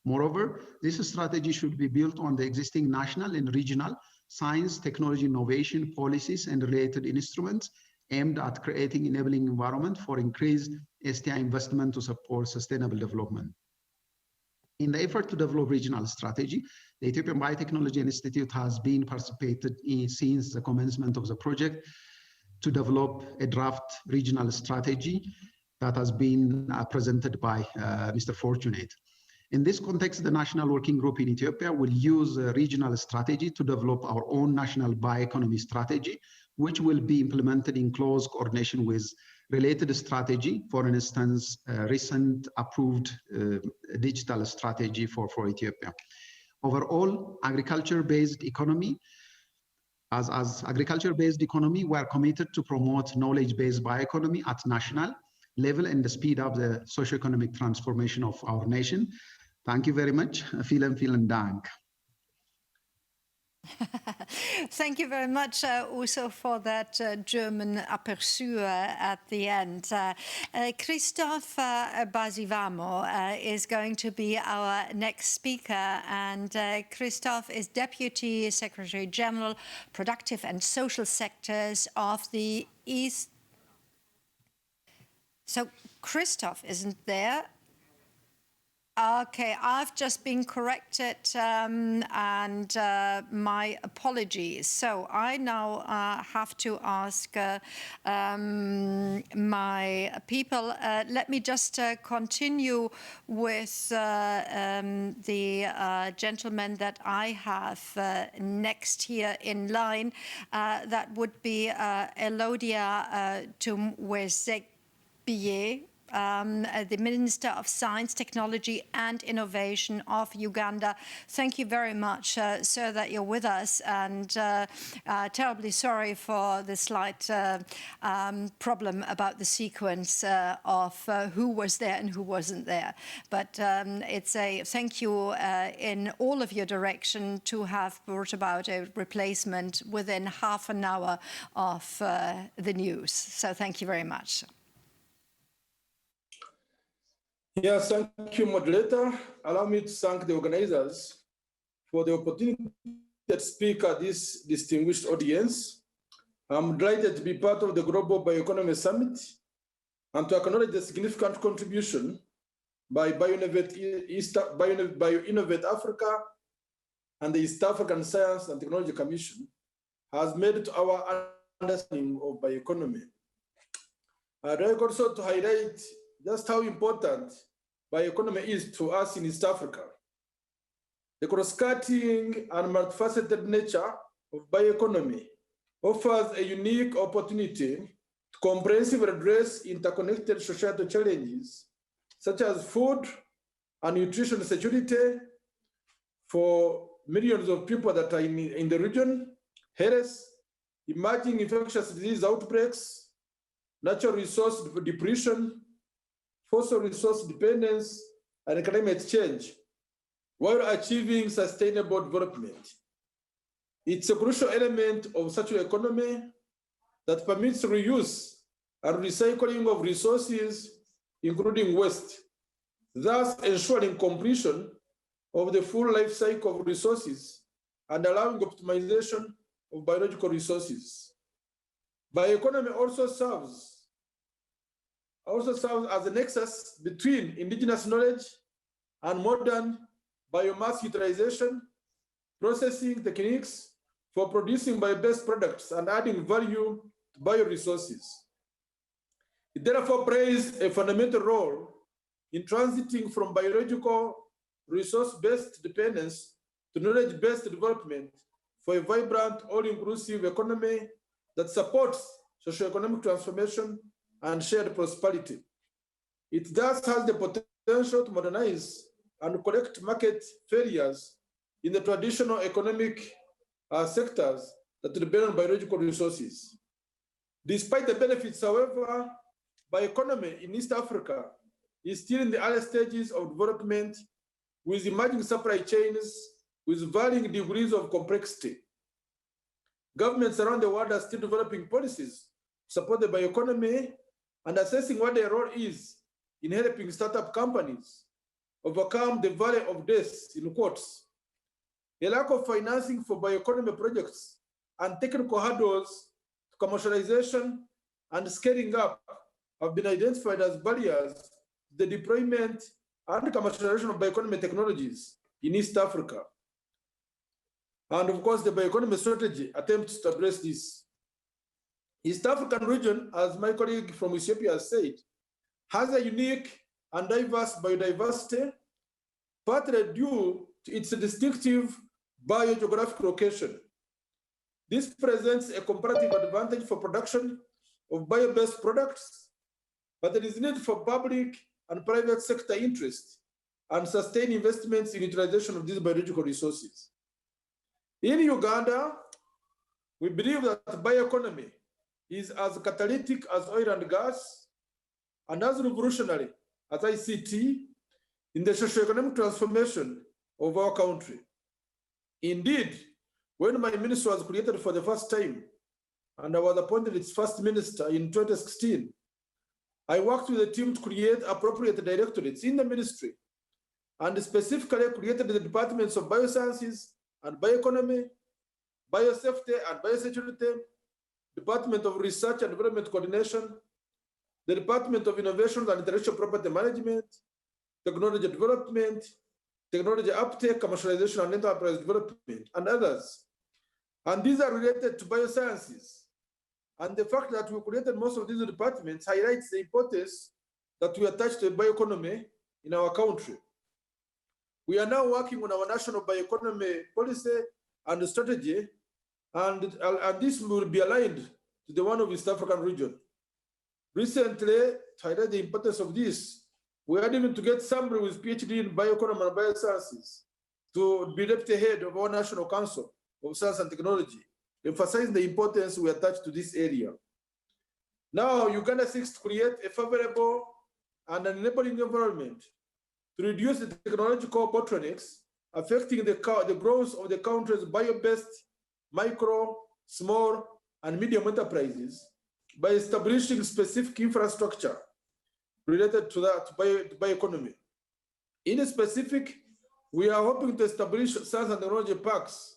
Moreover, this strategy should be built on the existing national and regional science, technology, innovation, policies, and related instruments aimed at creating enabling environment for increased STI investment to support sustainable development. In the effort to develop regional strategy, the Ethiopian Biotechnology Institute has been participated in since the commencement of the project to develop a draft regional strategy that has been presented by Mr. Fortunate. In this context, the National Working Group in Ethiopia will use a regional strategy to develop our own national bioeconomy strategy, which will be implemented in close coordination with related strategy, for instance, recent approved digital strategy for Ethiopia. Overall, agriculture-based economy As agriculture-based economy, we are committed to promote knowledge-based bioeconomy at national level and speed up the socio-economic transformation of our nation. Thank you very much. Vielen Dank. Thank you very much also for that German aperçu at the end. Christophe Basivamo is going to be our next speaker, and Christophe is Deputy Secretary General, Productive and Social Sectors of the East. So Christophe isn't there. Okay, I've just been corrected, and my apologies. So I now have to ask my people. Let me just continue with the gentleman that I have next here in line. That would be Elodia Tumwezebiye, the Minister of Science, Technology and Innovation of Uganda. Thank you very much, sir, that you're with us, and terribly sorry for the slight problem about the sequence of who was there and who wasn't there. But it's a thank you in all of your direction to have brought about a replacement within half an hour of the news. So thank you very much. Yes, thank you, moderator. Allow me to thank the organizers for the opportunity to speak at this distinguished audience. I'm delighted to be part of the Global Bioeconomy Summit and to acknowledge the significant contribution by Bioinnovate Africa and the East African Science and Technology Commission has made to our understanding of bioeconomy. I'd like also to highlight just how important bioeconomy is to us in East Africa. The cross-cutting and multifaceted nature of bioeconomy offers a unique opportunity to comprehensively address interconnected societal challenges such as food and nutrition security for millions of people that are in the region, health, emerging infectious disease outbreaks, natural resource depletion, fossil resource dependence, and climate change, while achieving sustainable development. It's a crucial element of such an economy that permits reuse and recycling of resources, including waste, thus ensuring completion of the full life cycle of resources and allowing optimization of biological resources. Bioeconomy also serves as a nexus between indigenous knowledge and modern biomass utilization, processing techniques for producing bio-based products and adding value to bioresources. It therefore plays a fundamental role in transiting from biological resource-based dependence to knowledge-based development for a vibrant, all-inclusive economy that supports socioeconomic transformation and shared prosperity. It thus has the potential to modernize and correct market failures in the traditional economic sectors that depend on biological resources. Despite the benefits, however, bioeconomy in East Africa is still in the early stages of development with emerging supply chains with varying degrees of complexity. Governments around the world are still developing policies to support the bioeconomy and assessing what their role is in helping startup companies overcome the valley of death, in quotes. A lack of financing for bioeconomy projects and technical hurdles to commercialization and scaling up have been identified as barriers to the deployment and commercialization of bioeconomy technologies in East Africa. And of course, the bioeconomy strategy attempts to address this. East African region, as my colleague from Ethiopia has said, has a unique and diverse biodiversity, partly due to its distinctive biogeographic location. This presents a comparative advantage for production of bio-based products, but there is need for public and private sector interest and sustained investments in utilization of these biological resources. In Uganda, We believe that bioeconomy is as catalytic as oil and gas and as revolutionary as ICT in the socioeconomic transformation of our country. Indeed, when my ministry was created for the first time, and I was appointed its first minister in 2016, I worked with the team to create appropriate directorates in the ministry and specifically created the departments of biosciences and bioeconomy, biosafety and biosecurity, Department of Research and Development Coordination, the Department of Innovation and Intellectual Property Management, Technology Development, Technology Uptake, Commercialization and Enterprise Development, and others. And these are related to biosciences. And the fact that we created most of these departments highlights the importance that we attach to bioeconomy in our country. We are now working on our national bioeconomy policy and strategy, and this will be aligned to the one of East African region. Recently, to highlight the importance of this, we are aiming to get somebody with PhD in bioeconomy and biosciences to be deputy head of our National Council of Science and Technology, emphasizing the importance we attach to this area. Now, Uganda seeks to create a favorable and an enabling environment to reduce the technological bottlenecks affecting the growth of the country's bio-based micro, small, and medium enterprises by establishing specific infrastructure related to that bioeconomy. In specific, we are hoping to establish science and technology parks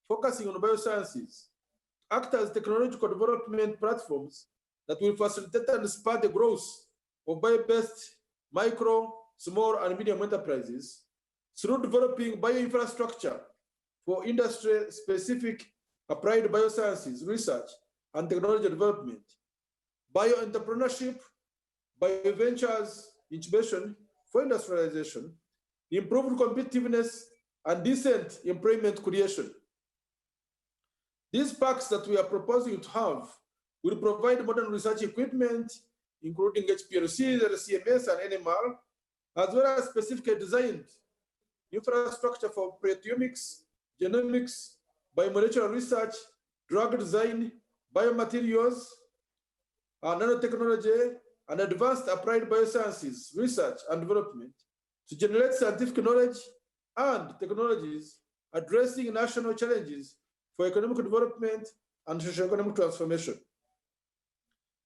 focusing on biosciences, act as technological development platforms that will facilitate and spur the growth of bio-based micro, small, and medium enterprises through developing bioinfrastructure for industry-specific applied biosciences research and technology development, bioentrepreneurship, bioventures incubation for industrialization, improved competitiveness, and decent employment creation. These parks that we are proposing to have will provide modern research equipment, including HPLCs, LCMS, and NMR, as well as specifically designed infrastructure for proteomics, genomics, biomolecular research, drug design, biomaterials, nanotechnology, and advanced applied biosciences research and development to generate scientific knowledge and technologies addressing national challenges for economic development and socioeconomic transformation.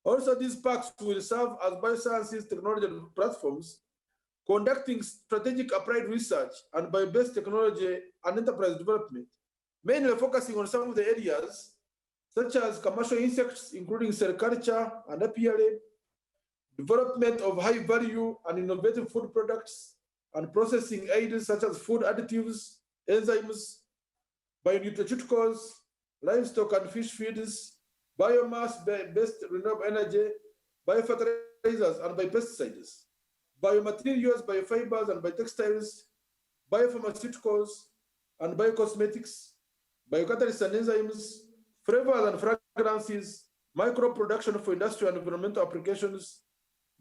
Also, these parks will serve as biosciences technology platforms, conducting strategic applied research and bio-based technology and enterprise development, mainly focusing on some of the areas such as commercial insects, including cell culture and apiary, development of high value and innovative food products, and processing aids such as food additives, enzymes, bionutraceuticals, livestock and fish feeds, biomass-based renewable energy, biofertilizers and biopesticides, biomaterials, biofibers and biotextiles, biopharmaceuticals and biocosmetics, biocatalysts and enzymes, flavors and fragrances, micro-production for industrial and environmental applications,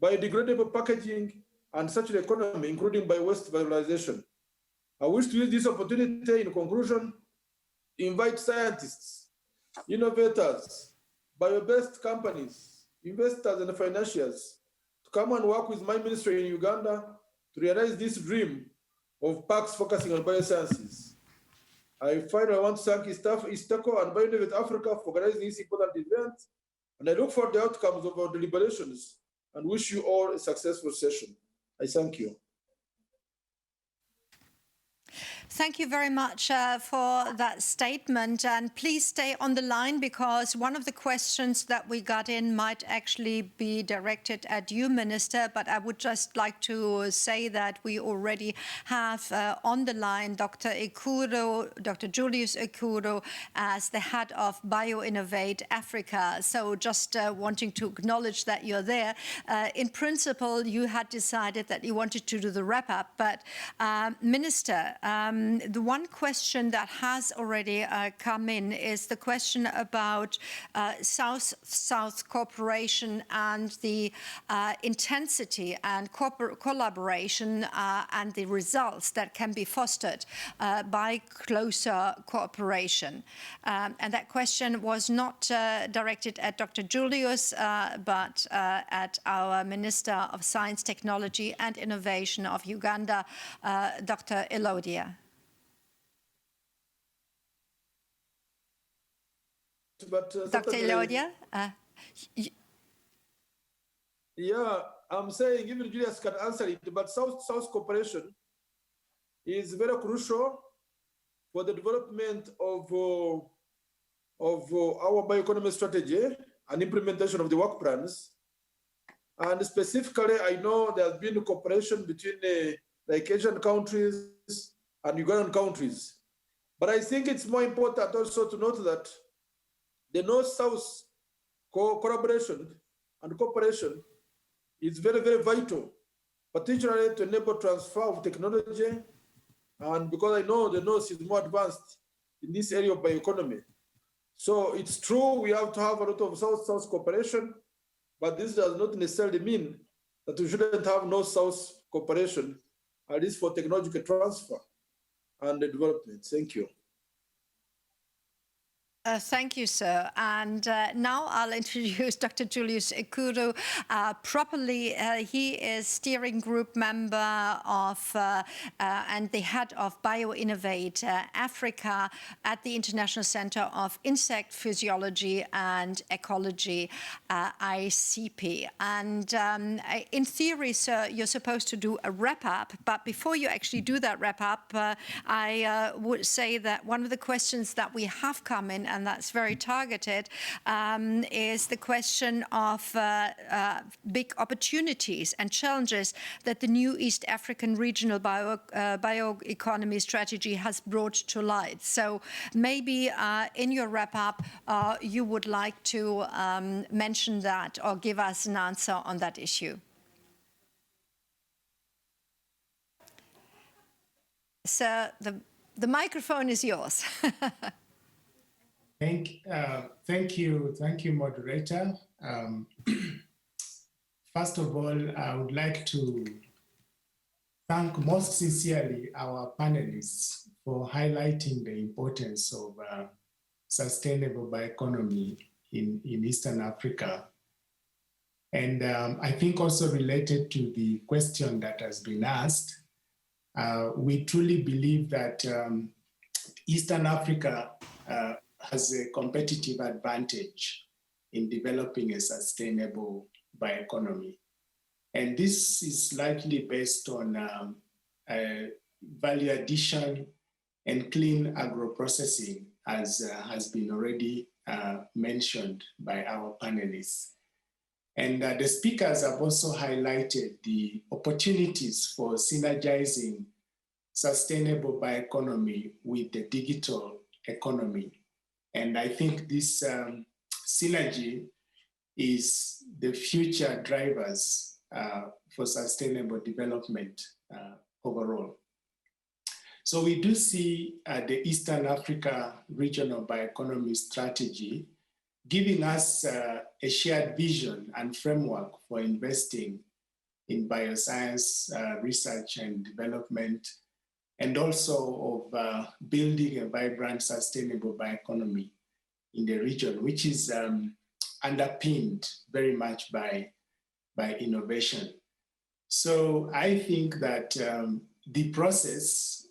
biodegradable packaging, and circular economy, including bio-waste valorization. I wish to use this opportunity, in conclusion, to invite scientists, innovators, bio-based companies, investors, and financiers to come and work with my ministry in Uganda to realize this dream of parks focusing on biosciences. I finally want to thank Istaco and Bioinnovate Africa for organizing this important event, and I look for the outcomes of our deliberations and wish you all a successful session. I thank you. Thank you very much for that statement. And please stay on the line, because one of the questions that we got in might actually be directed at you, Minister. But I would just like to say that we already have on the line Dr. Ekuro, Dr. Julius Ekuro, as the head of BioInnovate Africa. So just wanting to acknowledge that you're there. In principle, you had decided that you wanted to do the wrap-up. But Minister, The one question that has already come in is the question about South-South cooperation and the intensity and collaboration and the results that can be fostered by closer cooperation. And that question was not directed at Dr. Julius, but at our Minister of Science, Technology and Innovation of Uganda, Dr. Elodia. But, Dr. Elodia? Yeah, I'm saying even Julius can answer it, but South-South cooperation is very crucial for the development of our bioeconomy strategy and implementation of the work plans. And specifically, I know there has been cooperation between like Asian countries and Ugandan countries. But I think it's more important also to note that the North-South collaboration and cooperation is very, very vital, particularly to enable transfer of technology. And because I know the North is more advanced in this area of bioeconomy. So it's true, we have to have a lot of South-South cooperation, but this does not necessarily mean that we shouldn't have North-South cooperation, at least for technological transfer and development. Thank you. Thank you, sir. And now I'll introduce Dr. Julius Ekuru. Properly, he is steering group member of and the head of BioInnovate Africa at the International Center of Insect Physiology and Ecology, ICP. And in theory, sir, you're supposed to do a wrap-up, but before you actually do that wrap-up, I would say that one of the questions that we have come in, and that's very targeted, is the question of big opportunities and challenges that the new East African regional bioeconomy strategy has brought to light. So maybe in your wrap-up, you would like to mention that or give us an answer on that issue. Sir, the microphone is yours. Thank you, moderator. First of all, I would like to thank most sincerely our panelists for highlighting the importance of sustainable bioeconomy in Eastern Africa. And I think also related to the question that has been asked, we truly believe that Eastern Africa has a competitive advantage in developing a sustainable bioeconomy. And this is likely based on value addition and clean agro-processing, as has been already mentioned by our panelists. And the speakers have also highlighted the opportunities for synergizing sustainable bioeconomy with the digital economy. And I think this synergy is the future drivers for sustainable development overall. So we do see the Eastern Africa Regional Bioeconomy Strategy giving us a shared vision and framework for investing in bioscience research and development, and also of building a vibrant, sustainable bioeconomy in the region, which is underpinned very much by innovation. So I think that the process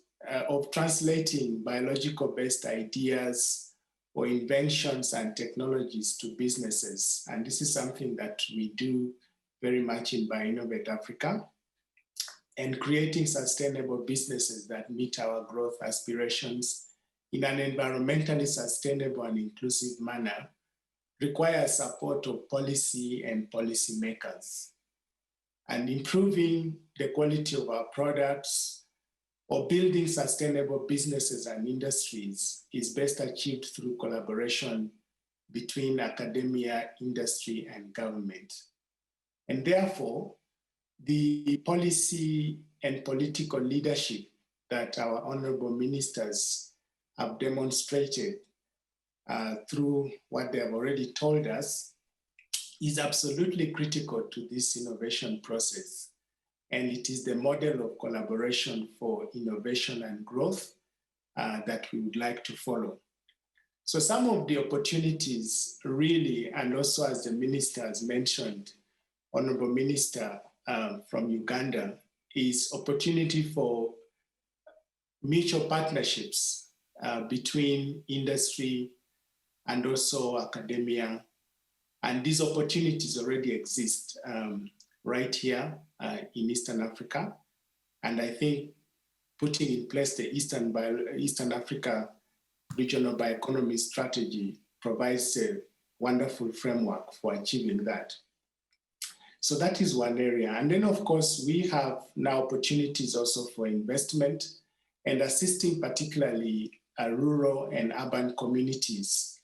of translating biological-based ideas or inventions and technologies to businesses, and this is something that we do very much in BioInnovate Africa, and creating sustainable businesses that meet our growth aspirations in an environmentally sustainable and inclusive manner requires support of policy and policymakers. And improving the quality of our products or building sustainable businesses and industries is best achieved through collaboration between academia, industry, and government. And therefore, the policy and political leadership that our honorable ministers have demonstrated through what they have already told us is absolutely critical to this innovation process. And it is the model of collaboration for innovation and growth that we would like to follow. So some of the opportunities really, and also as the minister has mentioned, Honorable Minister from Uganda, is opportunity for mutual partnerships between industry and also academia. And these opportunities already exist right here in Eastern Africa. And I think putting in place the Eastern Africa Regional Bioeconomy Strategy provides a wonderful framework for achieving that. So that is one area. And then, of course, we have now opportunities also for investment and assisting particularly rural and urban communities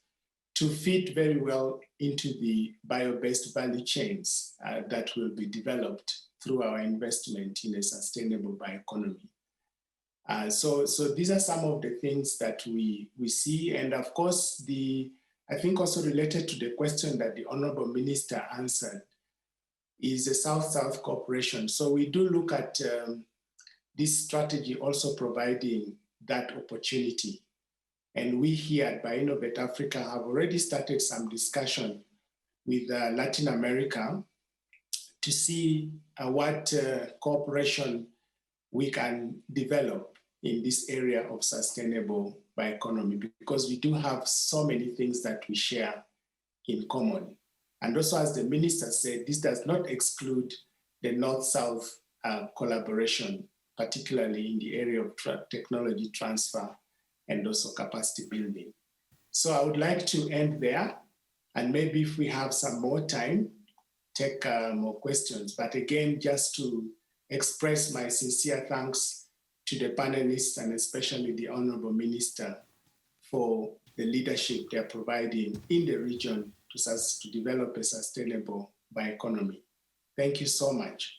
to fit very well into the bio-based value chains that will be developed through our investment in a sustainable bioeconomy. So these are some of the things that we see. And of course, I think also related to the question that the Honorable Minister answered is the South-South cooperation. So we do look at this strategy also providing that opportunity. And we here at BioInnovate Africa have already started some discussion with Latin America to see what cooperation we can develop in this area of sustainable bioeconomy, because we do have so many things that we share in common. And also, as the minister said, this does not exclude the North-South collaboration, particularly in the area of technology transfer and also capacity building. So I would like to end there, and maybe if we have some more time, take more questions. But again, just to express my sincere thanks to the panelists and especially the Honorable Minister for the leadership they're providing in the region to develop a sustainable bioeconomy. Thank you so much.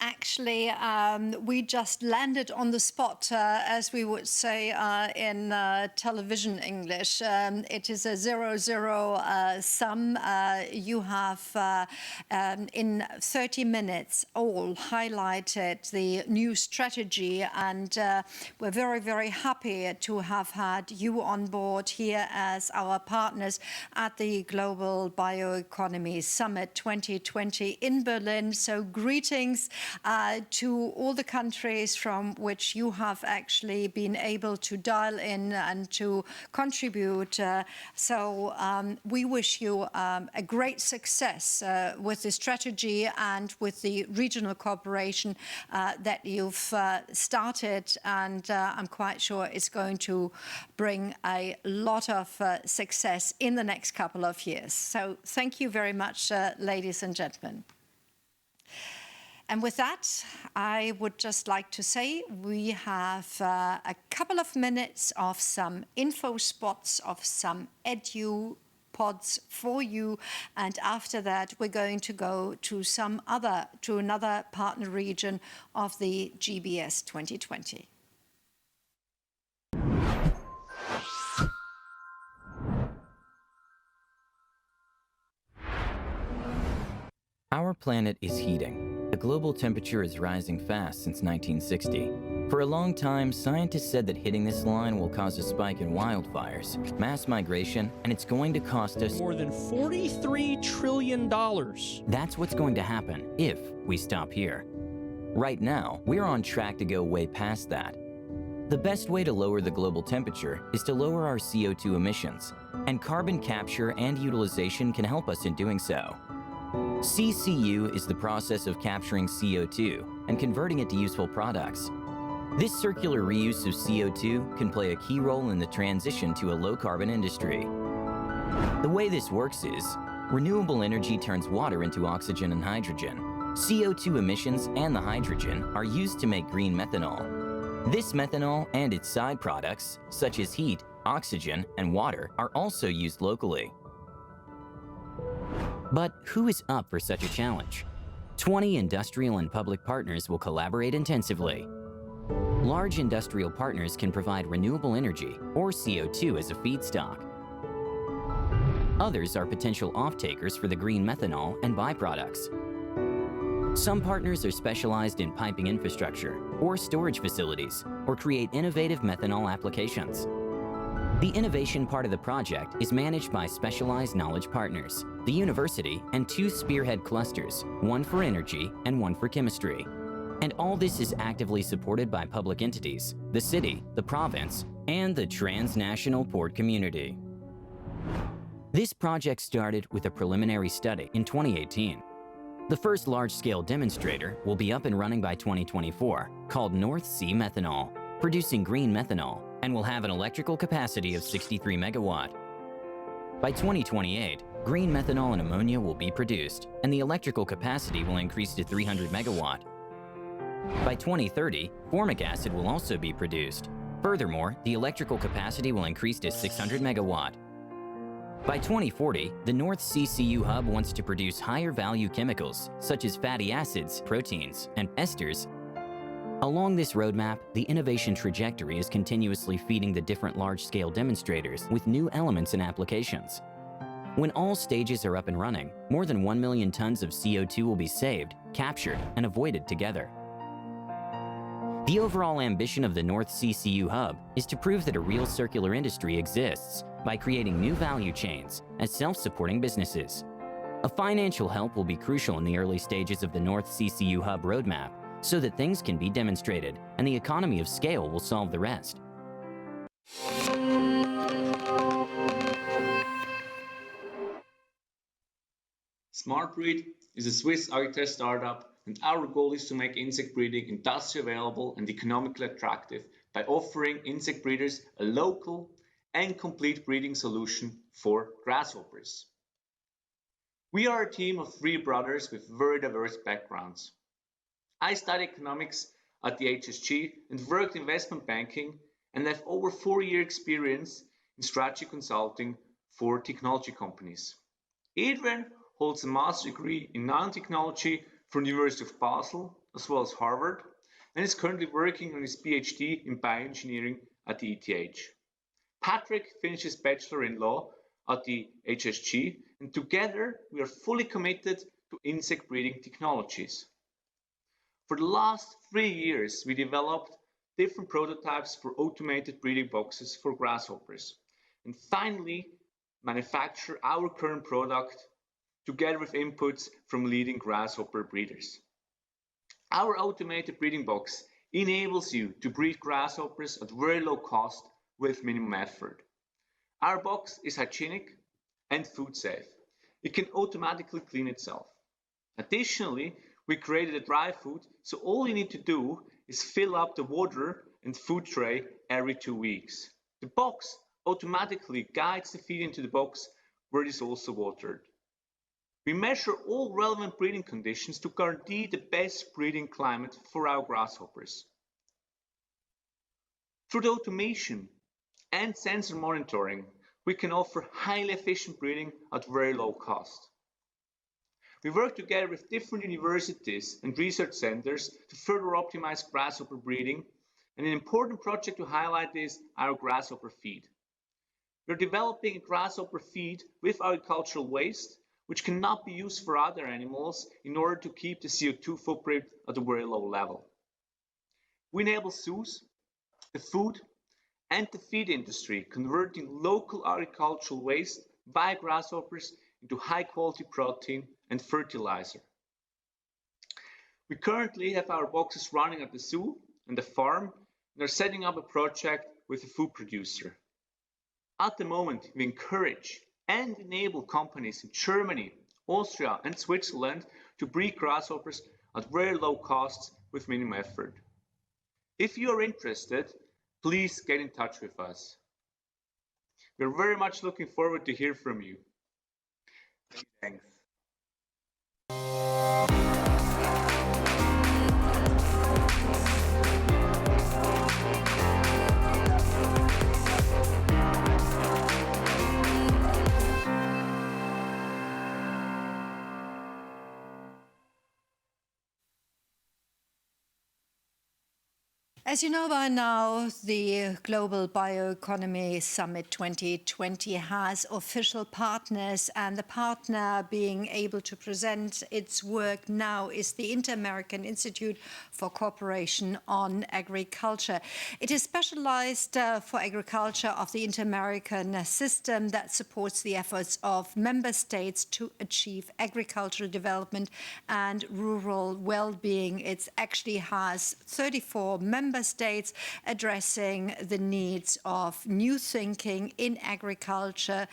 Actually, we just landed on the spot, as we would say in television English. It is a 0-0 sum. You have, in 30 minutes, all highlighted the new strategy, and we're very, very happy to have had you on board here as our partners at the Global Bioeconomy Summit 2020 in Berlin. So greetings to all the countries from which you have actually been able to dial in and to contribute. So we wish you a great success with the strategy and with the regional cooperation that you've started, and I'm quite sure it's going to bring a lot of success in the next couple of years. So thank you very much, ladies and gentlemen. And with that, I would just like to say we have a couple of minutes of some info spots, of some edu pods for you. And after that, we're going to go to another partner region of the GBS 2020. Our planet is heating. The global temperature is rising fast since 1960. For a long time, scientists said that hitting this line will cause a spike in wildfires, mass migration, and it's going to cost us more than $43 trillion. That's what's going to happen if we stop here. Right now, we're on track to go way past that. The best way to lower the global temperature is to lower our CO2 emissions, and carbon capture and utilization can help us in doing so. CCU is the process of capturing CO2 and converting it to useful products. This circular reuse of CO2 can play a key role in the transition to a low-carbon industry. The way this works is, renewable energy turns water into oxygen and hydrogen. CO2 emissions and the hydrogen are used to make green methanol. This methanol and its side products, such as heat, oxygen, and water, are also used locally. But who is up for such a challenge? 20 industrial and public partners will collaborate intensively. Large industrial partners can provide renewable energy or CO2 as a feedstock. Others are potential off-takers for the green methanol and byproducts. Some partners are specialized in piping infrastructure or storage facilities or create innovative methanol applications. The innovation part of the project is managed by specialized knowledge partners, the university, and 2 spearhead clusters, one for energy and one for chemistry. And all this is actively supported by public entities, the city, the province, and the transnational port community. This project started with a preliminary study in 2018. The first large-scale demonstrator will be up and running by 2024, called North Sea Methanol, producing green methanol, and will have an electrical capacity of 63 megawatt. By 2028, green methanol and ammonia will be produced, and the electrical capacity will increase to 300 megawatt. By 2030, formic acid will also be produced. Furthermore, the electrical capacity will increase to 600 megawatt. By 2040, the North Sea CU Hub wants to produce higher value chemicals, such as fatty acids, proteins, and esters. Along this roadmap, the innovation trajectory is continuously feeding the different large-scale demonstrators with new elements and applications. When all stages are up and running, more than 1 million tons of CO2 will be saved, captured, and avoided together. The overall ambition of the North Sea CU Hub is to prove that a real circular industry exists by creating new value chains as self-supporting businesses. A financial help will be crucial in the early stages of the North Sea CU Hub roadmap so that things can be demonstrated and the economy of scale will solve the rest. SmartBreed is a Swiss agritech startup, and our goal is to make insect breeding industrially available and economically attractive by offering insect breeders a local and complete breeding solution for grasshoppers. We are a team of 3 brothers with very diverse backgrounds. I studied economics at the HSG and worked in investment banking, and have over 4-year experience in strategy consulting for technology companies. Adrian holds a master's degree in nanotechnology from the University of Basel, as well as Harvard, and is currently working on his PhD in bioengineering at the ETH. Patrick finished his bachelor in law at the HSG, and together we are fully committed to insect breeding technologies. For the last 3 years, we developed different prototypes for automated breeding boxes for grasshoppers, and finally manufacture our current product together with inputs from leading grasshopper breeders. Our automated breeding box enables you to breed grasshoppers at very low cost with minimum effort. Our box is hygienic and food safe. It can automatically clean itself. Additionally, we created a dry food, so all you need to do is fill up the water and food tray every 2 weeks. The box automatically guides the feed into the box where it is also watered. We measure all relevant breeding conditions to guarantee the best breeding climate for our grasshoppers. Through the automation and sensor monitoring, we can offer highly efficient breeding at very low cost. We work together with different universities and research centers to further optimize grasshopper breeding, and an important project to highlight is our grasshopper feed. We're developing a grasshopper feed with agricultural waste, which cannot be used for other animals in order to keep the CO2 footprint at a very low level. We enable zoos, the food, and the feed industry, converting local agricultural waste by grasshoppers into high-quality protein and fertilizer. We currently have our boxes running at the zoo and the farm, and are setting up a project with a food producer. At the moment, we encourage and enable companies in Germany, Austria, and Switzerland to breed grasshoppers at very low costs with minimum effort. If you are interested, please get in touch with us. We're very much looking forward to hear from you. Thanks. As you know by now, the Global Bioeconomy Summit 2020 has official partners, and the partner being able to present its work now is the Inter-American Institute for Cooperation on Agriculture. It is specialized for agriculture of the Inter-American system that supports the efforts of member states to achieve agricultural development and rural well-being. It actually has 34 member states addressing the needs of new thinking in agriculture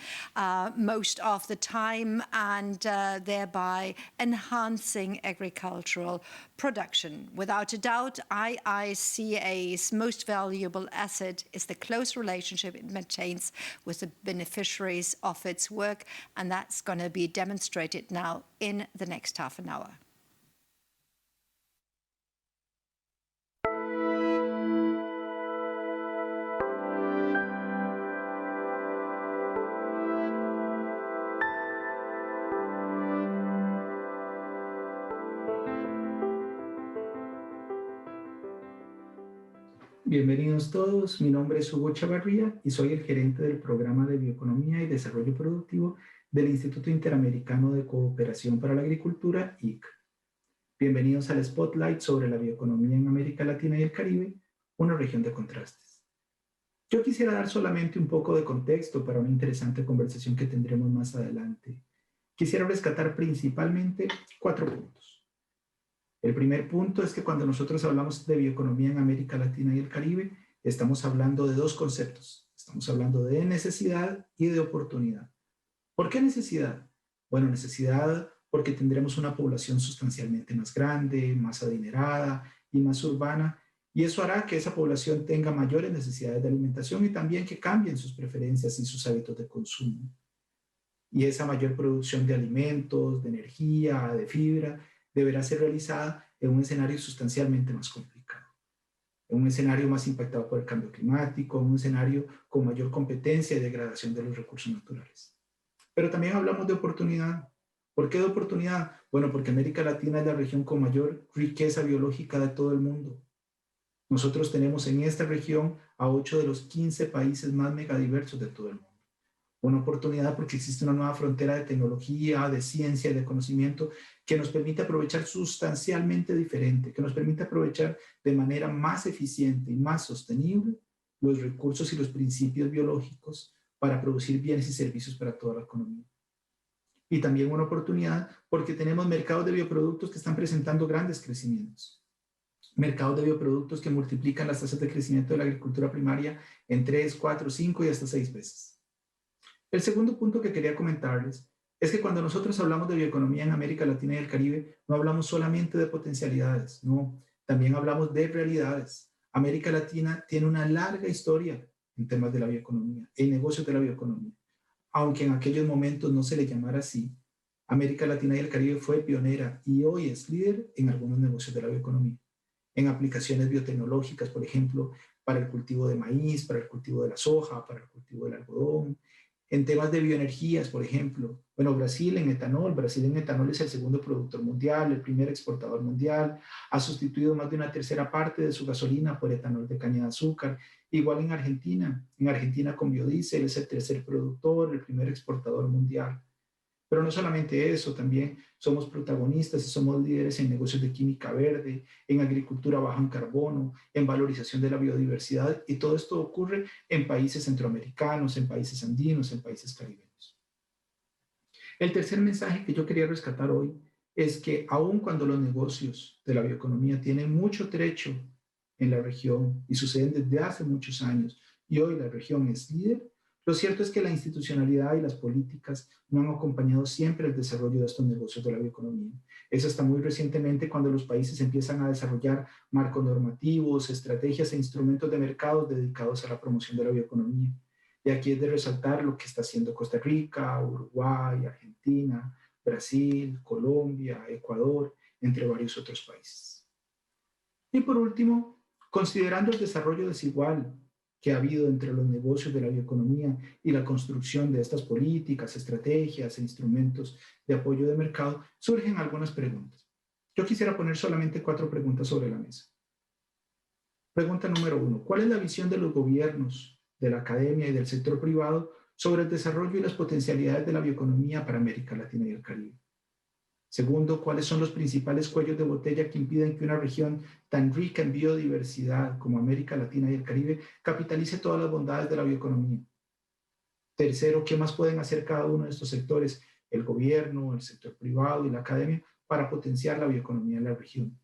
most of the time, and thereby enhancing agricultural production. Without a doubt, IICA's most valuable asset is the close relationship it maintains with the beneficiaries of its work, and that's going to be demonstrated now in the next half an hour. Bienvenidos todos, mi nombre es Hugo Chavarría y soy el gerente del Programa de Bioeconomía y Desarrollo Productivo del Instituto Interamericano de Cooperación para la Agricultura, IC. Bienvenidos al Spotlight sobre la bioeconomía en América Latina y el Caribe, una región de contrastes. Yo quisiera dar solamente un poco de contexto para una interesante conversación que tendremos más adelante. Quisiera rescatar principalmente 4 puntos. El primer punto es que cuando nosotros hablamos de bioeconomía en América Latina y el Caribe, estamos hablando de 2 conceptos. Estamos hablando de necesidad y de oportunidad. ¿Por qué necesidad? Bueno, necesidad porque tendremos una población sustancialmente más grande, más adinerada y más urbana, y eso hará que esa población tenga mayores necesidades de alimentación y también que cambien sus preferencias y sus hábitos de consumo. Y esa mayor producción de alimentos, de energía, de fibra, deberá ser realizada en un escenario sustancialmente más complicado, en un escenario más impactado por el cambio climático, en un escenario con mayor competencia y degradación de los recursos naturales. Pero también hablamos de oportunidad. ¿Por qué de oportunidad? Bueno, porque América Latina es la región con mayor riqueza biológica de todo el mundo. Nosotros tenemos en esta región a 8 de los 15 países más megadiversos de todo el mundo. Una oportunidad porque existe una nueva frontera de tecnología, de ciencia y de conocimiento que nos permite aprovechar sustancialmente diferente, que nos permite aprovechar de manera más eficiente y más sostenible los recursos y los principios biológicos para producir bienes y servicios para toda la economía. Y también una oportunidad porque tenemos mercados de bioproductos que están presentando grandes crecimientos. Mercados de bioproductos que multiplican las tasas de crecimiento de la agricultura primaria en 3, 4, 5 y hasta 6 veces. El segundo punto que quería comentarles es que cuando nosotros hablamos de bioeconomía en América Latina y el Caribe, no hablamos solamente de potencialidades, no, también hablamos de realidades. América Latina tiene una larga historia en temas de la bioeconomía, en negocios de la bioeconomía. Aunque en aquellos momentos no se le llamara así, América Latina y el Caribe fue pionera y hoy es líder en algunos negocios de la bioeconomía. En aplicaciones biotecnológicas, por ejemplo, para el cultivo de maíz, para el cultivo de la soja, para el cultivo del algodón. En temas de bioenergías, por ejemplo, bueno, Brasil en etanol es el segundo productor mundial, el primer exportador mundial, ha sustituido más de una tercera parte de su gasolina por etanol de caña de azúcar. Igual en Argentina con biodiesel es el tercer productor, el primer exportador mundial. Pero no solamente eso, también somos protagonistas y somos líderes en negocios de química verde, en agricultura baja en carbono, en valorización de la biodiversidad, y todo esto ocurre en países centroamericanos, en países andinos, en países caribeños. El tercer mensaje que yo quería rescatar hoy es que aun cuando los negocios de la bioeconomía tienen mucho trecho en la región y suceden desde hace muchos años, y hoy la región es líder, lo cierto es que la institucionalidad y las políticas no han acompañado siempre el desarrollo de estos negocios de la bioeconomía. Es hasta muy recientemente cuando los países empiezan a desarrollar marcos normativos, estrategias e instrumentos de mercado dedicados a la promoción de la bioeconomía. Y aquí es de resaltar lo que está haciendo Costa Rica, Uruguay, Argentina, Brasil, Colombia, Ecuador, entre varios otros países. Y por último, considerando el desarrollo desigual que ha habido entre los negocios de la bioeconomía y la construcción de estas políticas, estrategias e instrumentos de apoyo de mercado, surgen algunas preguntas. Yo quisiera poner solamente 4 preguntas sobre la mesa. Pregunta número 1. ¿Cuál es la visión de los gobiernos, de la academia y del sector privado sobre el desarrollo y las potencialidades de la bioeconomía para América Latina y el Caribe? Segundo, ¿cuáles son los principales cuellos de botella que impiden que una región tan rica en biodiversidad como América Latina y el Caribe capitalice todas las bondades de la bioeconomía? Tercero, ¿qué más pueden hacer cada uno de estos sectores, el gobierno, el sector privado y la academia, para potenciar la bioeconomía en la región?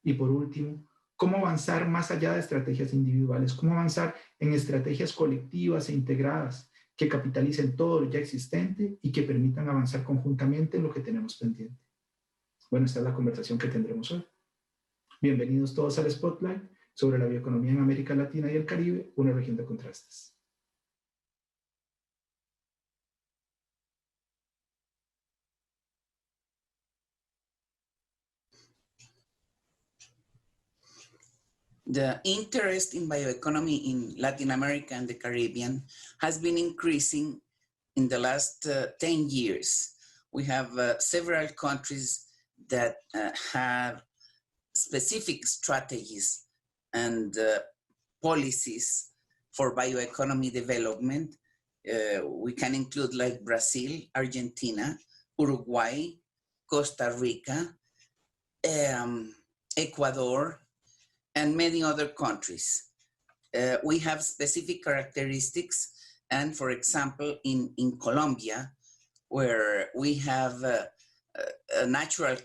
Y por último, ¿cómo avanzar más allá de estrategias individuales? ¿Cómo avanzar en estrategias colectivas e integradas que capitalicen todo lo ya existente y que permitan avanzar conjuntamente en lo que tenemos pendiente? Bueno, esta es la conversación que tendremos hoy. Bienvenidos todos al Spotlight sobre la bioeconomía en América Latina y el Caribe, una región de contrastes. The interest in bioeconomy in Latin America and the Caribbean has been increasing in the last 10 years. We have several countries that have specific strategies and policies for bioeconomy development. We can include like Brazil, Argentina, Uruguay, Costa Rica, Ecuador, and many other countries. We have specific characteristics, and for example, in Colombia, where we have a natural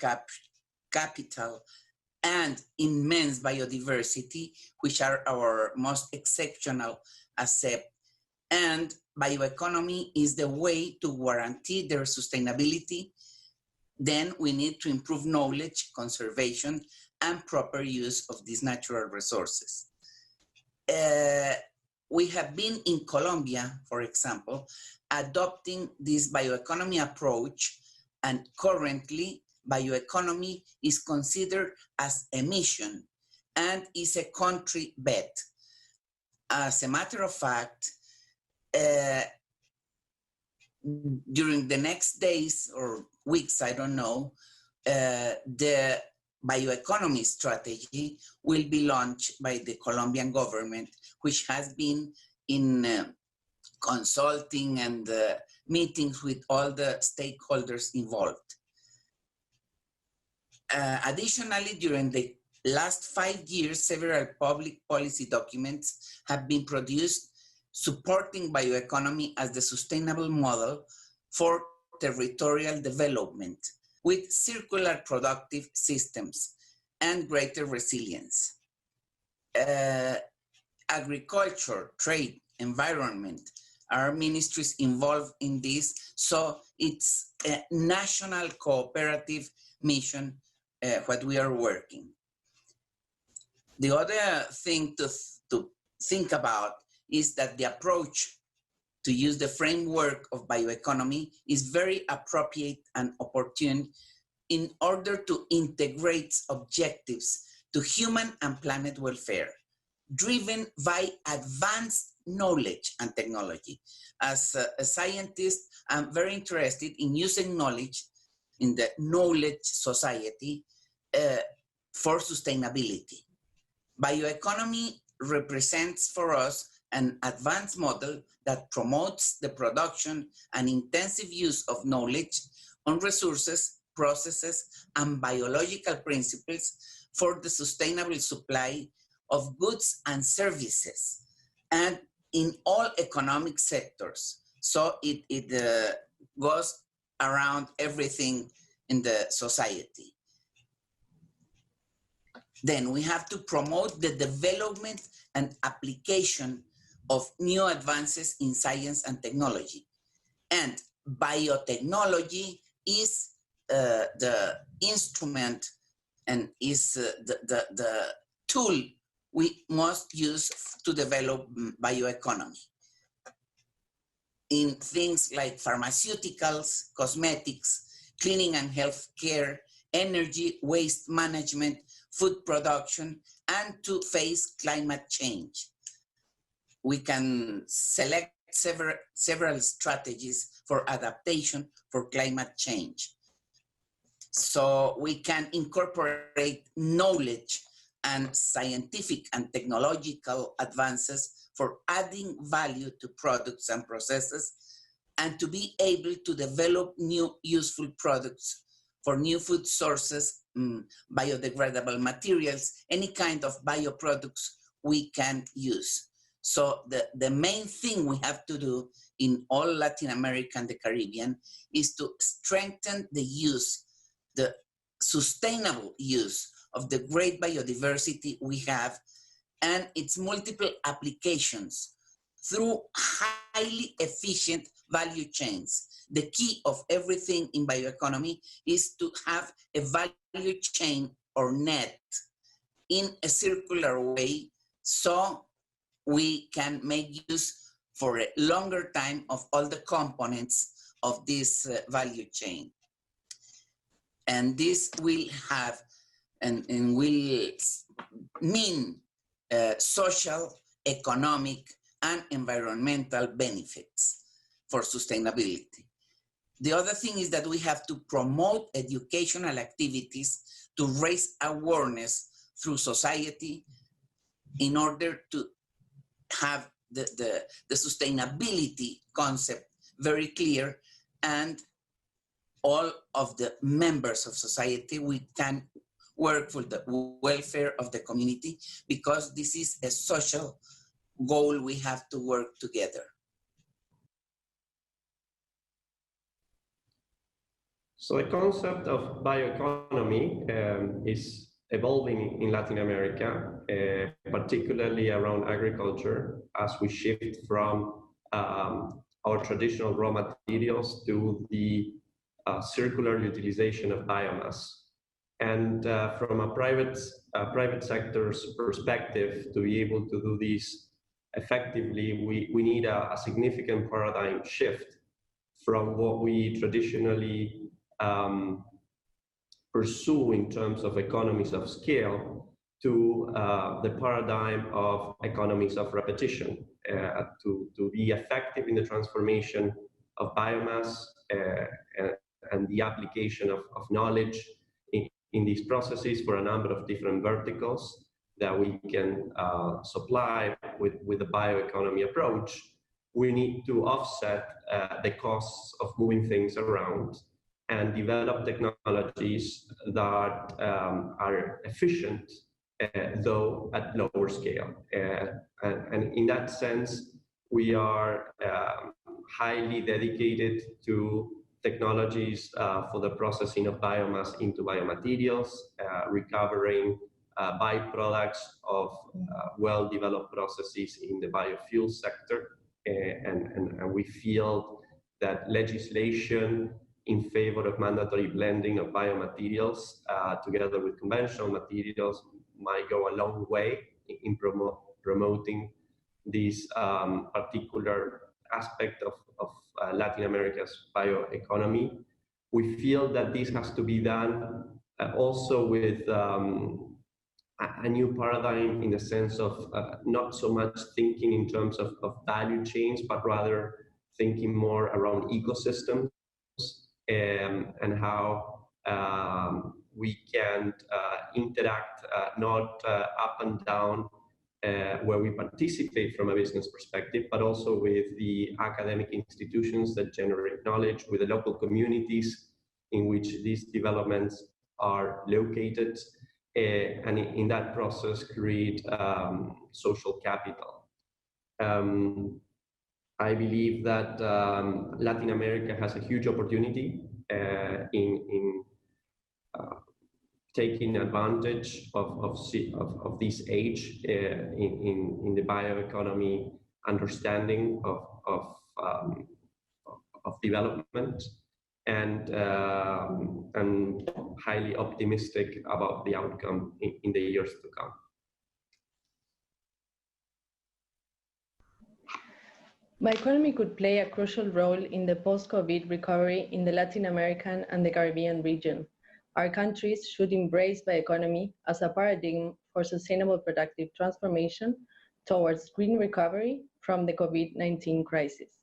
capital and immense biodiversity, which are our most exceptional asset, and bioeconomy is the way to guarantee their sustainability. Then we need to improve knowledge, conservation, and proper use of these natural resources. We have been in Colombia, for example, adopting this bioeconomy approach, and currently bioeconomy is considered as a mission and is a country bet. As a matter of fact, during the next days or weeks, I don't know, the bioeconomy strategy will be launched by the Colombian government, which has been in consulting and meetings with all the stakeholders involved. Additionally, during the last 5 years, several public policy documents have been produced supporting bioeconomy as the sustainable model for territorial development, with circular productive systems and greater resilience. Agriculture, trade, environment are ministries involved in this, so it's a national cooperative mission what we are working. The other thing to think about is that the approach to use the framework of bioeconomy is very appropriate and opportune in order to integrate objectives to human and planet welfare, driven by advanced knowledge and technology. As a scientist, I'm very interested in using knowledge in the knowledge society for sustainability. Bioeconomy represents for us an advanced model that promotes the production and intensive use of knowledge on resources, processes, and biological principles for the sustainable supply of goods and services, and in all economic sectors. So it goes around everything in the society. Then we have to promote the development and application of new advances in science and technology. And biotechnology is the instrument and is the tool we must use to develop bioeconomy. In things like pharmaceuticals, cosmetics, cleaning and healthcare, energy, waste management, food production, and to face climate change. We can select several strategies for adaptation for climate change. So we can incorporate knowledge and scientific and technological advances for adding value to products and processes, and to be able to develop new useful products for new food sources, biodegradable materials, any kind of bioproducts we can use. So the main thing we have to do in all Latin America and the Caribbean is to strengthen the use, the sustainable use of the great biodiversity we have and its multiple applications through highly efficient value chains. The key of everything in bioeconomy is to have a value chain or net in a circular way so we can make use for a longer time of all the components of this value chain. And this will have and will mean social, economic, and environmental benefits for sustainability. The other thing is that we have to promote educational activities to raise awareness through society in order to have the sustainability concept very clear, and all of the members of society, we can work for the welfare of the community, because this is a social goal we have to work together. So the concept of bioeconomy is evolving in Latin America, particularly around agriculture, as we shift from our traditional raw materials to the circular utilization of biomass. And from a private sector's perspective, to be able to do this effectively, we need a significant paradigm shift from what we traditionally pursue in terms of economies of scale to the paradigm of economies of repetition, to be effective in the transformation of biomass and the application of knowledge in these processes for a number of different verticals that we can supply with the bioeconomy approach. We need to offset the costs of moving things around and develop technologies that are efficient, though at lower scale. And in that sense, we are highly dedicated to technologies for the processing of biomass into biomaterials, recovering byproducts of well-developed processes in the biofuel sector. And we feel that legislation in favor of mandatory blending of biomaterials together with conventional materials might go a long way in promoting this particular aspect of Latin America's bioeconomy. We feel that this has to be done also with a new paradigm, in the sense of not so much thinking in terms of value chains, but rather thinking more around ecosystems and how we can interact not up and down where we participate from a business perspective, but also with the academic institutions that generate knowledge, with the local communities in which these developments are located, and in that process create social capital. I believe that Latin America has a huge opportunity in taking advantage of this age in the bioeconomy understanding of development, and highly optimistic about the outcome in the years to come. Bioeconomy could play a crucial role in the post-COVID recovery in the Latin American and the Caribbean region. Our countries should embrace bioeconomy as a paradigm for sustainable productive transformation towards green recovery from the COVID-19 crisis.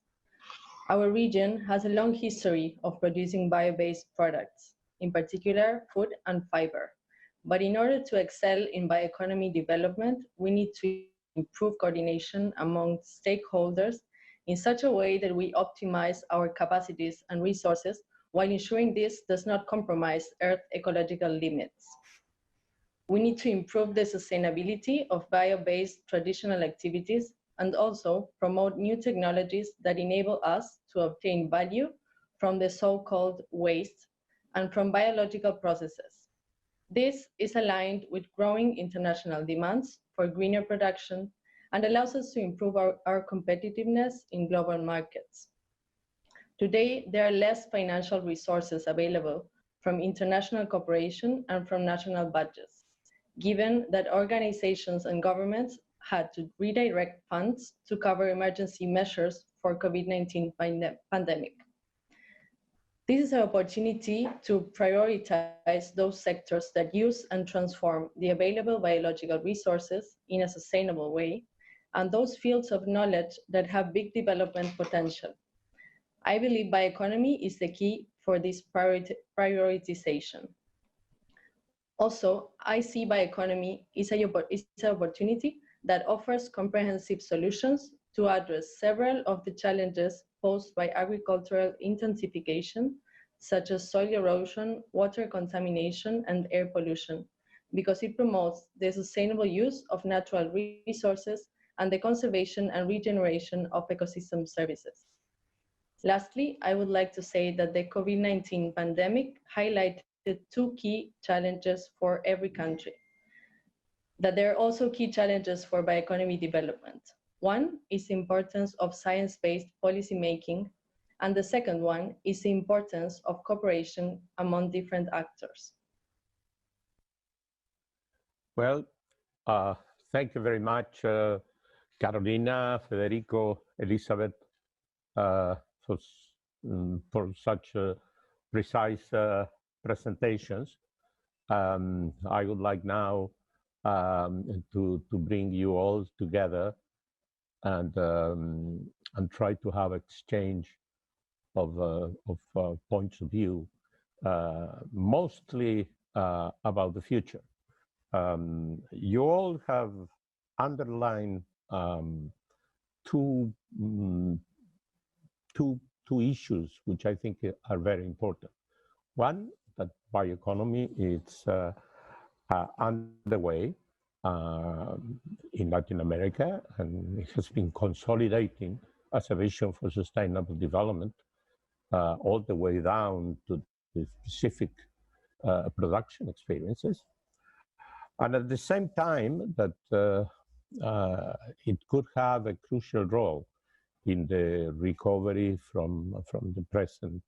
Our region has a long history of producing bio-based products, in particular food and fiber, But in order to excel in bioeconomy development, we need to improve coordination among stakeholders in such a way that we optimize our capacities and resources while ensuring this does not compromise Earth's ecological limits. We need to improve the sustainability of bio-based traditional activities and also promote new technologies that enable us to obtain value from the so-called waste and from biological processes. This is aligned with growing international demands for greener production and allows us to improve our competitiveness in global markets. Today, there are less financial resources available from international cooperation and from national budgets, given that organizations and governments had to redirect funds to cover emergency measures for COVID-19 pandemic. This is an opportunity to prioritize those sectors that use and transform the available biological resources in a sustainable way, and those fields of knowledge that have big development potential. I believe bioeconomy is the key for this prioritization. Also, I see bioeconomy is an opportunity that offers comprehensive solutions to address several of the challenges posed by agricultural intensification, such as soil erosion, water contamination, and air pollution, because it promotes the sustainable use of natural resources and the conservation and regeneration of ecosystem services. Lastly, I would like to say that the COVID-19 pandemic highlighted two key challenges for every country, that there are also key challenges for bioeconomy development. One is the importance of science-based policymaking, and the second one is the importance of cooperation among different actors. Well, thank you very much, Carolina, Federico, Elizabeth, for such precise presentations. I would like now to bring you all together and try to have exchange of points of view, mostly about the future. You all have underlined two issues which I think are very important. One, that bioeconomy is underway in Latin America, and it has been consolidating as a vision for sustainable development all the way down to the specific production experiences. And at the same time that it could have a crucial role in the recovery from the present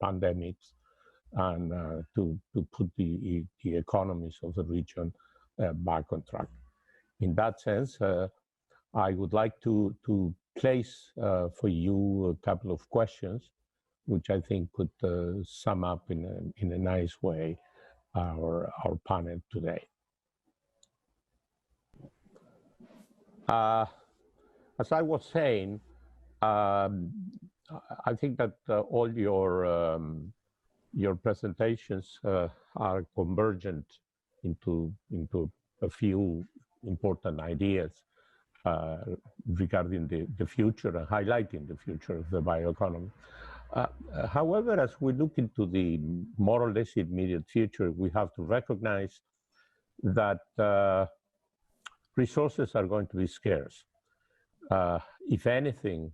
pandemics and to put the economies of the region back on track. In that sense, I would like to place for you a couple of questions, which I think could sum up in a nice way our panel today. As I was saying, I think that all your presentations are convergent into a few important ideas regarding the future and highlighting the future of the bioeconomy. However, as we look into the more or less immediate future, we have to recognize that resources are going to be scarce. If anything,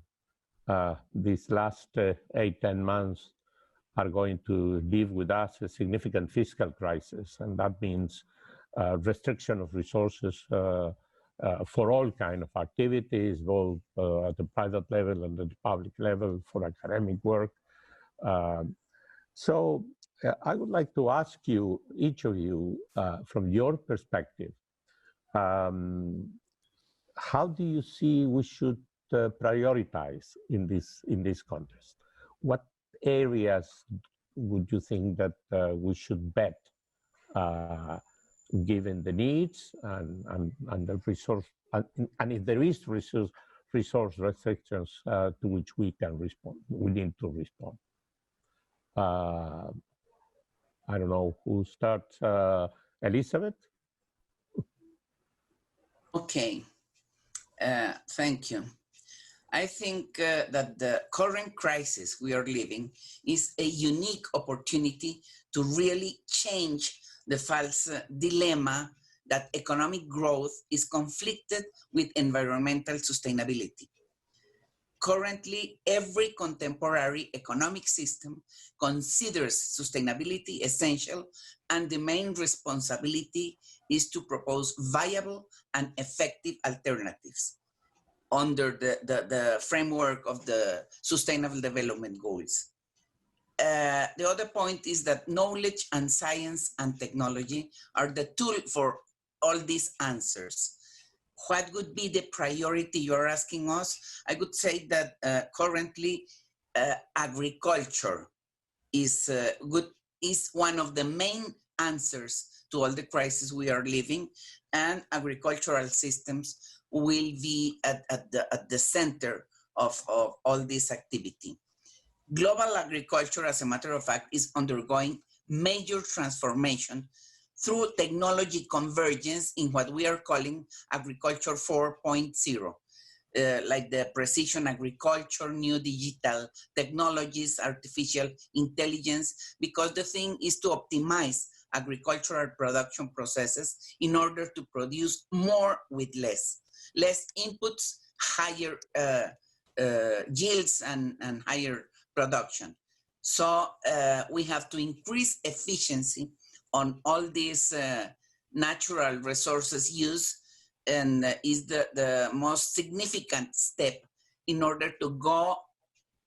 these last 8-10 months are going to leave with us a significant fiscal crisis, and that means restriction of resources for all kinds of activities, both at the private level and at the public level for academic work. So I would like to ask you, each of you, from your perspective, how do you see we should prioritize in this context? What areas would you think that we should bet, given the needs and the resource, and if there is resource restrictions to which we can respond, we need to respond? I don't know who starts. Elizabeth? Okay, thank you. I think that the current crisis we are living is a unique opportunity to really change the false dilemma that economic growth is conflicted with environmental sustainability. Currently, every contemporary economic system considers sustainability essential, and the main responsibility is to propose viable and effective alternatives under the framework of the Sustainable Development Goals. The other point is that knowledge and science and technology are the tool for all these answers. What would be the priority you're asking us? I would say that currently agriculture is one of the main answers to all the crises we are living, and agricultural systems will be at the center of all this activity. Global agriculture, as a matter of fact, is undergoing major transformation through technology convergence in what we are calling agriculture 4.0, like the precision agriculture, new digital technologies, artificial intelligence, because the thing is to optimize agricultural production processes in order to produce more with less inputs, higher yields and higher production. So we have to increase efficiency on all these natural resources use, and is the most significant step in order to go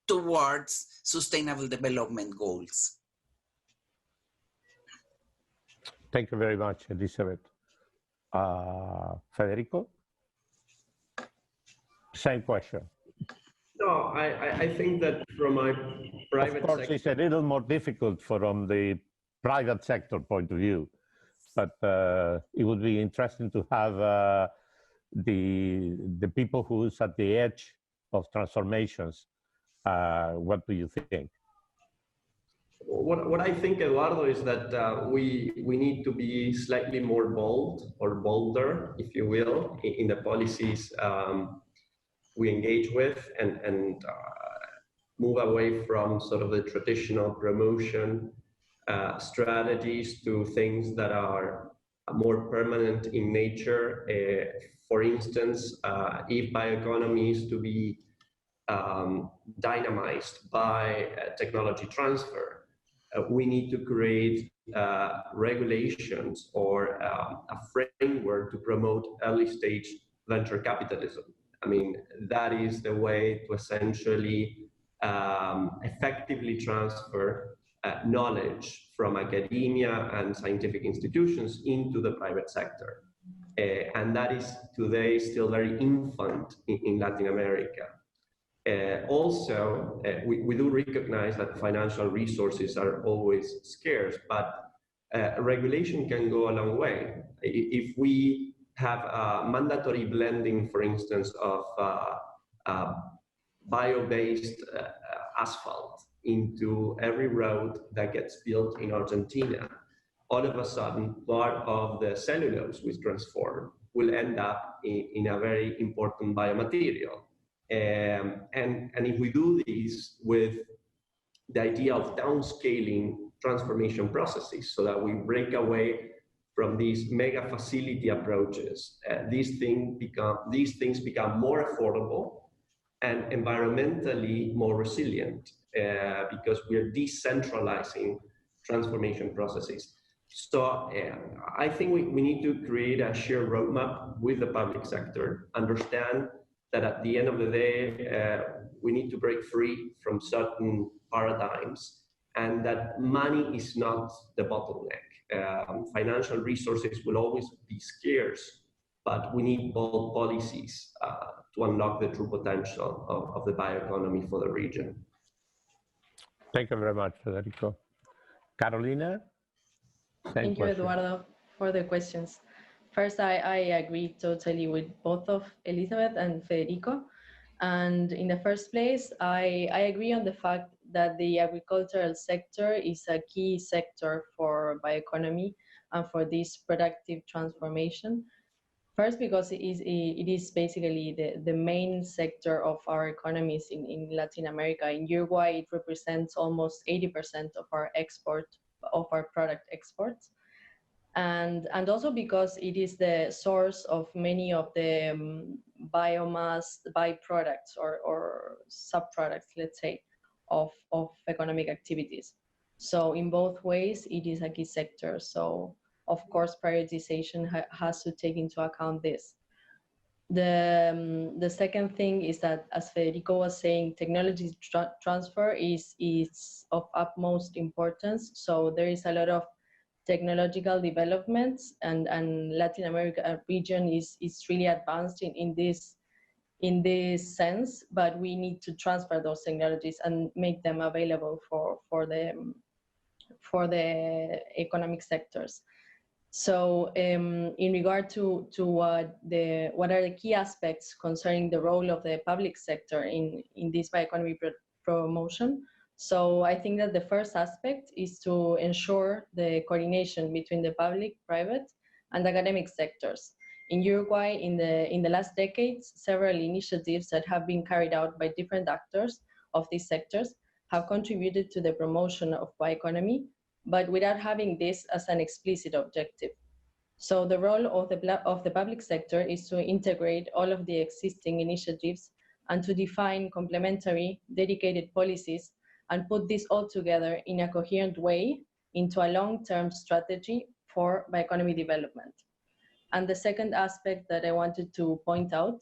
towards sustainable development goals. Thank you very much, Elizabeth. Federico? Same question. No, I think that from my private Of course, sector, it's a little more difficult from the private sector point of view, but it would be interesting to have the people who's at the edge of transformations. What do you think? what I think, Eduardo, is that we need to be slightly more bold or bolder, if you will, in the policies we engage with, and move away from sort of the traditional promotion strategies to things that are more permanent in nature. For instance, if bioeconomy is to be dynamized by technology transfer, we need to create regulations or a framework to promote early stage venture capitalism. I mean, that is the way to essentially effectively transfer knowledge from academia and scientific institutions into the private sector. And that is today still very infant in Latin America. Also, we do recognize that financial resources are always scarce, but regulation can go a long way. If we have mandatory blending, for instance, of bio-based asphalt into every road that gets built in Argentina, all of a sudden, part of the cellulose we transform will end up in a very important biomaterial. And if we do this with the idea of downscaling transformation processes so that we break away from these mega facility approaches, these things become more affordable and environmentally more resilient because we are decentralizing transformation processes. So I think we need to create a shared roadmap with the public sector, understand that at the end of the day, we need to break free from certain paradigms, and that money is not the bottleneck. Financial resources will always be scarce, but we need bold policies to unlock the true potential of the bioeconomy for the region. Thank you very much, Federico. Carolina? Thank you, Eduardo, for the questions. First, I agree totally with both of Elizabeth and Federico. And in the first place, I agree on the fact that the agricultural sector is a key sector for bioeconomy and for this productive transformation. First, because it is basically the main sector of our economies in Latin America. In Uruguay, it represents almost 80% of our product exports. And also because it is the source of many of the biomass byproducts or subproducts, let's say, of economic activities. So in both ways, it is a key sector. So of course, prioritization has to take into account this. The second thing is that, as Federico was saying, technology transfer is of utmost importance. So there is a lot of technological developments, and Latin America region is really advanced in this sense, but we need to transfer those technologies and make them available for the economic sectors. So in regard to what are the key aspects concerning the role of the public sector in this bioeconomy promotion. So I think that the first aspect is to ensure the coordination between the public, private, and academic sectors. In Uruguay, in the last decades, several initiatives that have been carried out by different actors of these sectors have contributed to the promotion of bioeconomy, but without having this as an explicit objective. So the role of the public sector is to integrate all of the existing initiatives and to define complementary, dedicated policies and put this all together in a coherent way into a long-term strategy for bioeconomy development. And the second aspect that I wanted to point out,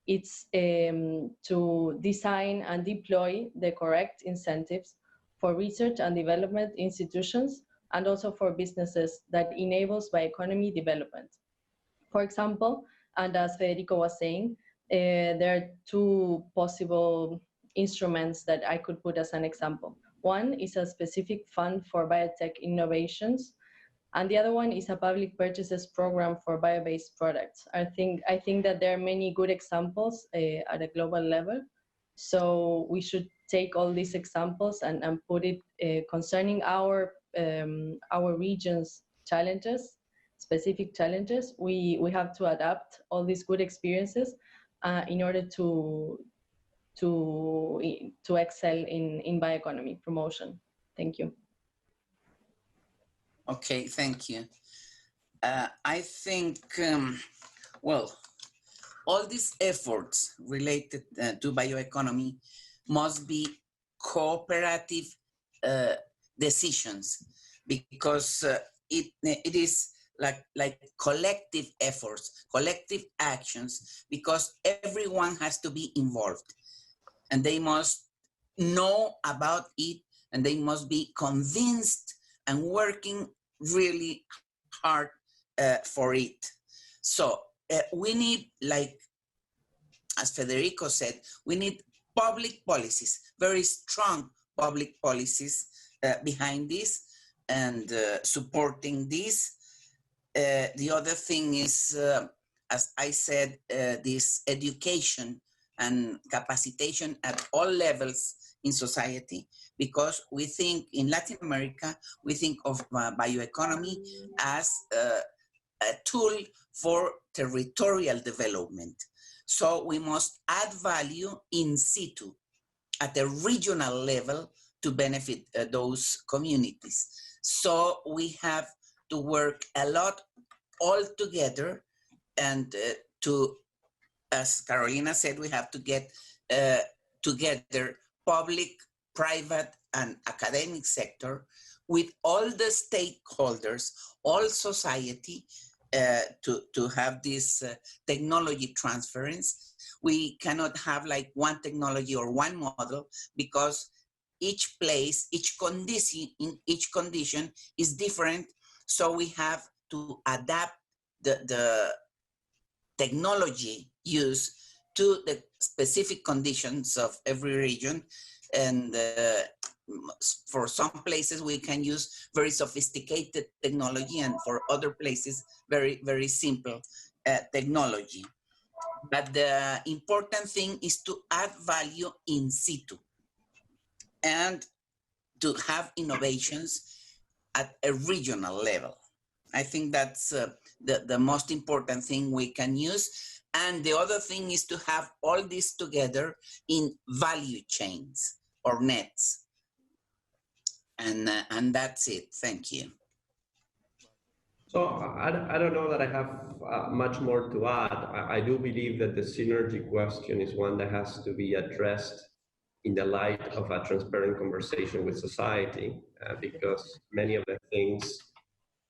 it's to design and deploy the correct incentives for research and development institutions and also for businesses that enables bioeconomy development. For example, and as Federico was saying, there are two possible instruments that I could put as an example. One is a specific fund for biotech innovations, and the other one is a public purchases program for bio-based products. I think that there are many good examples at a global level. So we should take all these examples and put it concerning our region's challenges, specific challenges. We have to adapt all these good experiences in order to excel in bioeconomy promotion. Thank you. Okay, thank you. I think, well, all these efforts related to bioeconomy must be cooperative decisions, because it is like collective efforts, collective actions, because everyone has to be involved and they must know about it and they must be convinced and working really hard for it. So we need, like, as Federico said, we need public policies, very strong public policies behind this and supporting this. The other thing is, as I said, this education and capacitation at all levels in society, because we think in Latin America, we think of bioeconomy as a tool for territorial development. So we must add value in situ at a regional level to benefit those communities. So we have to work a lot all together, and as Carolina said, we have to get together public, private, and academic sector with all the stakeholders, all society, to have this technology transference. We cannot have like one technology or one model, because each place, each condition is different. So we have to adapt the technology use to the specific conditions of every region. And for some places we can use very sophisticated technology, and for other places very, very simple technology. But the important thing is to add value in situ and to have innovations at a regional level. I think that's the most important thing we can use. And the other thing is to have all this together in value chains or nets. And that's it. Thank you. So I don't know that I have much more to add. I do believe that the synergy question is one that has to be addressed in the light of a transparent conversation with society, because many of the things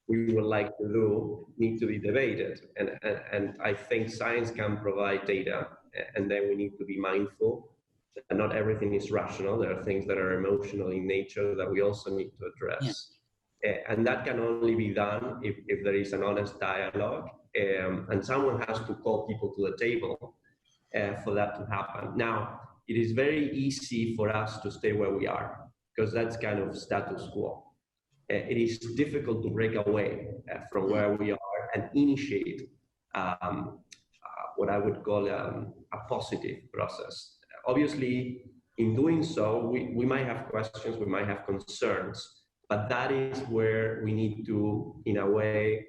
we would like to do need to be debated. And I think science can provide data, and then we need to be mindful that not everything is rational. There are things that are emotional in nature that we also need to address. Yeah. And that can only be done if there is an honest dialogue, and someone has to call people to the table for that to happen. Now, it is very easy for us to stay where we are, because that's kind of status quo. It is difficult to break away from where we are and initiate what I would call a positive process. Obviously, in doing so, we might have questions, we might have concerns, but that is where we need to, in a way,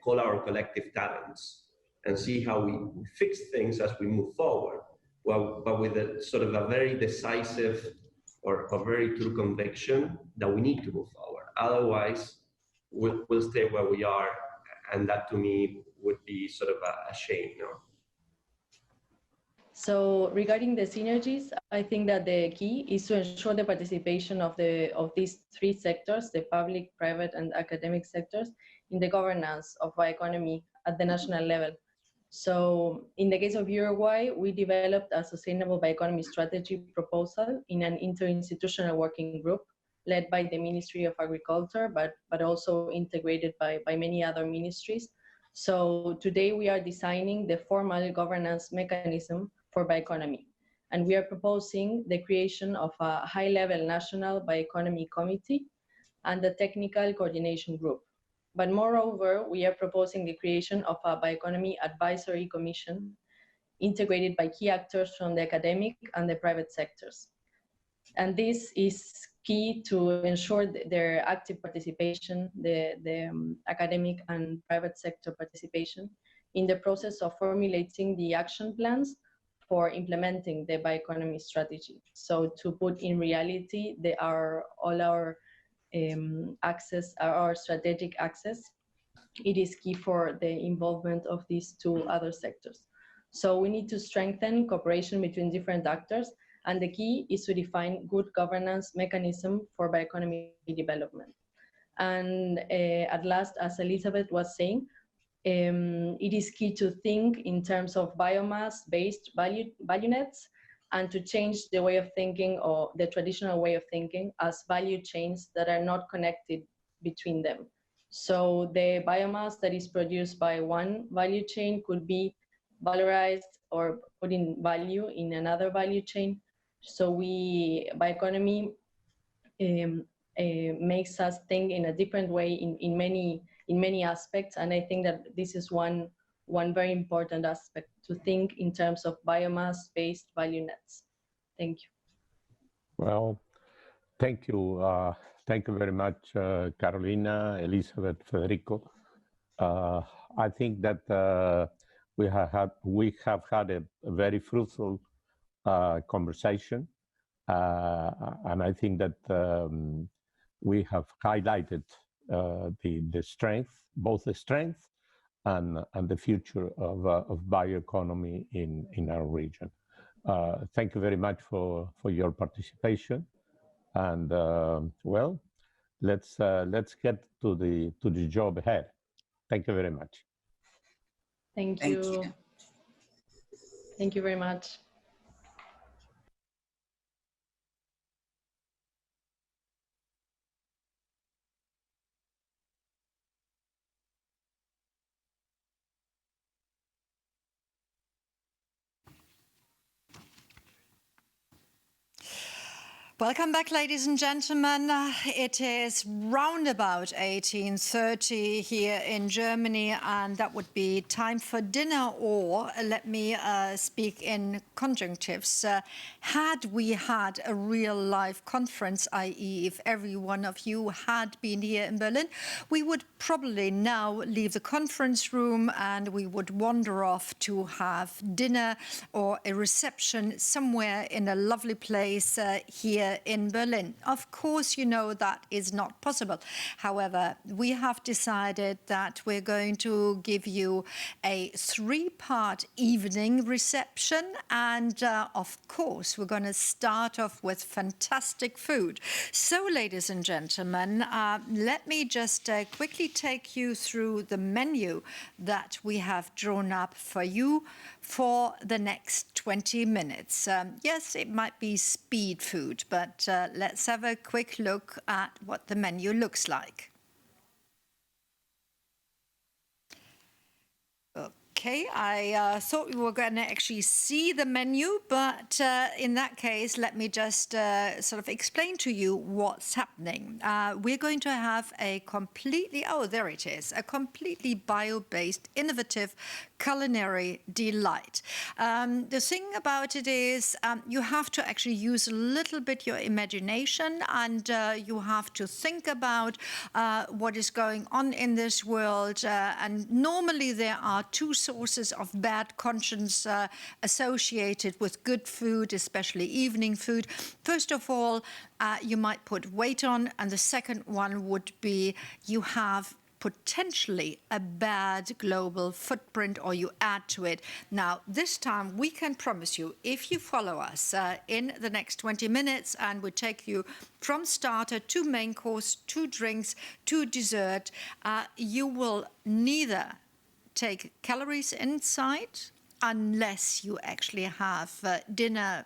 call our collective talents and see how we fix things as we move forward, well, but with a sort of a very decisive or a very true conviction that we need to move forward. Otherwise, we'll stay where we are, and that to me would be sort of a shame, you know? So regarding the synergies, I think that the key is to ensure the participation of these three sectors, the public, private, and academic sectors, in the governance of bioeconomy at the national level. So in the case of Uruguay, we developed a sustainable bioeconomy strategy proposal in an interinstitutional working group led by the Ministry of Agriculture, but also integrated by many other ministries. So today we are designing the formal governance mechanism for bioeconomy. And we are proposing the creation of a high-level national bioeconomy committee and a technical coordination group. But moreover, we are proposing the creation of a bioeconomy advisory commission integrated by key actors from the academic and the private sectors. And this is key to ensure their active participation, the academic and private sector participation in the process of formulating the action plans for implementing the bioeconomy strategy. So to put in reality, all our access, our strategic access, it is key for the involvement of these two other sectors. So we need to strengthen cooperation between different actors, and the key is to define good governance mechanism for bioeconomy development. And at last, as Elizabeth was saying, it is key to think in terms of biomass-based value nets, and to change the way of thinking, or the traditional way of thinking, as value chains that are not connected between them. So the biomass that is produced by one value chain could be valorized or put in value in another value chain. So bioeconomy makes us think in a different way in many aspects, and I think that this is one very important aspect, to think in terms of biomass-based value nets. Thank you. Well, thank you. Thank you very much, Carolina, Elizabeth, Federico. I think that we have had a very fruitful conversation, and I think that we have highlighted the strength, both the strength and the future of bioeconomy in our region. Thank you very much for your participation, and well, let's get to the job ahead. Thank you very much. Thank you. Thank you very much. Welcome back, ladies and gentlemen. It is round about 18:30 here in Germany, and that would be time for dinner, or let me speak in conjunctives. Had we had a real-life conference, i.e. if every one of you had been here in Berlin, we would probably now leave the conference room and we would wander off to have dinner or a reception somewhere in a lovely place here in Berlin. Of course, you know that is not possible. However, we have decided that we're going to give you a 3-part evening reception, and of course, we're going to start off with fantastic food. So, ladies and gentlemen, let me just quickly take you through the menu that we have drawn up for you for the next 20 minutes. Yes, it might be speed food, but let's have a quick look at what the menu looks like. Okay, I thought we were going to actually see the menu, but in that case, let me just sort of explain to you what's happening. We're going to have a completely, oh, there it is, a completely bio-based, innovative culinary delight. The thing about it is you have to actually use a little bit your imagination, and you have to think about what is going on in this world. And normally there are 2 sources of bad conscience associated with good food, especially evening food. First of all, you might put weight on, and the second one would be you have potentially a bad global footprint, or you add to it. Now, this time we can promise you, if you follow us in the next 20 minutes and we take you from starter to main course, to drinks, to dessert, you will neither take calories inside unless you actually have dinner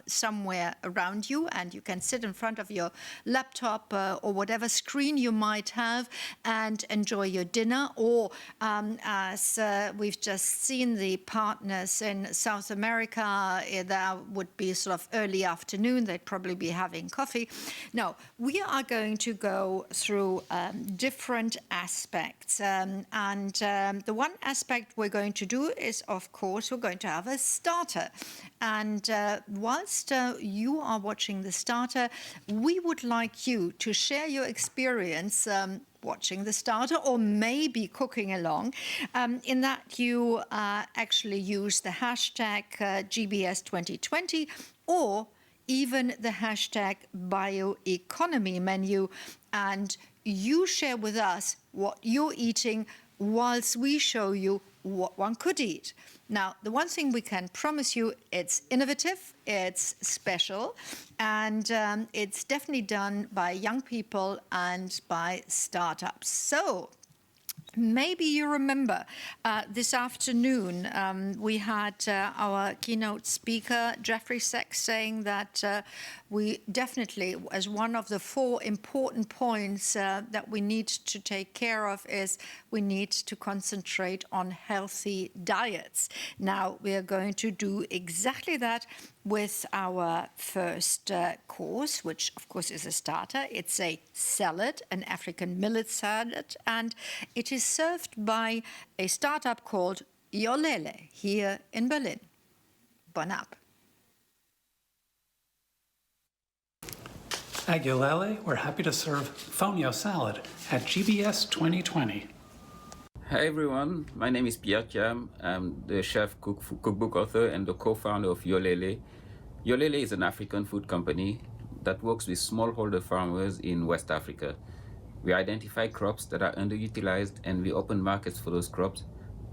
somewhere around you, and you can sit in front of your laptop or whatever screen you might have and enjoy your dinner. Or as we've just seen the partners in South America, that would be sort of early afternoon. They'd probably be having coffee. No, we are going to go through different aspects. And the one aspect we're going to do is, of course, we're going to have a starter. And whilst you are watching the starter, we would like you to share your experience watching the starter, or maybe cooking along, in that you actually use the hashtag GBS 2020, or even the hashtag bioeconomy menu, and you share with us what you're eating whilst we show you what one could eat. Now, the one thing we can promise you, it's innovative, it's special, and it's definitely done by young people and by startups. So, maybe you remember this afternoon we had our keynote speaker, Jeffrey Sachs, saying that we definitely, as one of the 4 important points that we need to take care of, is we need to concentrate on healthy diets. Now, we are going to do exactly that with our first course, which of course is a starter. It's a salad, an African millet salad, and it is served by a startup called Yolele here in Berlin. Bon app. At Yolele, we're happy to serve fonio salad at GBS 2020. Hi everyone, my name is Pierre Thiam. I'm the chef, cookbook author, and the co-founder of Yolele. Yolele is an African food company that works with smallholder farmers in West Africa. We identify crops that are underutilized, and we open markets for those crops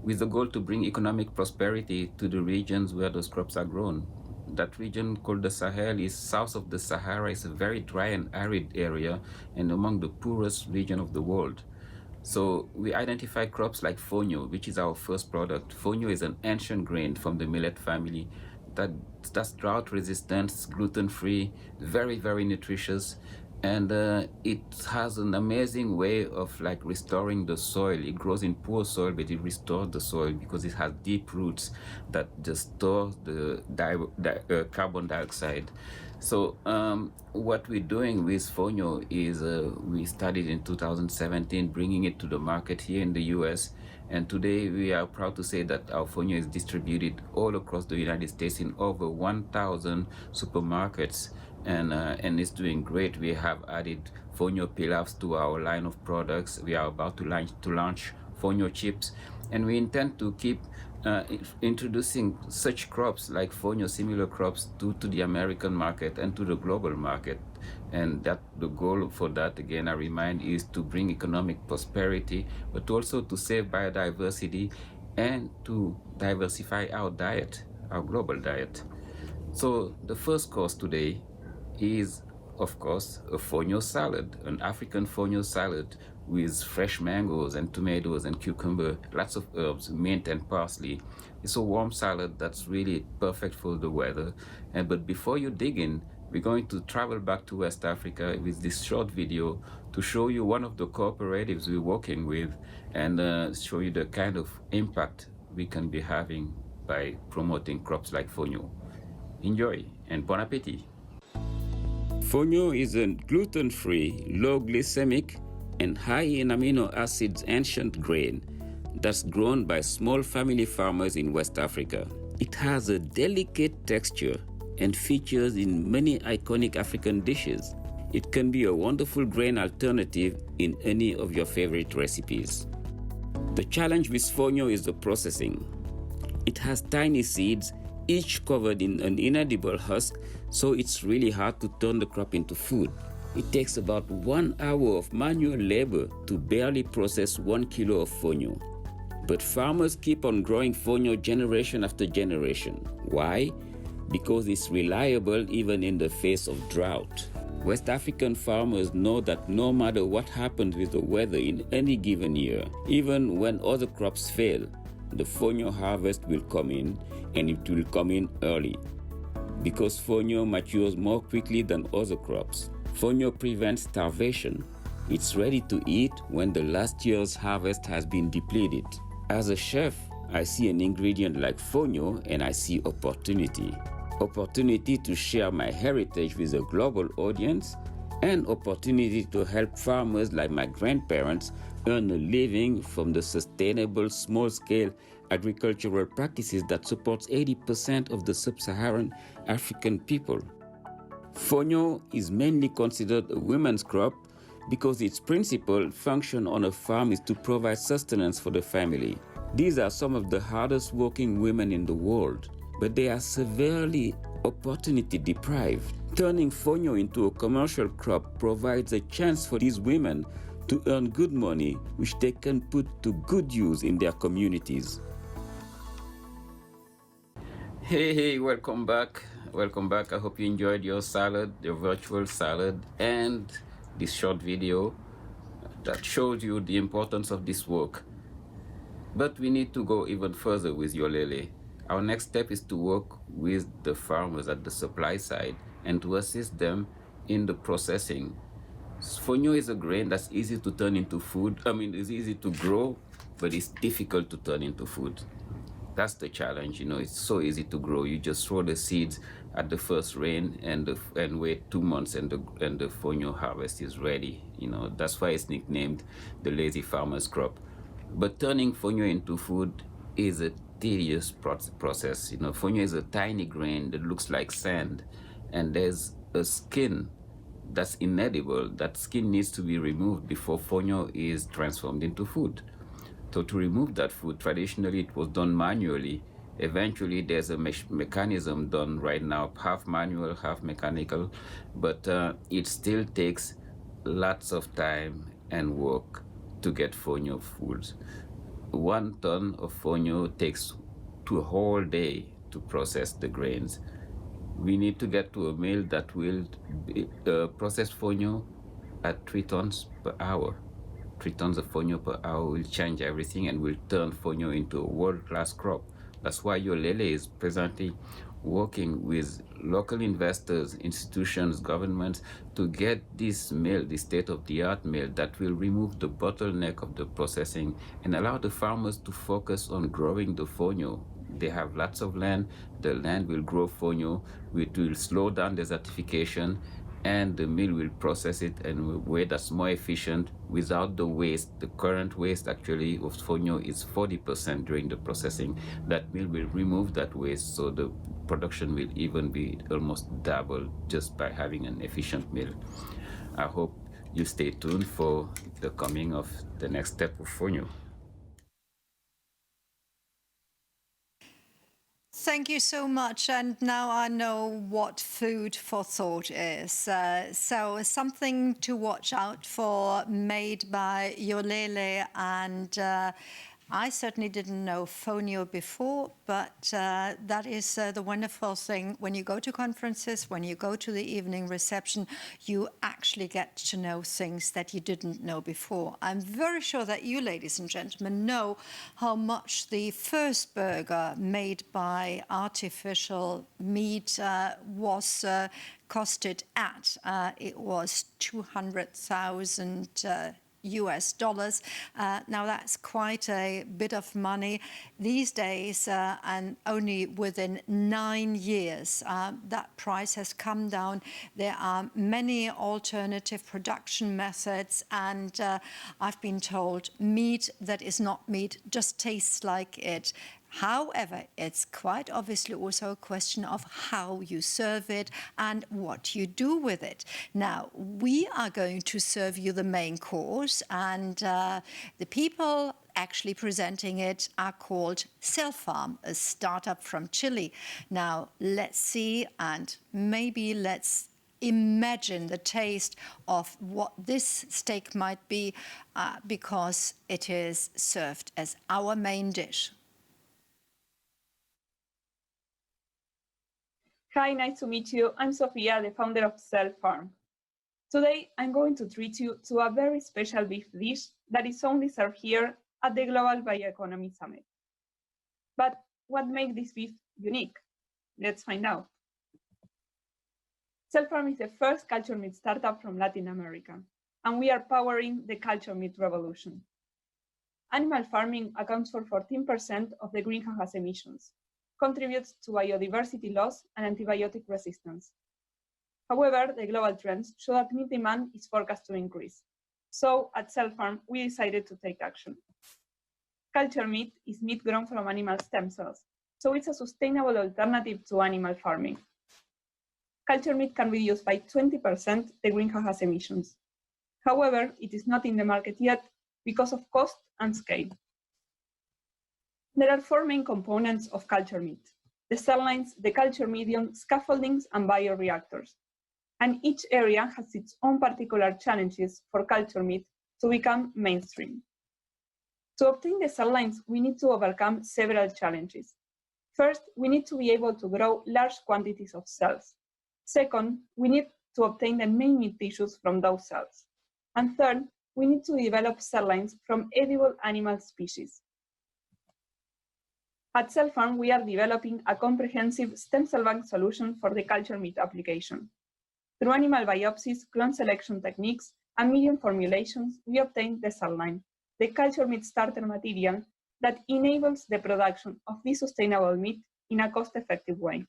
with the goal to bring economic prosperity to the regions where those crops are grown. That region called the Sahel is south of the Sahara. It's a very dry and arid area and among the poorest region of the world. So we identify crops like fonio, which is our first product. Fonio is an ancient grain from the millet family that's drought resistant, gluten-free, very, very nutritious, And it has an amazing way of like restoring the soil. It grows in poor soil, but it restores the soil because it has deep roots that just store the carbon dioxide. So what we're doing with Fonio is we started in 2017, bringing it to the market here in the US. And today we are proud to say that our Fonio is distributed all across the United States in over 1,000 supermarkets. And it's doing great. We have added Fonio pilafs to our line of products. We are about to launch Fonio chips, and we intend to keep introducing such crops like Fonio similar crops to the American market and to the global market. And that the goal for that, again, I remind, is to bring economic prosperity, but also to save biodiversity and to diversify our diet, our global diet. So the first course today is, of course, a fonio salad, an African fonio salad with fresh mangoes and tomatoes and cucumber, lots of herbs, mint and parsley. It's a warm salad that's really perfect for the weather. But before you dig in, we're going to travel back to West Africa with this short video to show you one of the cooperatives we're working with and show you the kind of impact we can be having by promoting crops like fonio. Enjoy and bon appetit. Fonio is a gluten-free, low glycemic, and high in amino acids ancient grain that's grown by small family farmers in West Africa. It has a delicate texture and features in many iconic African dishes. It can be a wonderful grain alternative in any of your favorite recipes. The challenge with fonio is the processing. It has tiny seeds, each covered in an inedible husk, so it's really hard to turn the crop into food. It takes about 1 hour of manual labor to barely process 1 kilo of fonio. But farmers keep on growing fonio generation after generation. Why? Because it's reliable even in the face of drought. West African farmers know that no matter what happens with the weather in any given year, even when other crops fail, the fonio harvest will come in, and it will come in early. Because fonio matures more quickly than other crops, fonio prevents starvation. It's ready to eat when the last year's harvest has been depleted. As a chef, I see an ingredient like fonio and I see opportunity. Opportunity to share my heritage with a global audience, and opportunity to help farmers like my grandparents earn a living from the sustainable small-scale agricultural practices that supports 80% of the sub-Saharan African people. Fonio is mainly considered a women's crop because its principal function on a farm is to provide sustenance for the family. These are some of the hardest working women in the world, but they are severely opportunity deprived. Turning fonio into a commercial crop provides a chance for these women to earn good money, which they can put to good use in their communities. Hey, welcome back. Welcome back. I hope you enjoyed your salad, your virtual salad, and this short video that showed you the importance of this work. But we need to go even further with Yolele. Our next step is to work with the farmers at the supply side and to assist them in the processing. Fonio is a grain that's easy to turn into food. It's easy to grow, but it's difficult to turn into food. That's the challenge, it's so easy to grow. You just throw the seeds at the first rain and wait 2 months and the fonio harvest is ready. That's why it's nicknamed the lazy farmer's crop. But turning fonio into food is a tedious process. Fonio is a tiny grain that looks like sand, and there's a skin that's inedible. That skin needs to be removed before fonio is transformed into food. So to remove that food, traditionally it was done manually. Eventually there's a mechanism done right now, half manual, half mechanical, but it still takes lots of time and work to get fonio foods. 1 ton of fonio takes a whole day to process the grains. We need to get to a mill that will process fonio at 3 tons per hour. 3 tons of fonio per hour will change everything and will turn fonio into a world-class crop. That's why Yolele is presently working with local investors, institutions, governments to get this mill, the state-of-the-art mill that will remove the bottleneck of the processing and allow the farmers to focus on growing the fonio. They have lots of land, the land will grow fonio, which will slow down desertification, and the mill will process it in a way that's more efficient without the waste. The current waste actually of fonio is 40% during the processing. That mill will remove that waste, so the production will even be almost double just by having an efficient mill. I hope you stay tuned for the coming of the next step of fonio. Thank you so much. And now I know what food for thought is. So something to watch out for, made by Yolele. And I certainly didn't know fonio before, but that is the wonderful thing. When you go to conferences, when you go to the evening reception, you actually get to know things that you didn't know before. I'm very sure that you, ladies and gentlemen, know how much the first burger made by artificial meat was costed at. It was 200,000 US dollars. Now that's quite a bit of money these days, and only within 9 years that price has come down. There are many alternative production methods, and I've been told meat that is not meat just tastes like it. However, it's quite obviously also a question of how you serve it and what you do with it. Now, we are going to serve you the main course, and the people actually presenting it are called Cellfarm, a startup from Chile. Now, let's see, and maybe let's imagine the taste of what this steak might be, because it is served as our main dish. Hi, nice to meet you. I'm Sofia, the founder of Cellfarm. Today, I'm going to treat you to a very special beef dish that is only served here at the Global Bioeconomy Summit. But what makes this beef unique? Let's find out. Cellfarm is the first cultured meat startup from Latin America, and we are powering the cultured meat revolution. Animal farming accounts for 14% of the greenhouse gas emissions, contributes to biodiversity loss and antibiotic resistance. However, the global trends show that meat demand is forecast to increase. So at Cellfarm, we decided to take action. Cultured meat is meat grown from animal stem cells, so it's a sustainable alternative to animal farming. Cultured meat can reduce by 20% the greenhouse gas emissions. However, it is not in the market yet because of cost and scale. There are 4 main components of cultured meat: the cell lines, the culture medium, scaffoldings, and bioreactors. And each area has its own particular challenges for cultured meat to become mainstream. To obtain the cell lines, we need to overcome several challenges. First, we need to be able to grow large quantities of cells. Second, we need to obtain the main meat tissues from those cells. And third, we need to develop cell lines from edible animal species. At Cellfarm, we are developing a comprehensive stem cell bank solution for the cultured meat application. Through animal biopsies, clone selection techniques, and medium formulations, we obtain the cell line, the cultured meat starter material that enables the production of this sustainable meat in a cost-effective way.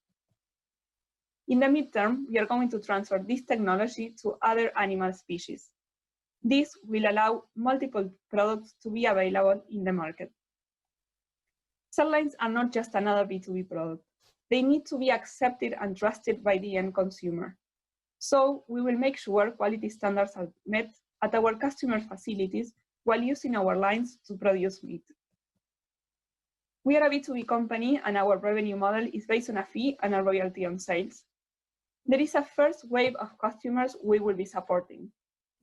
In the midterm, we are going to transfer this technology to other animal species. This will allow multiple products to be available in the market. Cell lines are not just another B2B product. They need to be accepted and trusted by the end consumer. So we will make sure quality standards are met at our customer facilities while using our lines to produce meat. We are a B2B company, and our revenue model is based on a fee and a royalty on sales. There is a first wave of customers we will be supporting.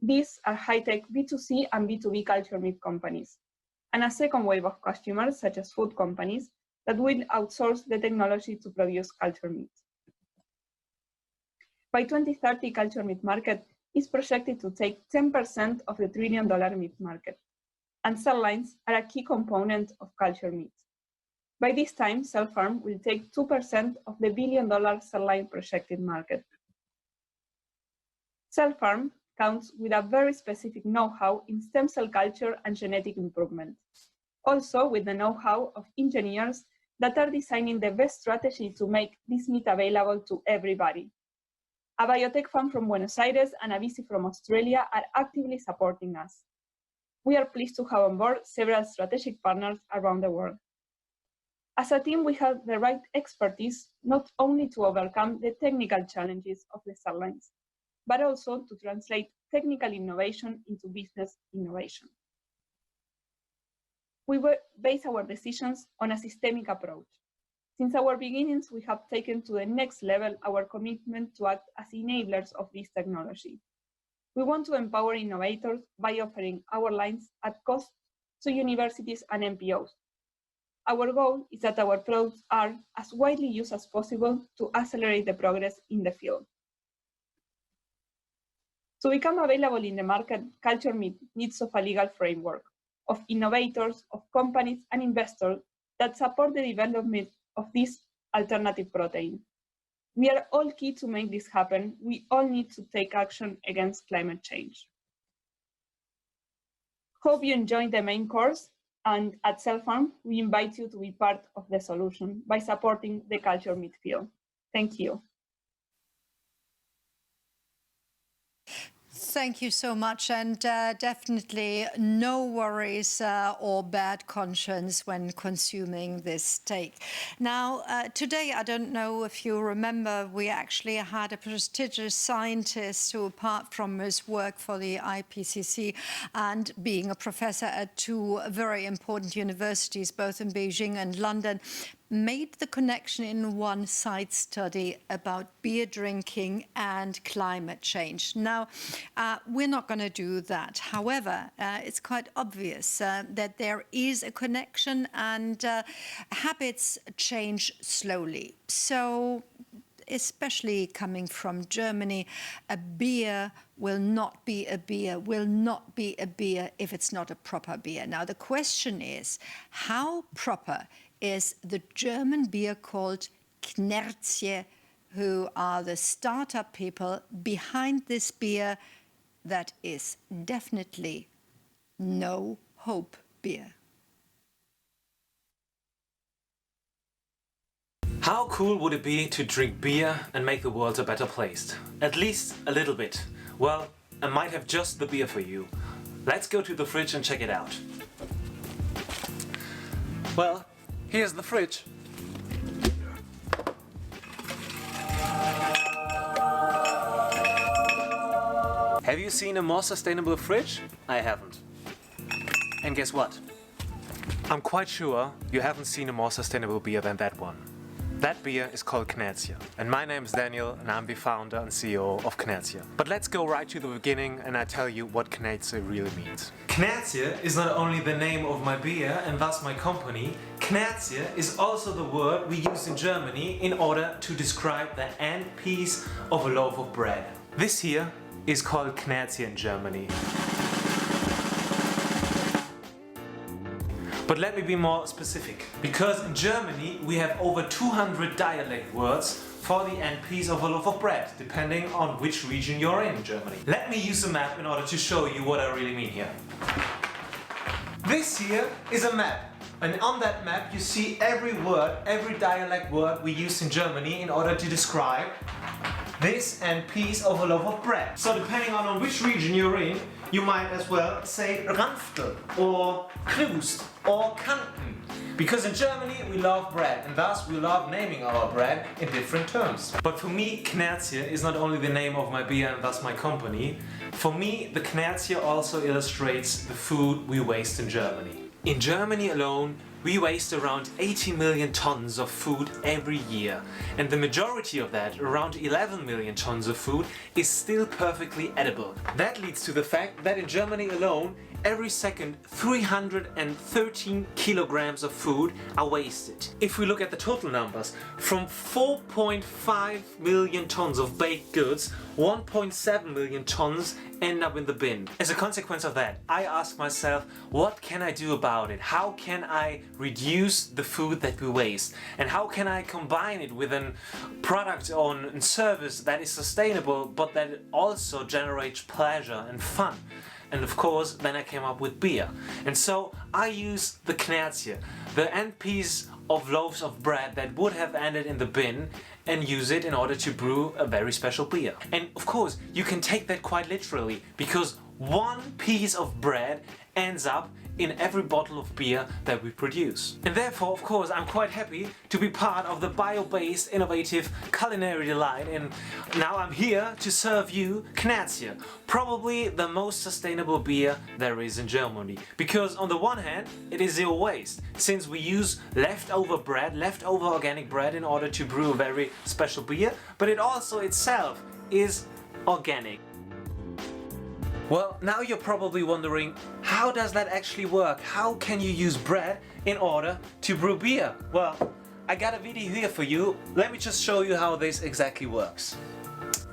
These are high-tech B2C and B2B cultured meat companies, and a second wave of customers, such as food companies, that will outsource the technology to produce cultured meat. By 2030, cultured meat market is projected to take 10% of the $1 trillion meat market, and cell lines are a key component of cultured meat. By this time, self-farm will take 2% of the $1 billion cell-line projected market. Self-farm counts with a very specific know-how in stem cell culture and genetic improvement. Also with the know-how of engineers that are designing the best strategy to make this meat available to everybody. A biotech farm from Buenos Aires and a VC from Australia are actively supporting us. We are pleased to have on board several strategic partners around the world. As a team, we have the right expertise not only to overcome the technical challenges of the cell lines, but also to translate technical innovation into business innovation. We will base our decisions on a systemic approach. Since our beginnings, we have taken to the next level our commitment to act as enablers of this technology. We want to empower innovators by offering our lines at cost to universities and NPOs. Our goal is that our products are as widely used as possible to accelerate the progress in the field. To become available in the market, culture meat needs of a legal framework, of innovators, of companies and investors that support the development of this alternative protein. We are all key to make this happen. We all need to take action against climate change. Hope you enjoyed the main course, and at Self-Farm, we invite you to be part of the solution by supporting the culture meat field. Thank you. Thank you so much, and definitely no worries or bad conscience when consuming this steak. Now, today, I don't know if you remember, we actually had a prestigious scientist who, apart from his work for the IPCC and being a professor at two very important universities, both in Beijing and London, made the connection in one side study about beer drinking and climate change. Now, we're not going to do that. However, it's quite obvious that there is a connection, and habits change slowly. So, especially coming from Germany, a beer will not be a beer, if it's not a proper beer. Now, the question is, how proper is the German beer called Knertje, who are the startup people behind this beer that is definitely no hope beer. How cool would it be to drink beer and make the world a better place? At least a little bit. Well, I might have just the beer for you. Let's go to the fridge and check it out. Well, here's the fridge. Have you seen a more sustainable fridge? I haven't. And guess what? I'm quite sure you haven't seen a more sustainable beer than that one. That beer is called Knertje, and my name is Daniel, and I'm the founder and CEO of Knertje. But let's go right to the beginning, and I tell you what Knertje really means. Knertje is not only the name of my beer and thus my company. Knertje is also the word we use in Germany in order to describe the end piece of a loaf of bread. This here is called Knertje in Germany. But let me be more specific, because in Germany we have over 200 dialect words for the end piece of a loaf of bread, depending on which region you're in Germany. Let me use a map in order to show you what I really mean here. This here is a map, and on that map you see every word, every dialect word we use in Germany in order to describe this end piece of a loaf of bread. So depending on which region you're in, you might as well say Ranftel or Knust or Kanten. Because in Germany we love bread, and thus we love naming our bread in different terms. But for me, Knertje is not only the name of my beer and thus my company. For me, the Knertje also illustrates the food we waste in Germany. In Germany alone, we waste around 80 million tons of food every year, and the majority of that, around 11 million tons of food, is still perfectly edible. That leads to the fact that in Germany alone, every second 313 kilograms of food are wasted. If we look at the total numbers, from 4.5 million tons of baked goods, 1.7 million tons end up in the bin. As a consequence of that, I ask myself, what can I do about it? How can I reduce the food that we waste? And how can I combine it with a product or a service that is sustainable but that also generates pleasure and fun? And of course, then I came up with beer. And so I use the knertje, the end piece of loaves of bread that would have ended in the bin, and use it in order to brew a very special beer. And of course, you can take that quite literally, because one piece of bread ends up in every bottle of beer that we produce. And therefore, of course, I'm quite happy to be part of the bio-based innovative culinary delight, and now I'm here to serve you knertje, probably the most sustainable beer there is in Germany. Because on the one hand, it is zero waste, since we use leftover bread, leftover organic bread in order to brew a very special beer, but it also itself is organic. Well, now you're probably wondering, how does that actually work? How can you use bread in order to brew beer? Well, I got a video here for you. Let me just show you how this exactly works.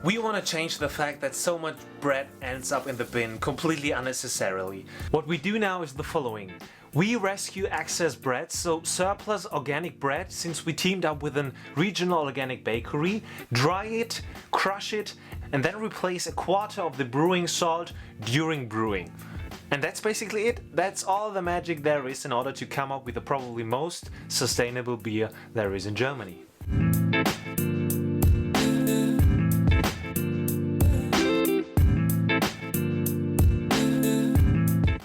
We want to change the fact that so much bread ends up in the bin completely unnecessarily. What we do now is the following. We rescue excess bread, so surplus organic bread, since we teamed up with a regional organic bakery, dry it, crush it, and then replace a quarter of the brewing salt during brewing. And that's basically it. That's all the magic there is in order to come up with the probably most sustainable beer there is in Germany.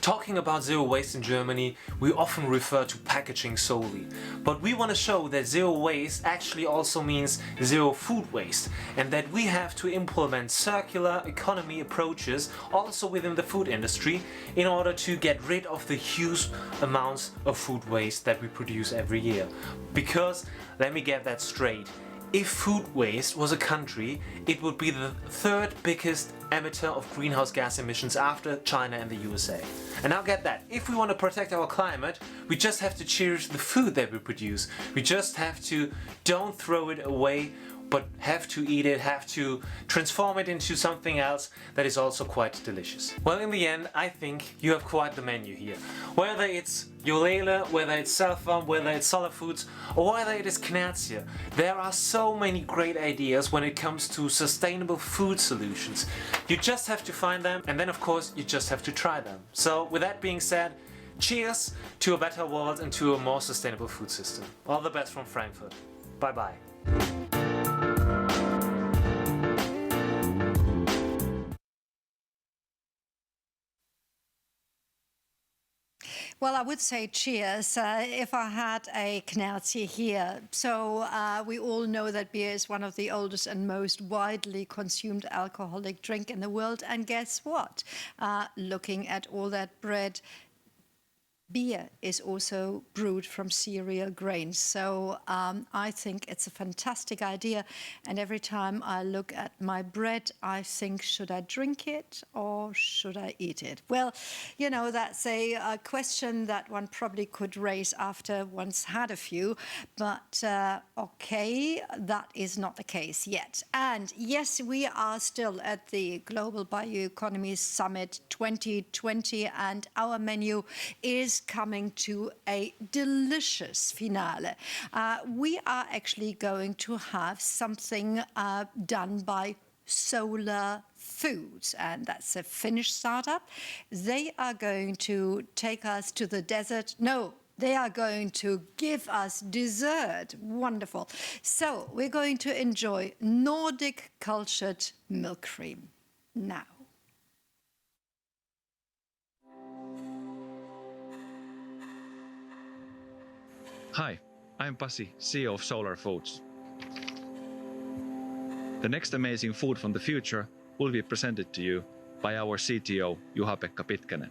Talking about zero waste in Germany, we often refer to packaging solely. But we want to show that zero waste actually also means zero food waste, and that we have to implement circular economy approaches also within the food industry in order to get rid of the huge amounts of food waste that we produce every year. Because, let me get that straight, if food waste was a country, it would be the third biggest emitter of greenhouse gas emissions after China and the USA. And now get that, if we want to protect our climate, we just have to cherish the food that we produce. We just have to don't throw it away, but have to eat it, have to transform it into something else that is also quite delicious. Well, in the end, I think you have quite the menu here. Whether it's Jolele, whether it's Selffarm, whether it's Solar Foods, or whether it is knertje, there are so many great ideas when it comes to sustainable food solutions. You just have to find them, and then of course you just have to try them. So with that being said, cheers to a better world and to a more sustainable food system. All the best from Frankfurt. Bye bye. Well, I would say cheers if I had a knertje here. So we all know that beer is one of the oldest and most widely consumed alcoholic drink in the world. And guess what? Looking at all that bread, beer is also brewed from cereal grains. So I think it's a fantastic idea. And every time I look at my bread, I think, should I drink it or should I eat it? Well, you know, that's a question that one probably could raise after one's had a few. But okay, that is not the case yet. And yes, we are still at the Global Bioeconomy Summit 2020, and our menu is coming to a delicious finale. We are actually going to have something done by Solar Foods, and that's a Finnish startup. They are going to take us to the desert. No, they are going to give us dessert. Wonderful. So we're going to enjoy Nordic cultured milk cream now. Hi, I'm Pasi, CEO of Solar Foods. The next amazing food from the future will be presented to you by our CTO, Juha-Pekka Pitkänen.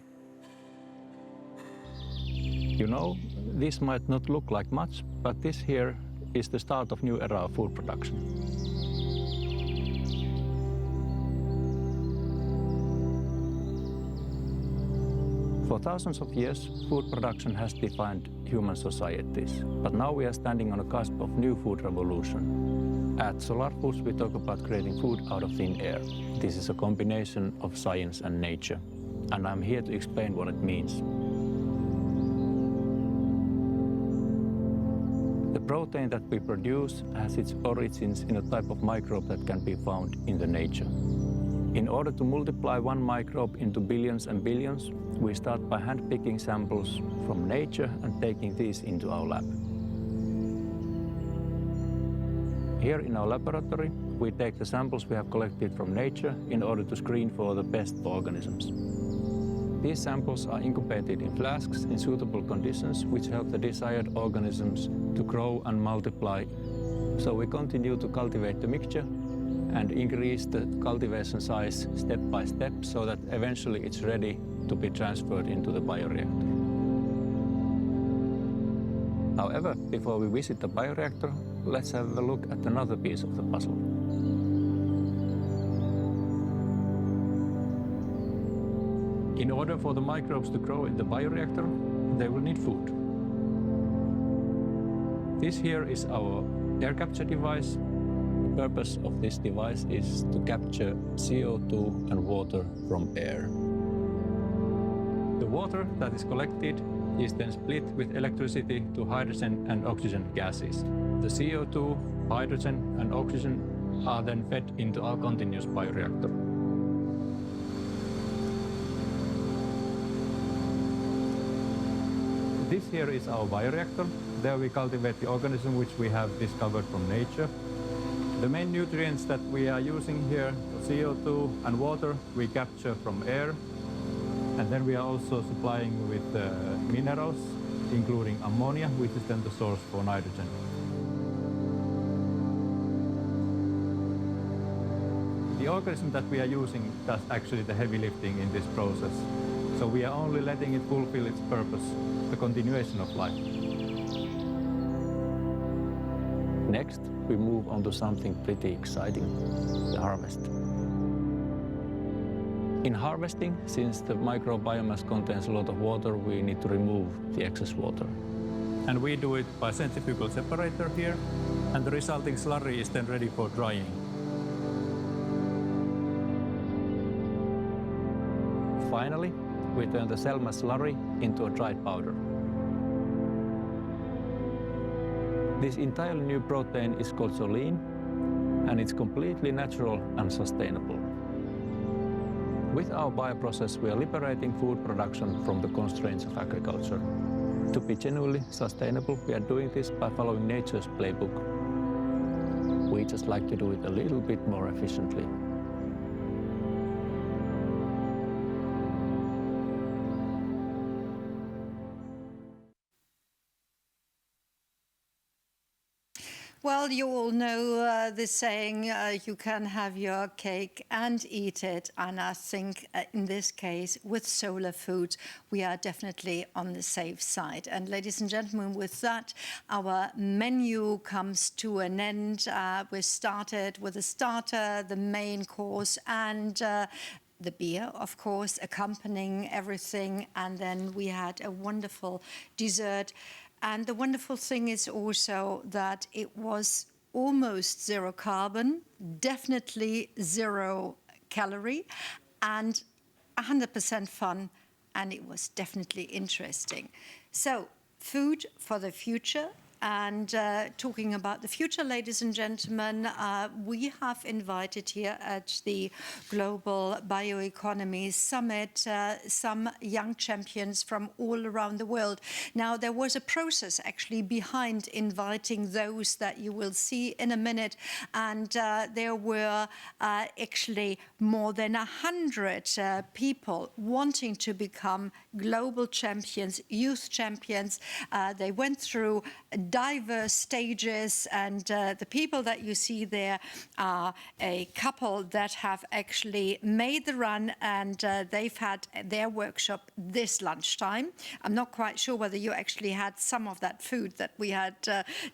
You know, this might not look like much, but this here is the start of new era of food production. For thousands of years, food production has defined human societies, but now we are standing on the cusp of new food revolution. At Solar Foods, we talk about creating food out of thin air. This is a combination of science and nature, and I'm here to explain what it means. The protein that we produce has its origins in a type of microbe that can be found in the nature. In order to multiply one microbe into billions and billions, we start by hand-picking samples from nature and taking these into our lab. Here in our laboratory, we take the samples we have collected from nature in order to screen for the best organisms. These samples are incubated in flasks in suitable conditions, which help the desired organisms to grow and multiply. So we continue to cultivate the mixture and increase the cultivation size step by step so that eventually it's ready to be transferred into the bioreactor. However, before we visit the bioreactor, let's have a look at another piece of the puzzle. In order for the microbes to grow in the bioreactor, they will need food. This here is our air capture device. The purpose of this device is to capture CO2 and water from air. The water that is collected is then split with electricity to hydrogen and oxygen gases. The CO2, hydrogen and oxygen are then fed into our continuous bioreactor. This here is our bioreactor. There we cultivate the organism which we have discovered from nature. The main nutrients that we are using here, CO2 and water, we capture from air. And then we are also supplying with minerals, including ammonia, which is then the source for nitrogen. The organism that we are using does actually the heavy lifting in this process. So we are only letting it fulfill its purpose, the continuation of life. Next, we move on to something pretty exciting, the harvest. In harvesting, since the microbiomass contains a lot of water, we need to remove the excess water. And we do it by centrifugal separator here, and the resulting slurry is then ready for drying. Finally, we turn the Selma slurry into a dried powder. This entirely new protein is called choline, and it's completely natural and sustainable. With our bioprocess, we are liberating food production from the constraints of agriculture. To be genuinely sustainable, we are doing this by following nature's playbook. We just like to do it a little bit more efficiently. Well, you all know the saying, you can have your cake and eat it. And I think in this case, with Solar Foods, we are definitely on the safe side. And ladies and gentlemen, with that, our menu comes to an end. We started with a starter, the main course, and the beer, of course, accompanying everything. And then we had a wonderful dessert. And the wonderful thing is also that it was almost zero carbon, definitely 0 calorie, and 100% fun, and it was definitely interesting. So, food for the future. And talking about the future, ladies and gentlemen, we have invited here at the Global Bioeconomy Summit some young champions from all around the world. Now, there was a process actually behind inviting those that you will see in a minute, and there were actually more than 100 people wanting to become global champions, youth champions. They went through diverse stages, and the people that you see there are a couple that have actually made the run, and they've had their workshop this lunchtime. I'm not quite sure whether you actually had some of that food that we had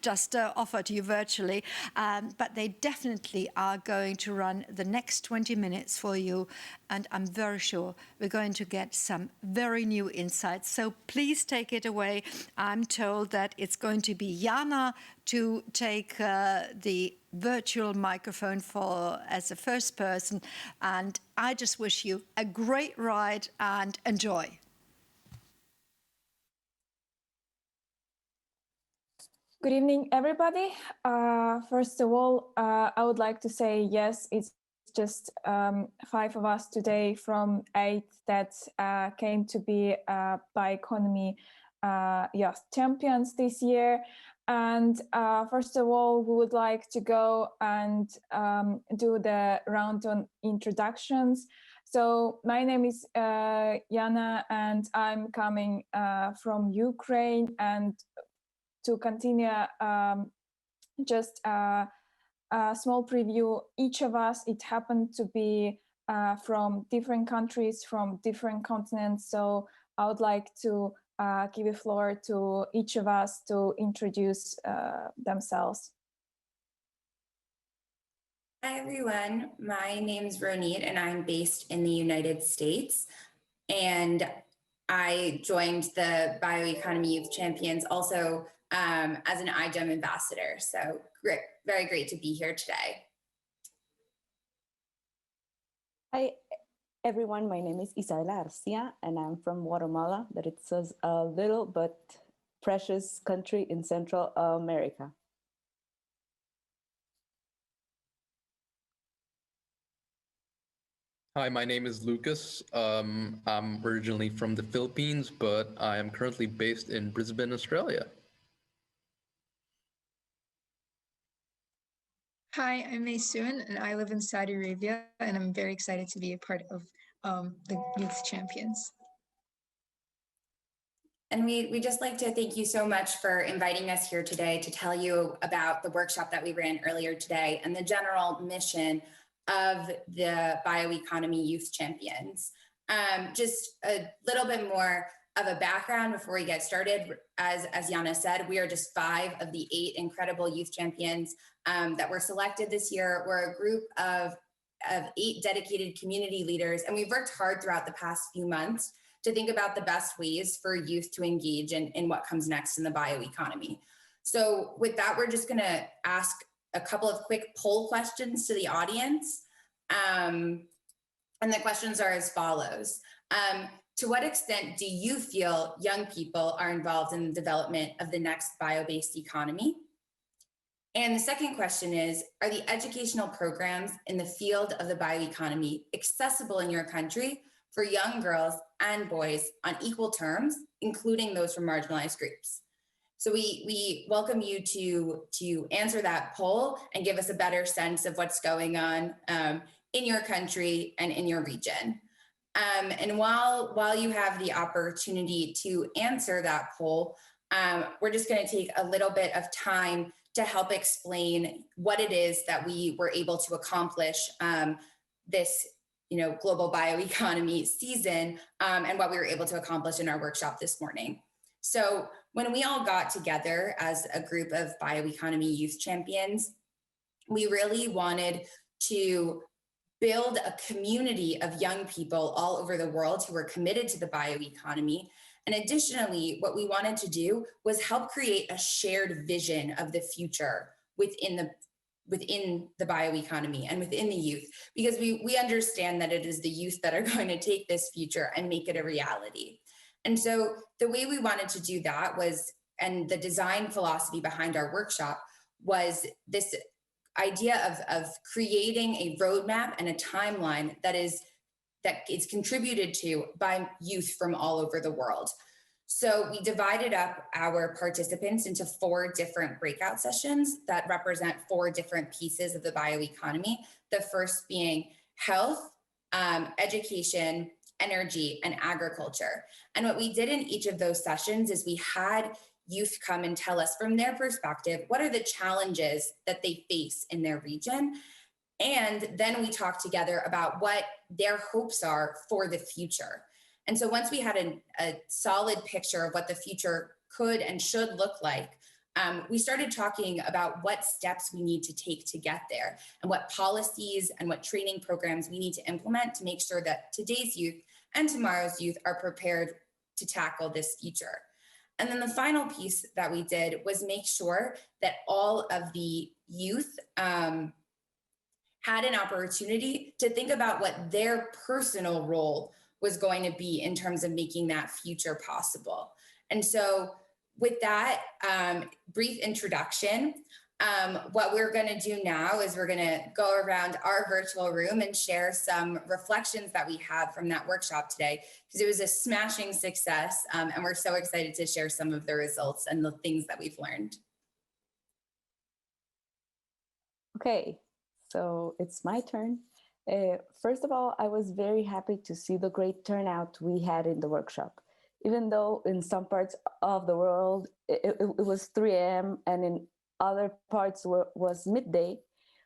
just offered you virtually, but they definitely are going to run the next 20 minutes for you, and I'm very sure we're going to get some very new insights. So please take it away. I'm told that it's going to be Jana to take the virtual microphone as a first person. And I just wish you a great ride and enjoy. Good evening, everybody. First of all, I would like to say, yes, it's just 5 of us today from 8 that came to be Bioeconomy Youth Champions this year. And first of all, we would like to go and do the round on introductions. So my name is Yana, and I'm coming from Ukraine. And to continue, just a small preview, each of us, it happened to be from different countries, from different continents. So I would like to give the floor to each of us to introduce themselves. Hi, everyone. My name is Ronit, and I'm based in the United States. And I joined the Bioeconomy Youth Champions also as an iGEM ambassador. So great, very great to be here today. Hi, everyone. My name is Isabela Garcia, and I'm from Guatemala, that it's a little but precious country in Central America. Hi, my name is Lucas. I'm originally from the Philippines, but I am currently based in Brisbane, Australia. Hi, I'm Maysoon, and I live in Saudi Arabia, and I'm very excited to be a part of the Youth Champions. And we'd just like to thank you so much for inviting us here today to tell you about the workshop that we ran earlier today and the general mission of the Bioeconomy Youth Champions. Just a little bit more of a background before we get started. As Yana said, we are just 5 of the 8 incredible youth champions that were selected this year. We're a group of 8 dedicated community leaders, and we've worked hard throughout the past few months to think about the best ways for youth to engage in what comes next in the bioeconomy. So with that, we're just gonna ask a couple of quick poll questions to the audience. And the questions are as follows. To what extent do you feel young people are involved in the development of the next bio-based economy? And the second question is, are the educational programs in the field of the bioeconomy accessible in your country for young girls and boys on equal terms, including those from marginalized groups? So we welcome you to answer that poll and give us a better sense of what's going on in your country and in your region. And while you have the opportunity to answer that poll, we're just going to take a little bit of time to help explain what it is that we were able to accomplish this global bioeconomy season and what we were able to accomplish in our workshop this morning. So when we all got together as a group of bioeconomy youth champions, we really wanted to build a community of young people all over the world who were committed to the bioeconomy. And additionally, what we wanted to do was help create a shared vision of the future within the bioeconomy and within the youth, because we understand that it is the youth that are going to take this future and make it a reality. And so the way we wanted to do that was, and the design philosophy behind our workshop was this idea of creating a roadmap and a timeline that is contributed to by youth from all over the world. So we divided up our participants into 4 different breakout sessions that represent 4 different pieces of the bioeconomy. The first being health, education, energy, and agriculture. And what we did in each of those sessions is we had youth come and tell us from their perspective, what are the challenges that they face in their region? And then we talked together about what their hopes are for the future. And so once we had a solid picture of what the future could and should look like, we started talking about what steps we need to take to get there and what policies and what training programs we need to implement to make sure that today's youth and tomorrow's youth are prepared to tackle this future. And then the final piece that we did was make sure that all of the youth had an opportunity to think about what their personal role was going to be in terms of making that future possible. And so with that brief introduction, what we're going to do now is we're going to go around our virtual room and share some reflections that we had from that workshop today, because it was a smashing success. And we're so excited to share some of the results and the things that we've learned. Okay, so it's my turn. First of all, I was very happy to see the great turnout we had in the workshop. Even though in some parts of the world it was 3 a.m. and in other parts was midday,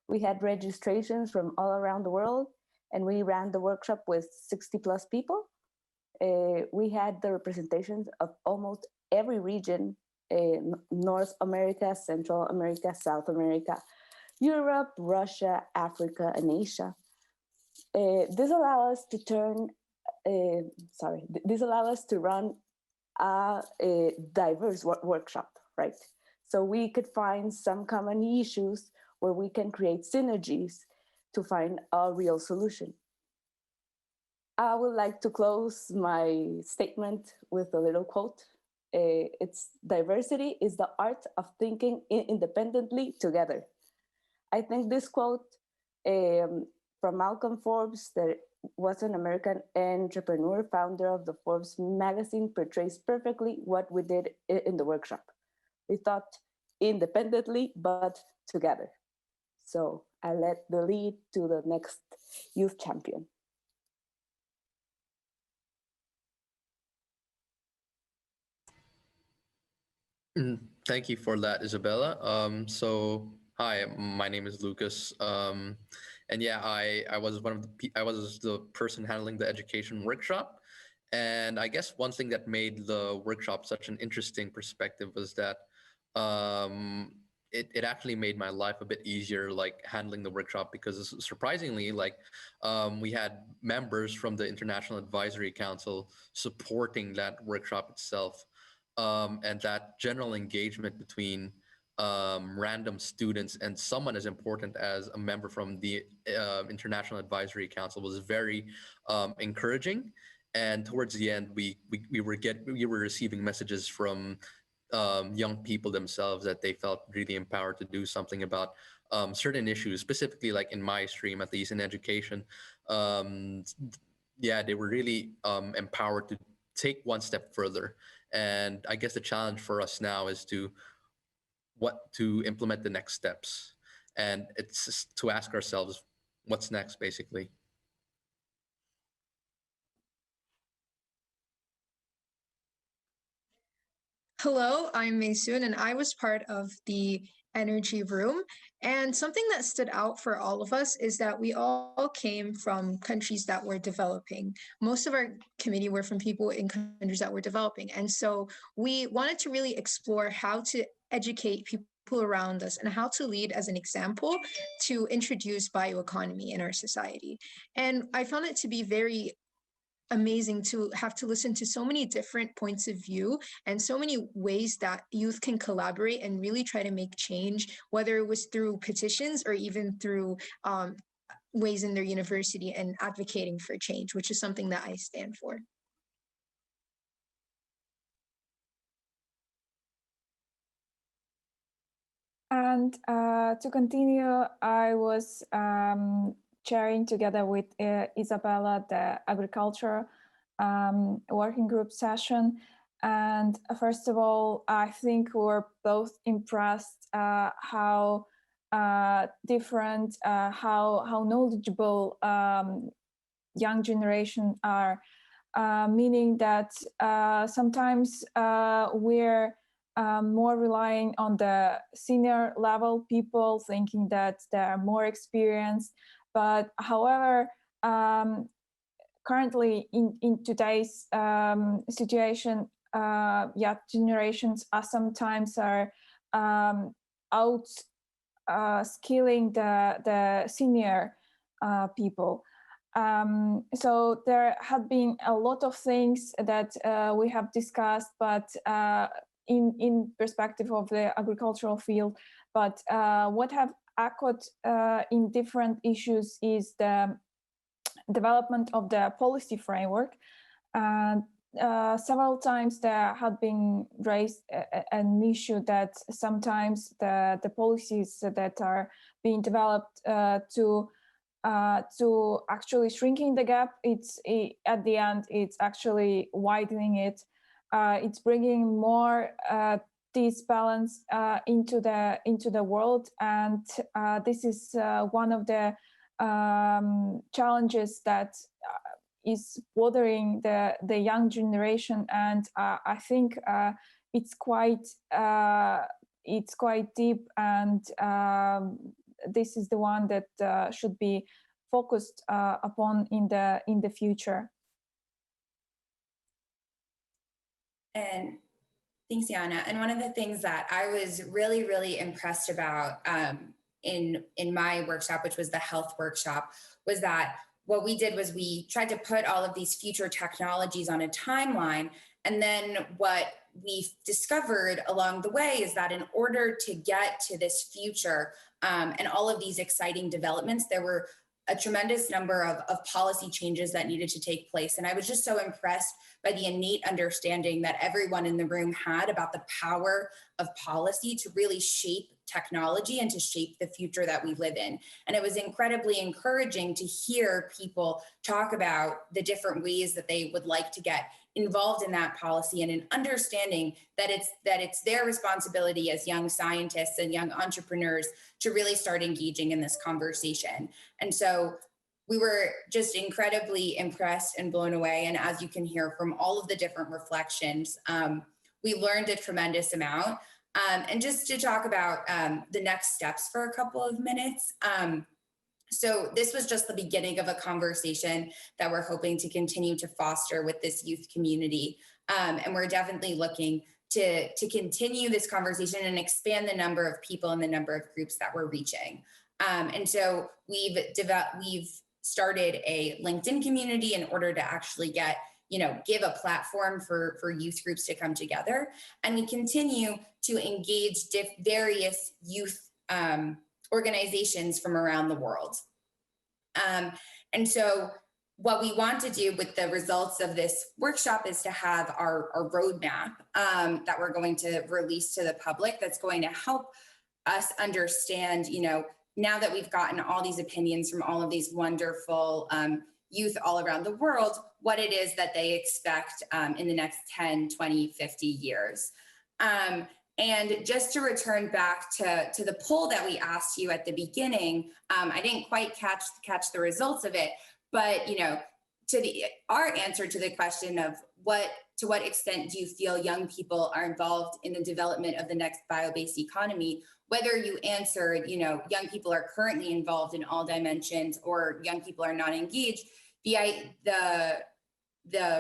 we had registrations from all around the world, and we ran the workshop with 60 plus people. We had the representations of almost every region, North America, Central America, South America, Europe, Russia, Africa, and Asia. This allowed us to run a diverse workshop, right? So we could find some common issues where we can create synergies to find a real solution. I would like to close my statement with a little quote. It's "Diversity is the art of thinking independently together." I think this quote from Malcolm Forbes, that was an American entrepreneur, founder of the Forbes magazine, portrays perfectly what we did in the workshop. We thought independently, but together. So I let the lead to the next youth champion. Thank you for that, Isabella. So hi, my name is Lucas. And yeah, I was the person handling the education workshop. And I guess one thing that made the workshop such an interesting perspective was that it actually made my life a bit easier, like handling the workshop, because surprisingly, like we had members from the International Advisory Council supporting that workshop itself. And that general engagement between random students and someone as important as a member from the International Advisory Council was very encouraging. And towards the end, we were receiving messages from young people themselves that they felt really empowered to do something about certain issues, specifically like in my stream, at least in education. Yeah, they were really empowered to take one step further. And I guess the challenge for us now is to implement the next steps. And it's just to ask ourselves, what's next, basically. Hello, I'm Maysoon, and I was part of the energy room. And something that stood out for all of us is that we all came from countries that were developing. Most of our committee were from people in countries that were developing. And so we wanted to really explore how to educate people around us and how to lead as an example to introduce bioeconomy in our society. And I found it to be very amazing to have to listen to so many different points of view and so many ways that youth can collaborate and really try to make change, whether it was through petitions or even through ways in their university and advocating for change, which is something that I stand for. And to continue, I was chairing together with Isabella the agriculture working group session. And first of all, I think we were both impressed how different, how knowledgeable young generation are, meaning that sometimes we're more relying on the senior level people, thinking that they're more experienced. But however, currently in today's situation, generations are sometimes out skilling the senior people. So there have been a lot of things that we have discussed, but in perspective of the agricultural field. But what have echoed in different issues is the development of the policy framework. And several times there had been raised an issue that sometimes the policies that are being developed to actually shrinking the gap, at the end it's actually widening it. It's bringing more disbalance into the world, and this is one of the challenges that is bothering the young generation, and I think it's quite deep, and this is the one that should be focused upon in the future. And thanks, Yana. And one of the things that I was really, really impressed about in my workshop, which was the health workshop, was that what we did was we tried to put all of these future technologies on a timeline. And then what we discovered along the way is that in order to get to this future and all of these exciting developments, there were a tremendous number of policy changes that needed to take place. And I was just so impressed by the innate understanding that everyone in the room had about the power of policy to really shape technology and to shape the future that we live in. And it was incredibly encouraging to hear people talk about the different ways that they would like to get involved in that policy, and in understanding that it's their responsibility as young scientists and young entrepreneurs to really start engaging in this conversation. And so we were just incredibly impressed and blown away. And as you can hear from all of the different reflections, we learned a tremendous amount. And just to talk about the next steps for a couple of minutes. So this was just the beginning of a conversation that we're hoping to continue to foster with this youth community. And we're definitely looking to continue this conversation and expand the number of people and the number of groups that we're reaching. And so we've started a LinkedIn community in order to actually give a platform for youth groups to come together. And we continue to engage various youth organizations from around the world. And so what we want to do with the results of this workshop is to have our roadmap that we're going to release to the public, that's going to help us understand, now that we've gotten all these opinions from all of these wonderful youth all around the world, what it is that they expect in the next 10, 20, 50 years. And just to return back to the poll that we asked you at the beginning, I didn't quite catch the results of it, but our answer to the question of to what extent do you feel young people are involved in the development of the next bio-based economy, whether you answered, young people are currently involved in all dimensions or young people are not engaged, the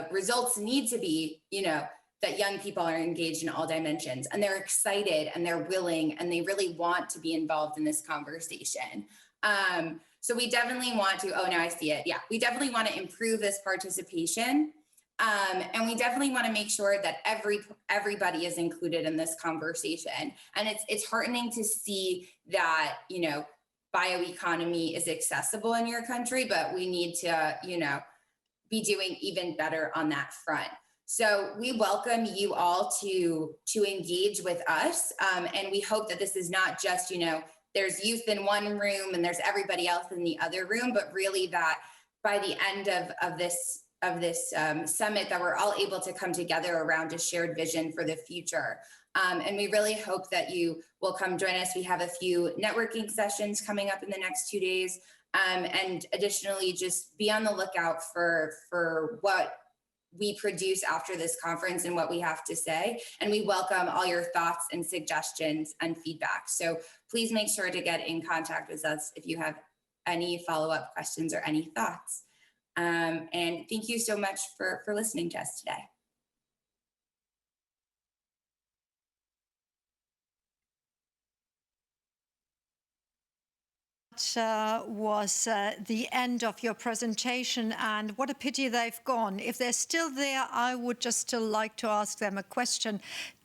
results need to be, that young people are engaged in all dimensions, and they're excited and they're willing and they really want to be involved in this conversation. So we definitely want to, oh, now I see it. Yeah, we definitely want to improve this participation. And we definitely want to make sure that everybody is included in this conversation. And it's heartening to see that, bioeconomy is accessible in your country, but we need to, be doing even better on that front. So we welcome you all to engage with us. And we hope that this is not just, there's youth in one room and there's everybody else in the other room, but really that by the end of this summit, that we're all able to come together around a shared vision for the future. And we really hope that you will come join us. We have a few networking sessions coming up in the next 2 days. And additionally, just be on the lookout for what we produce after this conference and what we have to say. And we welcome all your thoughts and suggestions and feedback. So please make sure to get in contact with us if you have any follow-up questions or any thoughts. And thank you so much for listening to us today. was the end of your presentation, and what a pity they've gone. If they're still there, I would just still like to ask them a question,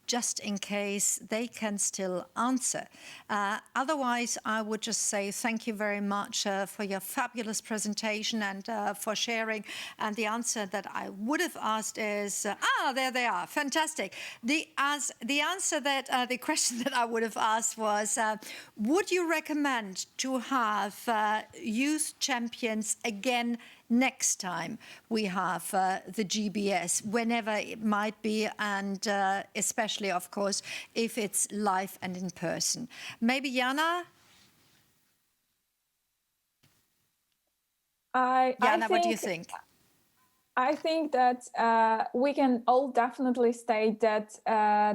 just in case they can still answer. Otherwise, I would just say thank you very much for your fabulous presentation and for sharing. And the answer that I would have asked is, there they are, fantastic. The question that I would have asked was, would you recommend to have youth champions again next time we have the GBS, whenever it might be, and especially, of course, if it's live and in person? Maybe Jana? Jana, what do you think? I think that we can all definitely state that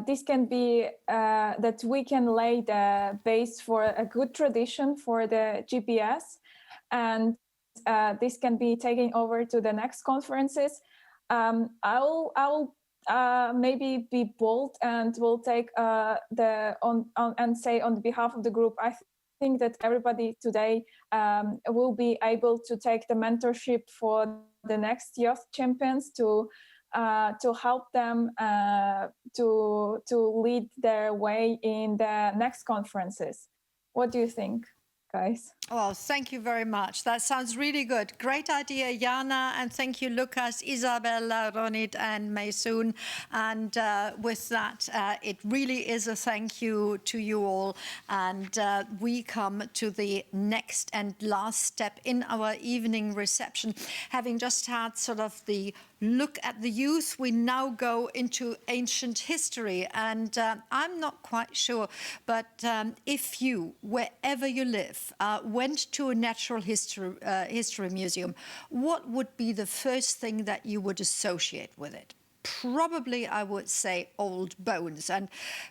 this can be, that we can lay the base for a good tradition for the GBS, and this can be taken over to the next conferences. I'll maybe be bold and will take and say on behalf of the group, I think that everybody today will be able to take the mentorship for the next youth champions to help them to lead their way in the next conferences. What do you think, guys? Well, thank you very much. That sounds really good. Great idea, Jana. And thank you, Lucas, Isabella, Ronit, and Maysoon. And with that, it really is a thank you to you all. And we come to the next and last step in our evening reception. Having just had sort of the look at the youth, we now go into ancient history. And I'm not quite sure, but if you, wherever you live, went to a natural history museum, what would be the first thing that you would associate with it? Probably, I would say, old bones, and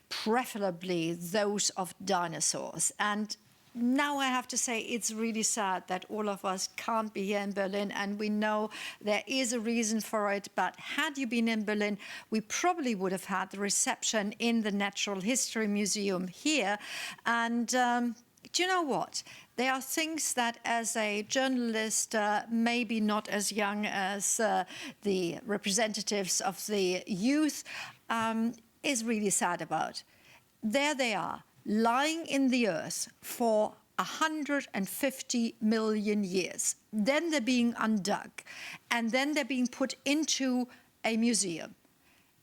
preferably those of dinosaurs. And now I have to say it's really sad that all of us can't be here in Berlin, and we know there is a reason for it. But had you been in Berlin, we probably would have had the reception in the Natural History Museum here. And do you know what? There are things that, as a journalist, maybe not as young as the representatives of the youth, is really sad about. There they are, lying in the earth for 150 million years. Then they're being undug, and then they're being put into a museum.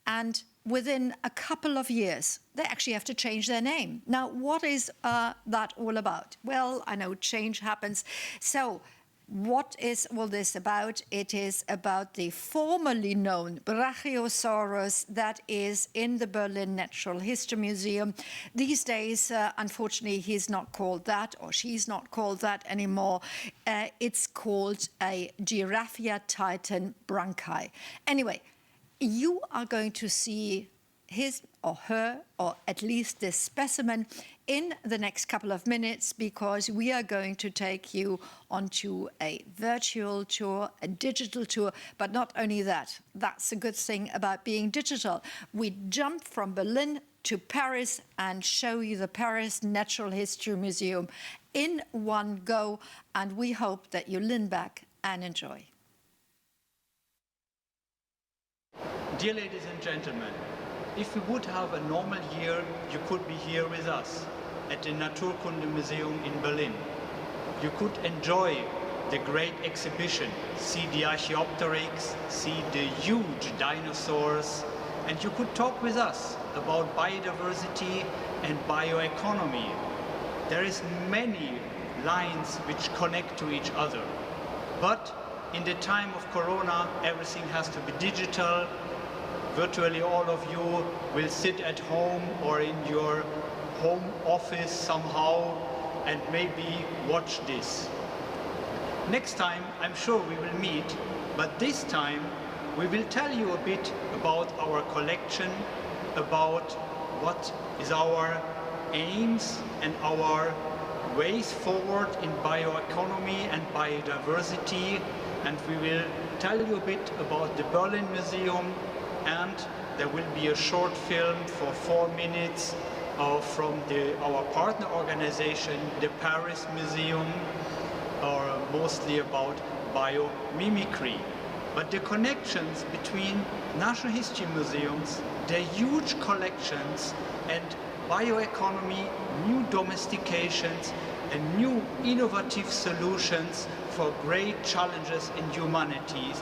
And within a couple of years, they actually have to change their name. Now, what is that all about? Well, I know change happens. So what is all this about? It is about the formerly known Brachiosaurus that is in the Berlin Natural History Museum. These days, unfortunately, he's not called that, or she's not called that anymore. It's called a Giraffia titan branchi. Anyway, you are going to see his or her, or at least this specimen, in the next couple of minutes, because we are going to take you onto a virtual tour, a digital tour. But not only that, that's a good thing about being digital. We jump from Berlin to Paris and show you the Paris Natural History Museum in one go, and we hope that you lean back and enjoy. Dear ladies and gentlemen, if we would have a normal year, you could be here with us at the Naturkunde Museum in Berlin. You could enjoy the great exhibition, see the Archaeopteryx, see the huge dinosaurs, and you could talk with us about biodiversity and bioeconomy. There is many lines which connect to each other. But in the time of Corona, everything has to be digital. Virtually all of you will sit at home or in your home office somehow and maybe watch this. Next time, I'm sure we will meet, but this time we will tell you a bit about our collection, about what is our aims and our ways forward in bioeconomy and biodiversity, and we will tell you a bit about the Berlin Museum, and there will be a short film for 4 minutes from our partner organization, the Paris Museum, are mostly about biomimicry. But the connections between natural history museums, their huge collections, and bioeconomy, new domestications, and new innovative solutions for great challenges in humanities,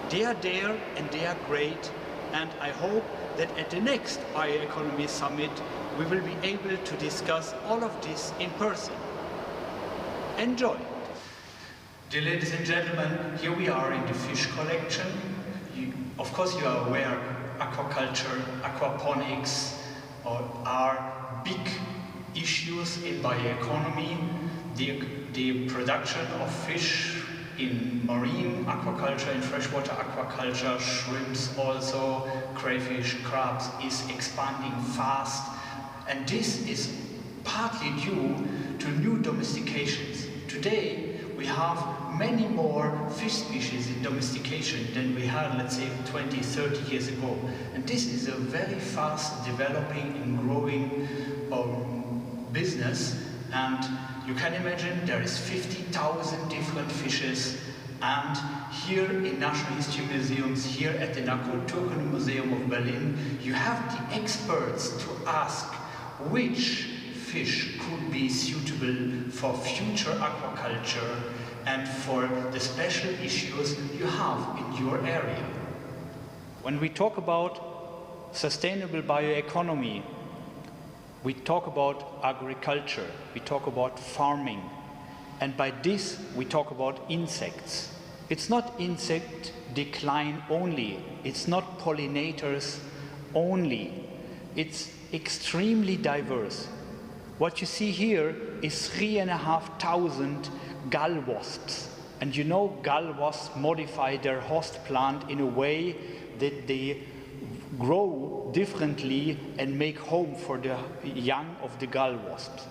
they are there and they are great. And I hope that at the next Bioeconomy Summit, we will be able to discuss all of this in person. Enjoy! Dear ladies and gentlemen, here we are in the fish collection. Of course you are aware aquaculture, aquaponics are big issues in bioeconomy. The production of fish in marine aquaculture, in freshwater aquaculture, shrimps also, crayfish, crabs is expanding fast. And this is partly due to new domestications. Today, we have many more fish species in domestication than we had, let's say, 20, 30 years ago. And this is a very fast developing and growing business. And you can imagine there is 50,000 different fishes. And here in National History Museums, here at the Naturkunde Museum of Berlin, you have the experts to ask which fish could be suitable for future aquaculture and for the special issues you have in your area. When we talk about sustainable bioeconomy, we talk about agriculture, we talk about farming, and by this we talk about insects. It's not insect decline only, it's not pollinators only, it's extremely diverse. What you see here is 3,500 gall wasps. And you know gall wasps modify their host plant in a way that they grow differently and make home for the young of the gall wasps.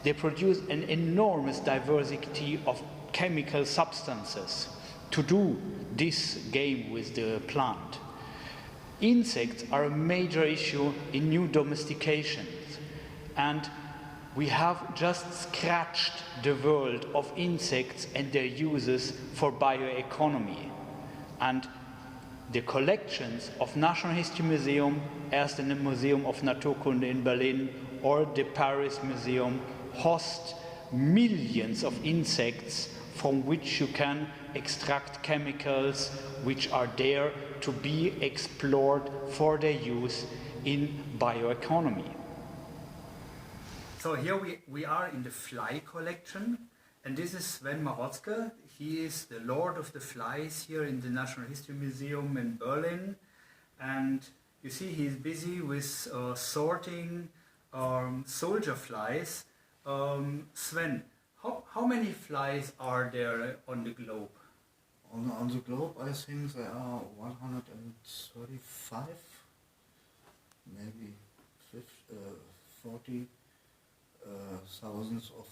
They produce an enormous diversity of chemical substances to do this game with the plant. Insects are a major issue in new domestications, and we have just scratched the world of insects and their uses for bioeconomy. And the collections of National History Museum, as in the Museum of Naturkunde in Berlin or the Paris Museum, host millions of insects from which you can extract chemicals which are there to be explored for their use in bioeconomy. So here we are in the fly collection, and this is Sven Marotzke. He is the Lord of the Flies here in the National History Museum in Berlin, and you see he's busy with sorting soldier flies. Sven, how many flies are there on the globe? On the globe, I think there are 135, maybe 40 thousands of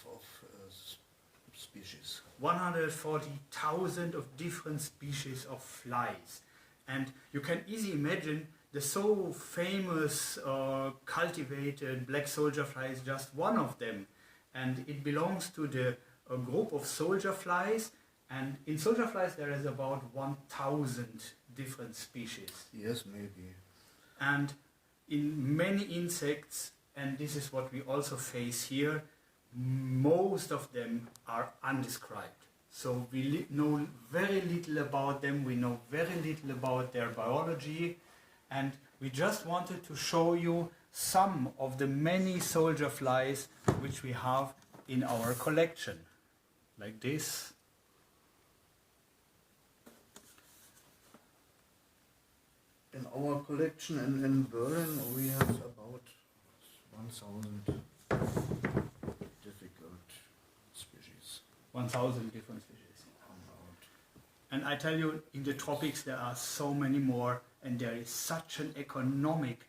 species. 140,000 of different species of flies. And you can easily imagine the so famous cultivated black soldier fly is just one of them. And it belongs to the group of soldier flies. And in soldier flies there is about 1,000 different species. Yes, maybe. And in many insects, and this is what we also face here, most of them are undescribed. So we know very little about them, we know very little about their biology, and we just wanted to show you some of the many soldier flies which we have in our collection, like this. In our collection in Berlin, we have about 1,000 difficult species. 1,000 different species. And I tell you, in the tropics there are so many more, and there is such an economic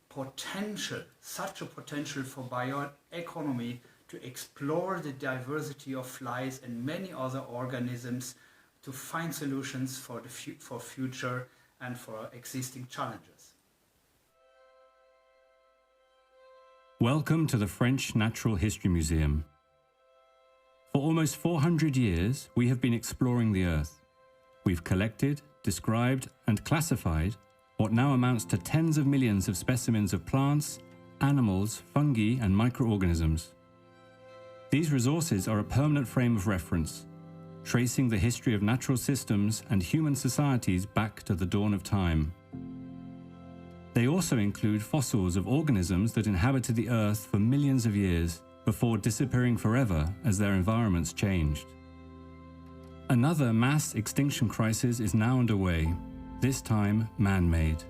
potential, such a potential for bioeconomy to explore the diversity of flies and many other organisms to find solutions for future and for existing challenges. Welcome to the French Natural History Museum. For almost 400 years, we have been exploring the Earth. We've collected, described, and classified what now amounts to tens of millions of specimens of plants, animals, fungi, and microorganisms. These resources are a permanent frame of reference, tracing the history of natural systems and human societies back to the dawn of time. They also include fossils of organisms that inhabited the Earth for millions of years before disappearing forever as their environments changed. Another mass extinction crisis is now underway, this time man-made.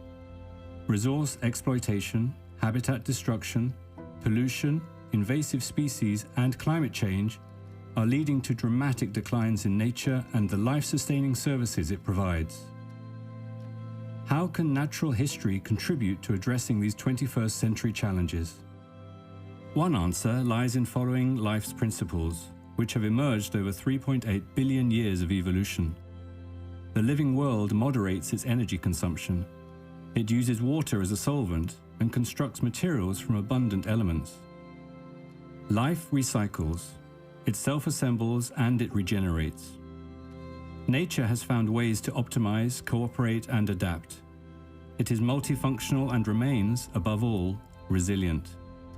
Resource exploitation, habitat destruction, pollution, invasive species, and climate change are leading to dramatic declines in nature and the life-sustaining services it provides. How can natural history contribute to addressing these 21st century challenges? One answer lies in following life's principles, which have emerged over 3.8 billion years of evolution. The living world moderates its energy consumption. It uses water as a solvent and constructs materials from abundant elements. Life recycles, it self-assembles and it regenerates. Nature has found ways to optimize, cooperate, and adapt. It is multifunctional and remains, above all, resilient.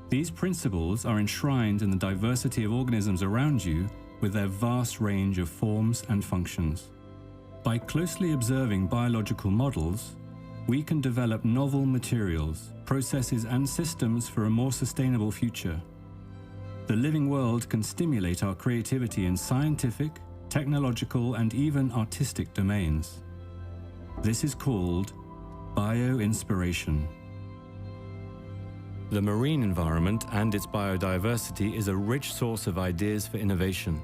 These principles are enshrined in the diversity of organisms around you with their vast range of forms and functions. By closely observing biological models, we can develop novel materials, processes, and systems for a more sustainable future. The living world can stimulate our creativity in scientific, technological, and even artistic domains. This is called bioinspiration. The marine environment and its biodiversity is a rich source of ideas for innovation.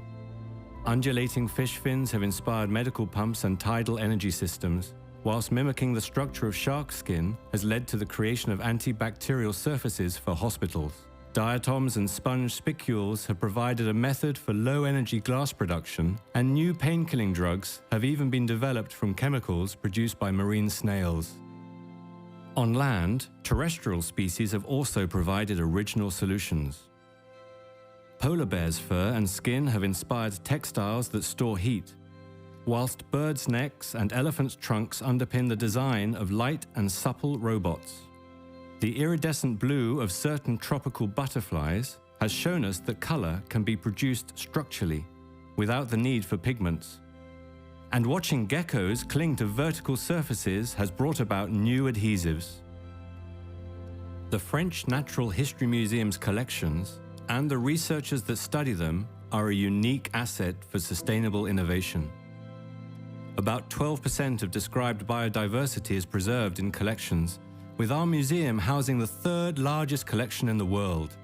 Undulating fish fins have inspired medical pumps and tidal energy systems, whilst mimicking the structure of shark skin has led to the creation of antibacterial surfaces for hospitals. Diatoms and sponge spicules have provided a method for low-energy glass production, and new pain-killing drugs have even been developed from chemicals produced by marine snails. On land, terrestrial species have also provided original solutions. Polar bears' fur and skin have inspired textiles that store heat, whilst birds' necks and elephants' trunks underpin the design of light and supple robots. The iridescent blue of certain tropical butterflies has shown us that color can be produced structurally, without the need for pigments. And watching geckos cling to vertical surfaces has brought about new adhesives. The French Natural History Museum's collections and the researchers that study them are a unique asset for sustainable innovation. About 12% of described biodiversity is preserved in collections, with our museum housing the third largest collection in the world.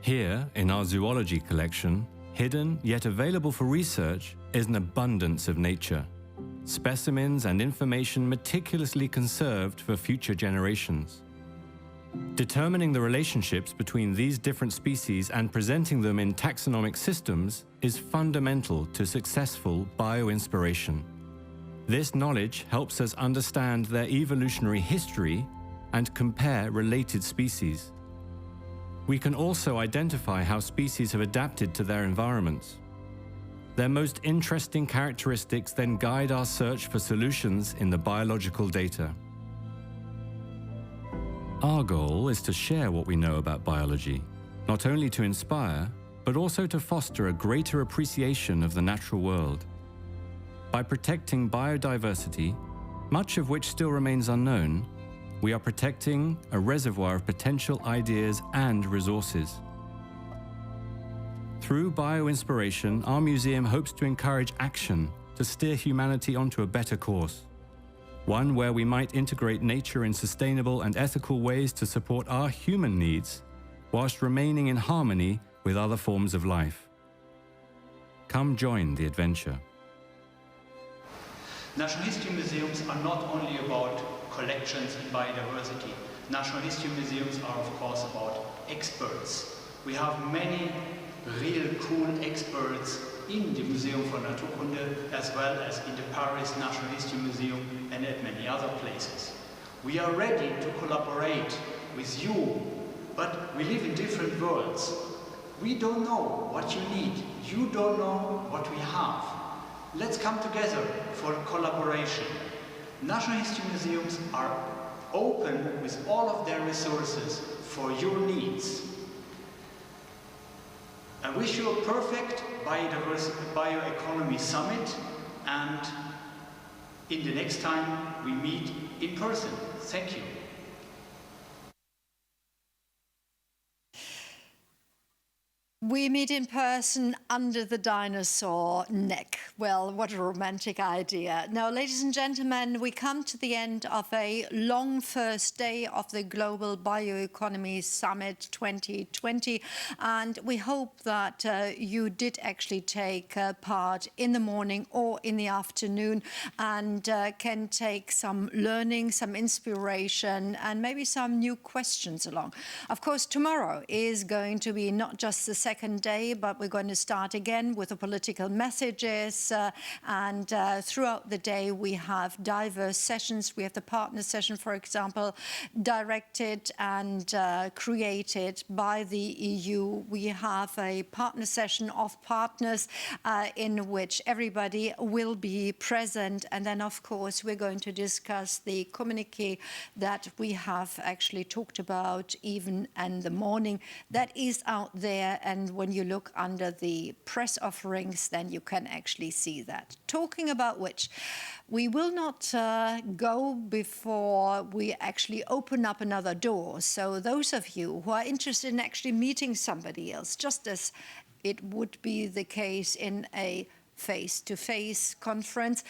Here, in our zoology collection, hidden yet available for research, is an abundance of nature. Specimens and information meticulously conserved for future generations. Determining the relationships between these different species and presenting them in taxonomic systems is fundamental to successful bioinspiration. This knowledge helps us understand their evolutionary history and compare related species. We can also identify how species have adapted to their environments. Their most interesting characteristics then guide our search for solutions in the biological data. Our goal is to share what we know about biology, not only to inspire, but also to foster a greater appreciation of the natural world. By protecting biodiversity, much of which still remains unknown, we are protecting a reservoir of potential ideas and resources. Through bioinspiration, our museum hopes to encourage action to steer humanity onto a better course. One where we might integrate nature in sustainable and ethical ways to support our human needs, whilst remaining in harmony with other forms of life. Come join the adventure. National History Museums are not only about collections and biodiversity. National History Museums are, of course, about experts. We have many real cool experts in the Museum for Naturkunde, as well as in the Paris National History Museum and at many other places. We are ready to collaborate with you but we live in different worlds. We don't know what you need. You don't know what we have. Let's come together for collaboration. National History Museums are open with all of their resources for your needs. I wish you a perfect Bioeconomy Summit, and in the next time we meet in person. Thank you. We meet in person under the dinosaur neck. Well, what a romantic idea. Now, ladies and gentlemen, we come to the end of a long first day of the Global Bioeconomy Summit 2020. And we hope that you did actually take part in the morning or in the afternoon and can take some learning, some inspiration, and maybe some new questions along. Of course, tomorrow is going to be not just the second day, but we're going to start again with the political messages. And throughout the day, we have diverse sessions. We have the partner session, for example, directed and created by the EU. We have a partner session of partners in which everybody will be present. And then, of course, we're going to discuss the communique that we have actually talked about even in the morning. That is out there. And when you look under the press offerings, then you can actually see that. Talking about which, we will not go before we actually open up another door. So those of you who are interested in actually meeting somebody else, just as it would be the case in a face-to-face conference,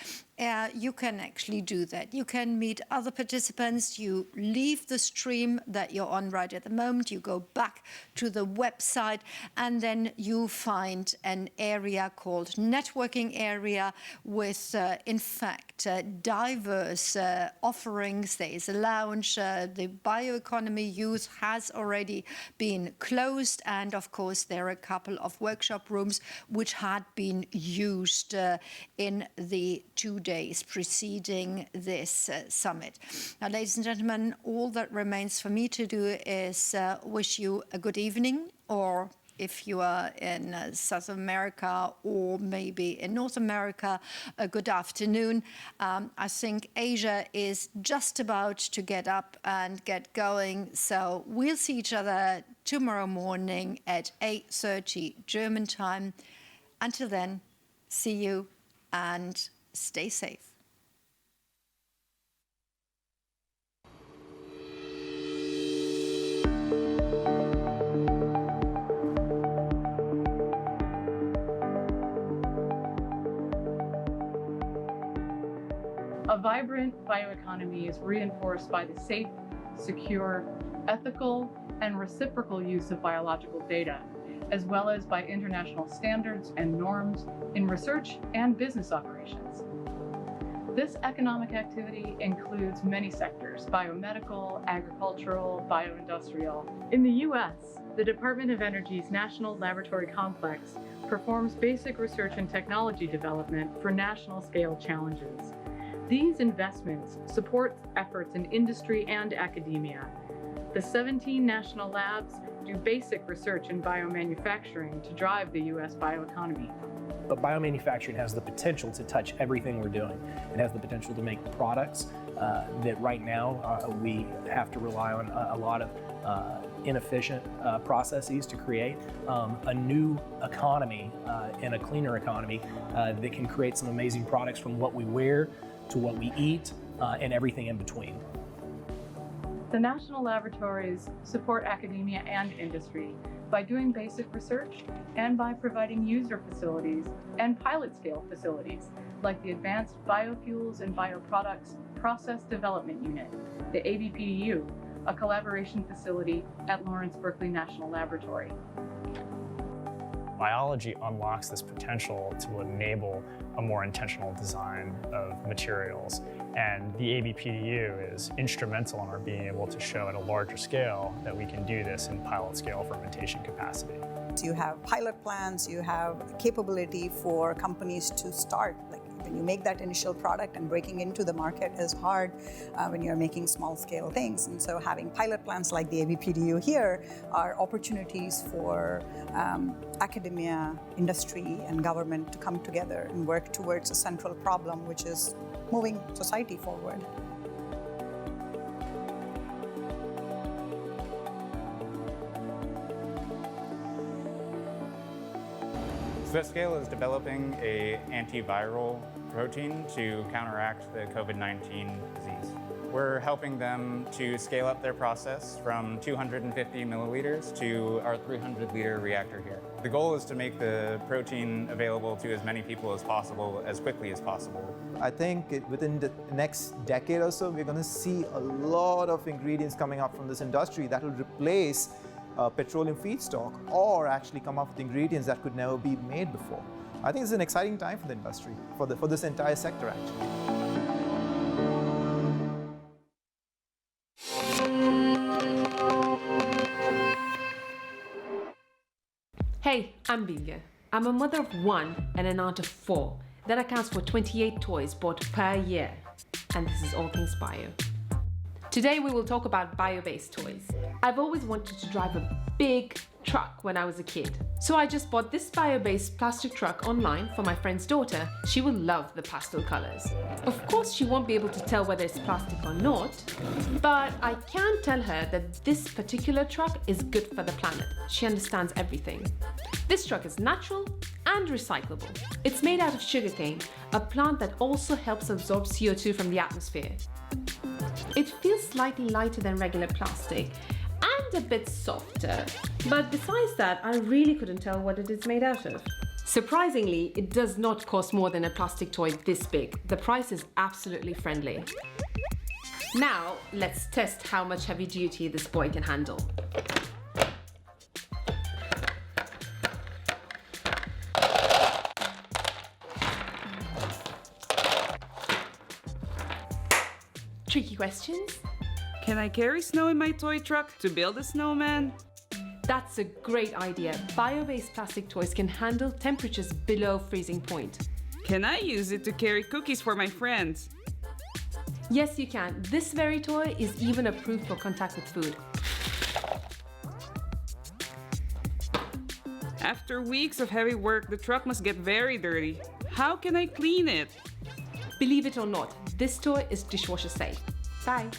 you can actually do that. You can meet other participants. You leave the stream that you're on right at the moment. You go back to the website, and then you find an area called networking area with, in fact, diverse offerings. There is a lounge. The bioeconomy youth has already been closed. And of course, there are a couple of workshop rooms which had been used in the 2 days preceding this summit. Now, ladies and gentlemen, all that remains for me to do is wish you a good evening, or if you are in South America or maybe in North America, a good afternoon. I think Asia is just about to get up and get going. So we'll see each other tomorrow morning at 8:30 German time. Until then, see you and stay safe. A vibrant bioeconomy is reinforced by the safe, secure, ethical, and reciprocal use of biological data, as well as by international standards and norms in research and business operations. This economic activity includes many sectors: biomedical, agricultural, bioindustrial. In the US, the Department of Energy's National Laboratory Complex performs basic research and technology development for national scale challenges. These investments support efforts in industry and academia. The 17 national labs do basic research in biomanufacturing to drive the US bioeconomy. But biomanufacturing has the potential to touch everything we're doing. It has the potential to make products that right now we have to rely on a lot of inefficient processes to create a new economy and a cleaner economy that can create some amazing products, from what we wear to what we eat and everything in between. The national laboratories support academia and industry by doing basic research and by providing user facilities and pilot scale facilities like the Advanced Biofuels and Bioproducts Process Development Unit, the ABPDU, a collaboration facility at Lawrence Berkeley National Laboratory. Biology unlocks this potential to enable a more intentional design of materials, and the ABPDU is instrumental in our being able to show at a larger scale that we can do this in pilot scale fermentation capacity. You have pilot plans, you have capability for companies to start, like When you make that initial product, and breaking into the market is hard when you're making small scale things. And so having pilot plants like the ABPDU here are opportunities for academia, industry, and government to come together and work towards a central problem, which is moving society forward. Svetscale is developing an antiviral protein to counteract the COVID-19 disease. We're helping them to scale up their process from 250 milliliters to our 300-liter reactor here. The goal is to make the protein available to as many people as possible, as quickly as possible. I think within the next decade or so, we're going to see a lot of ingredients coming up from this industry that will replace petroleum feedstock, or actually come up with ingredients that could never be made before. I think it's an exciting time for the industry, for this entire sector actually. Hey, I'm Binge. I'm a mother of 1 and an aunt of 4. That accounts for 28 toys bought per year. And this is all things bio. Today we will talk about bio-based toys. I've always wanted to drive a big truck when I was a kid. So I just bought this bio-based plastic truck online for my friend's daughter. She will love the pastel colors. Of course, she won't be able to tell whether it's plastic or not, but I can tell her that this particular truck is good for the planet. She understands everything. This truck is natural and recyclable. It's made out of sugarcane, a plant that also helps absorb CO2 from the atmosphere. It feels slightly lighter than regular plastic and a bit softer, but besides that, I really couldn't tell what it is made out of. Surprisingly, it does not cost more than a plastic toy this big. The price is absolutely friendly. Now, let's test how much heavy duty this boy can handle. Tricky questions? Can I carry snow in my toy truck to build a snowman? That's a great idea. Bio-based plastic toys can handle temperatures below freezing point. Can I use it to carry cookies for my friends? Yes, you can. This very toy is even approved for contact with food. After weeks of heavy work, the truck must get very dirty. How can I clean it? Believe it or not, this toy is dishwasher safe. Bye.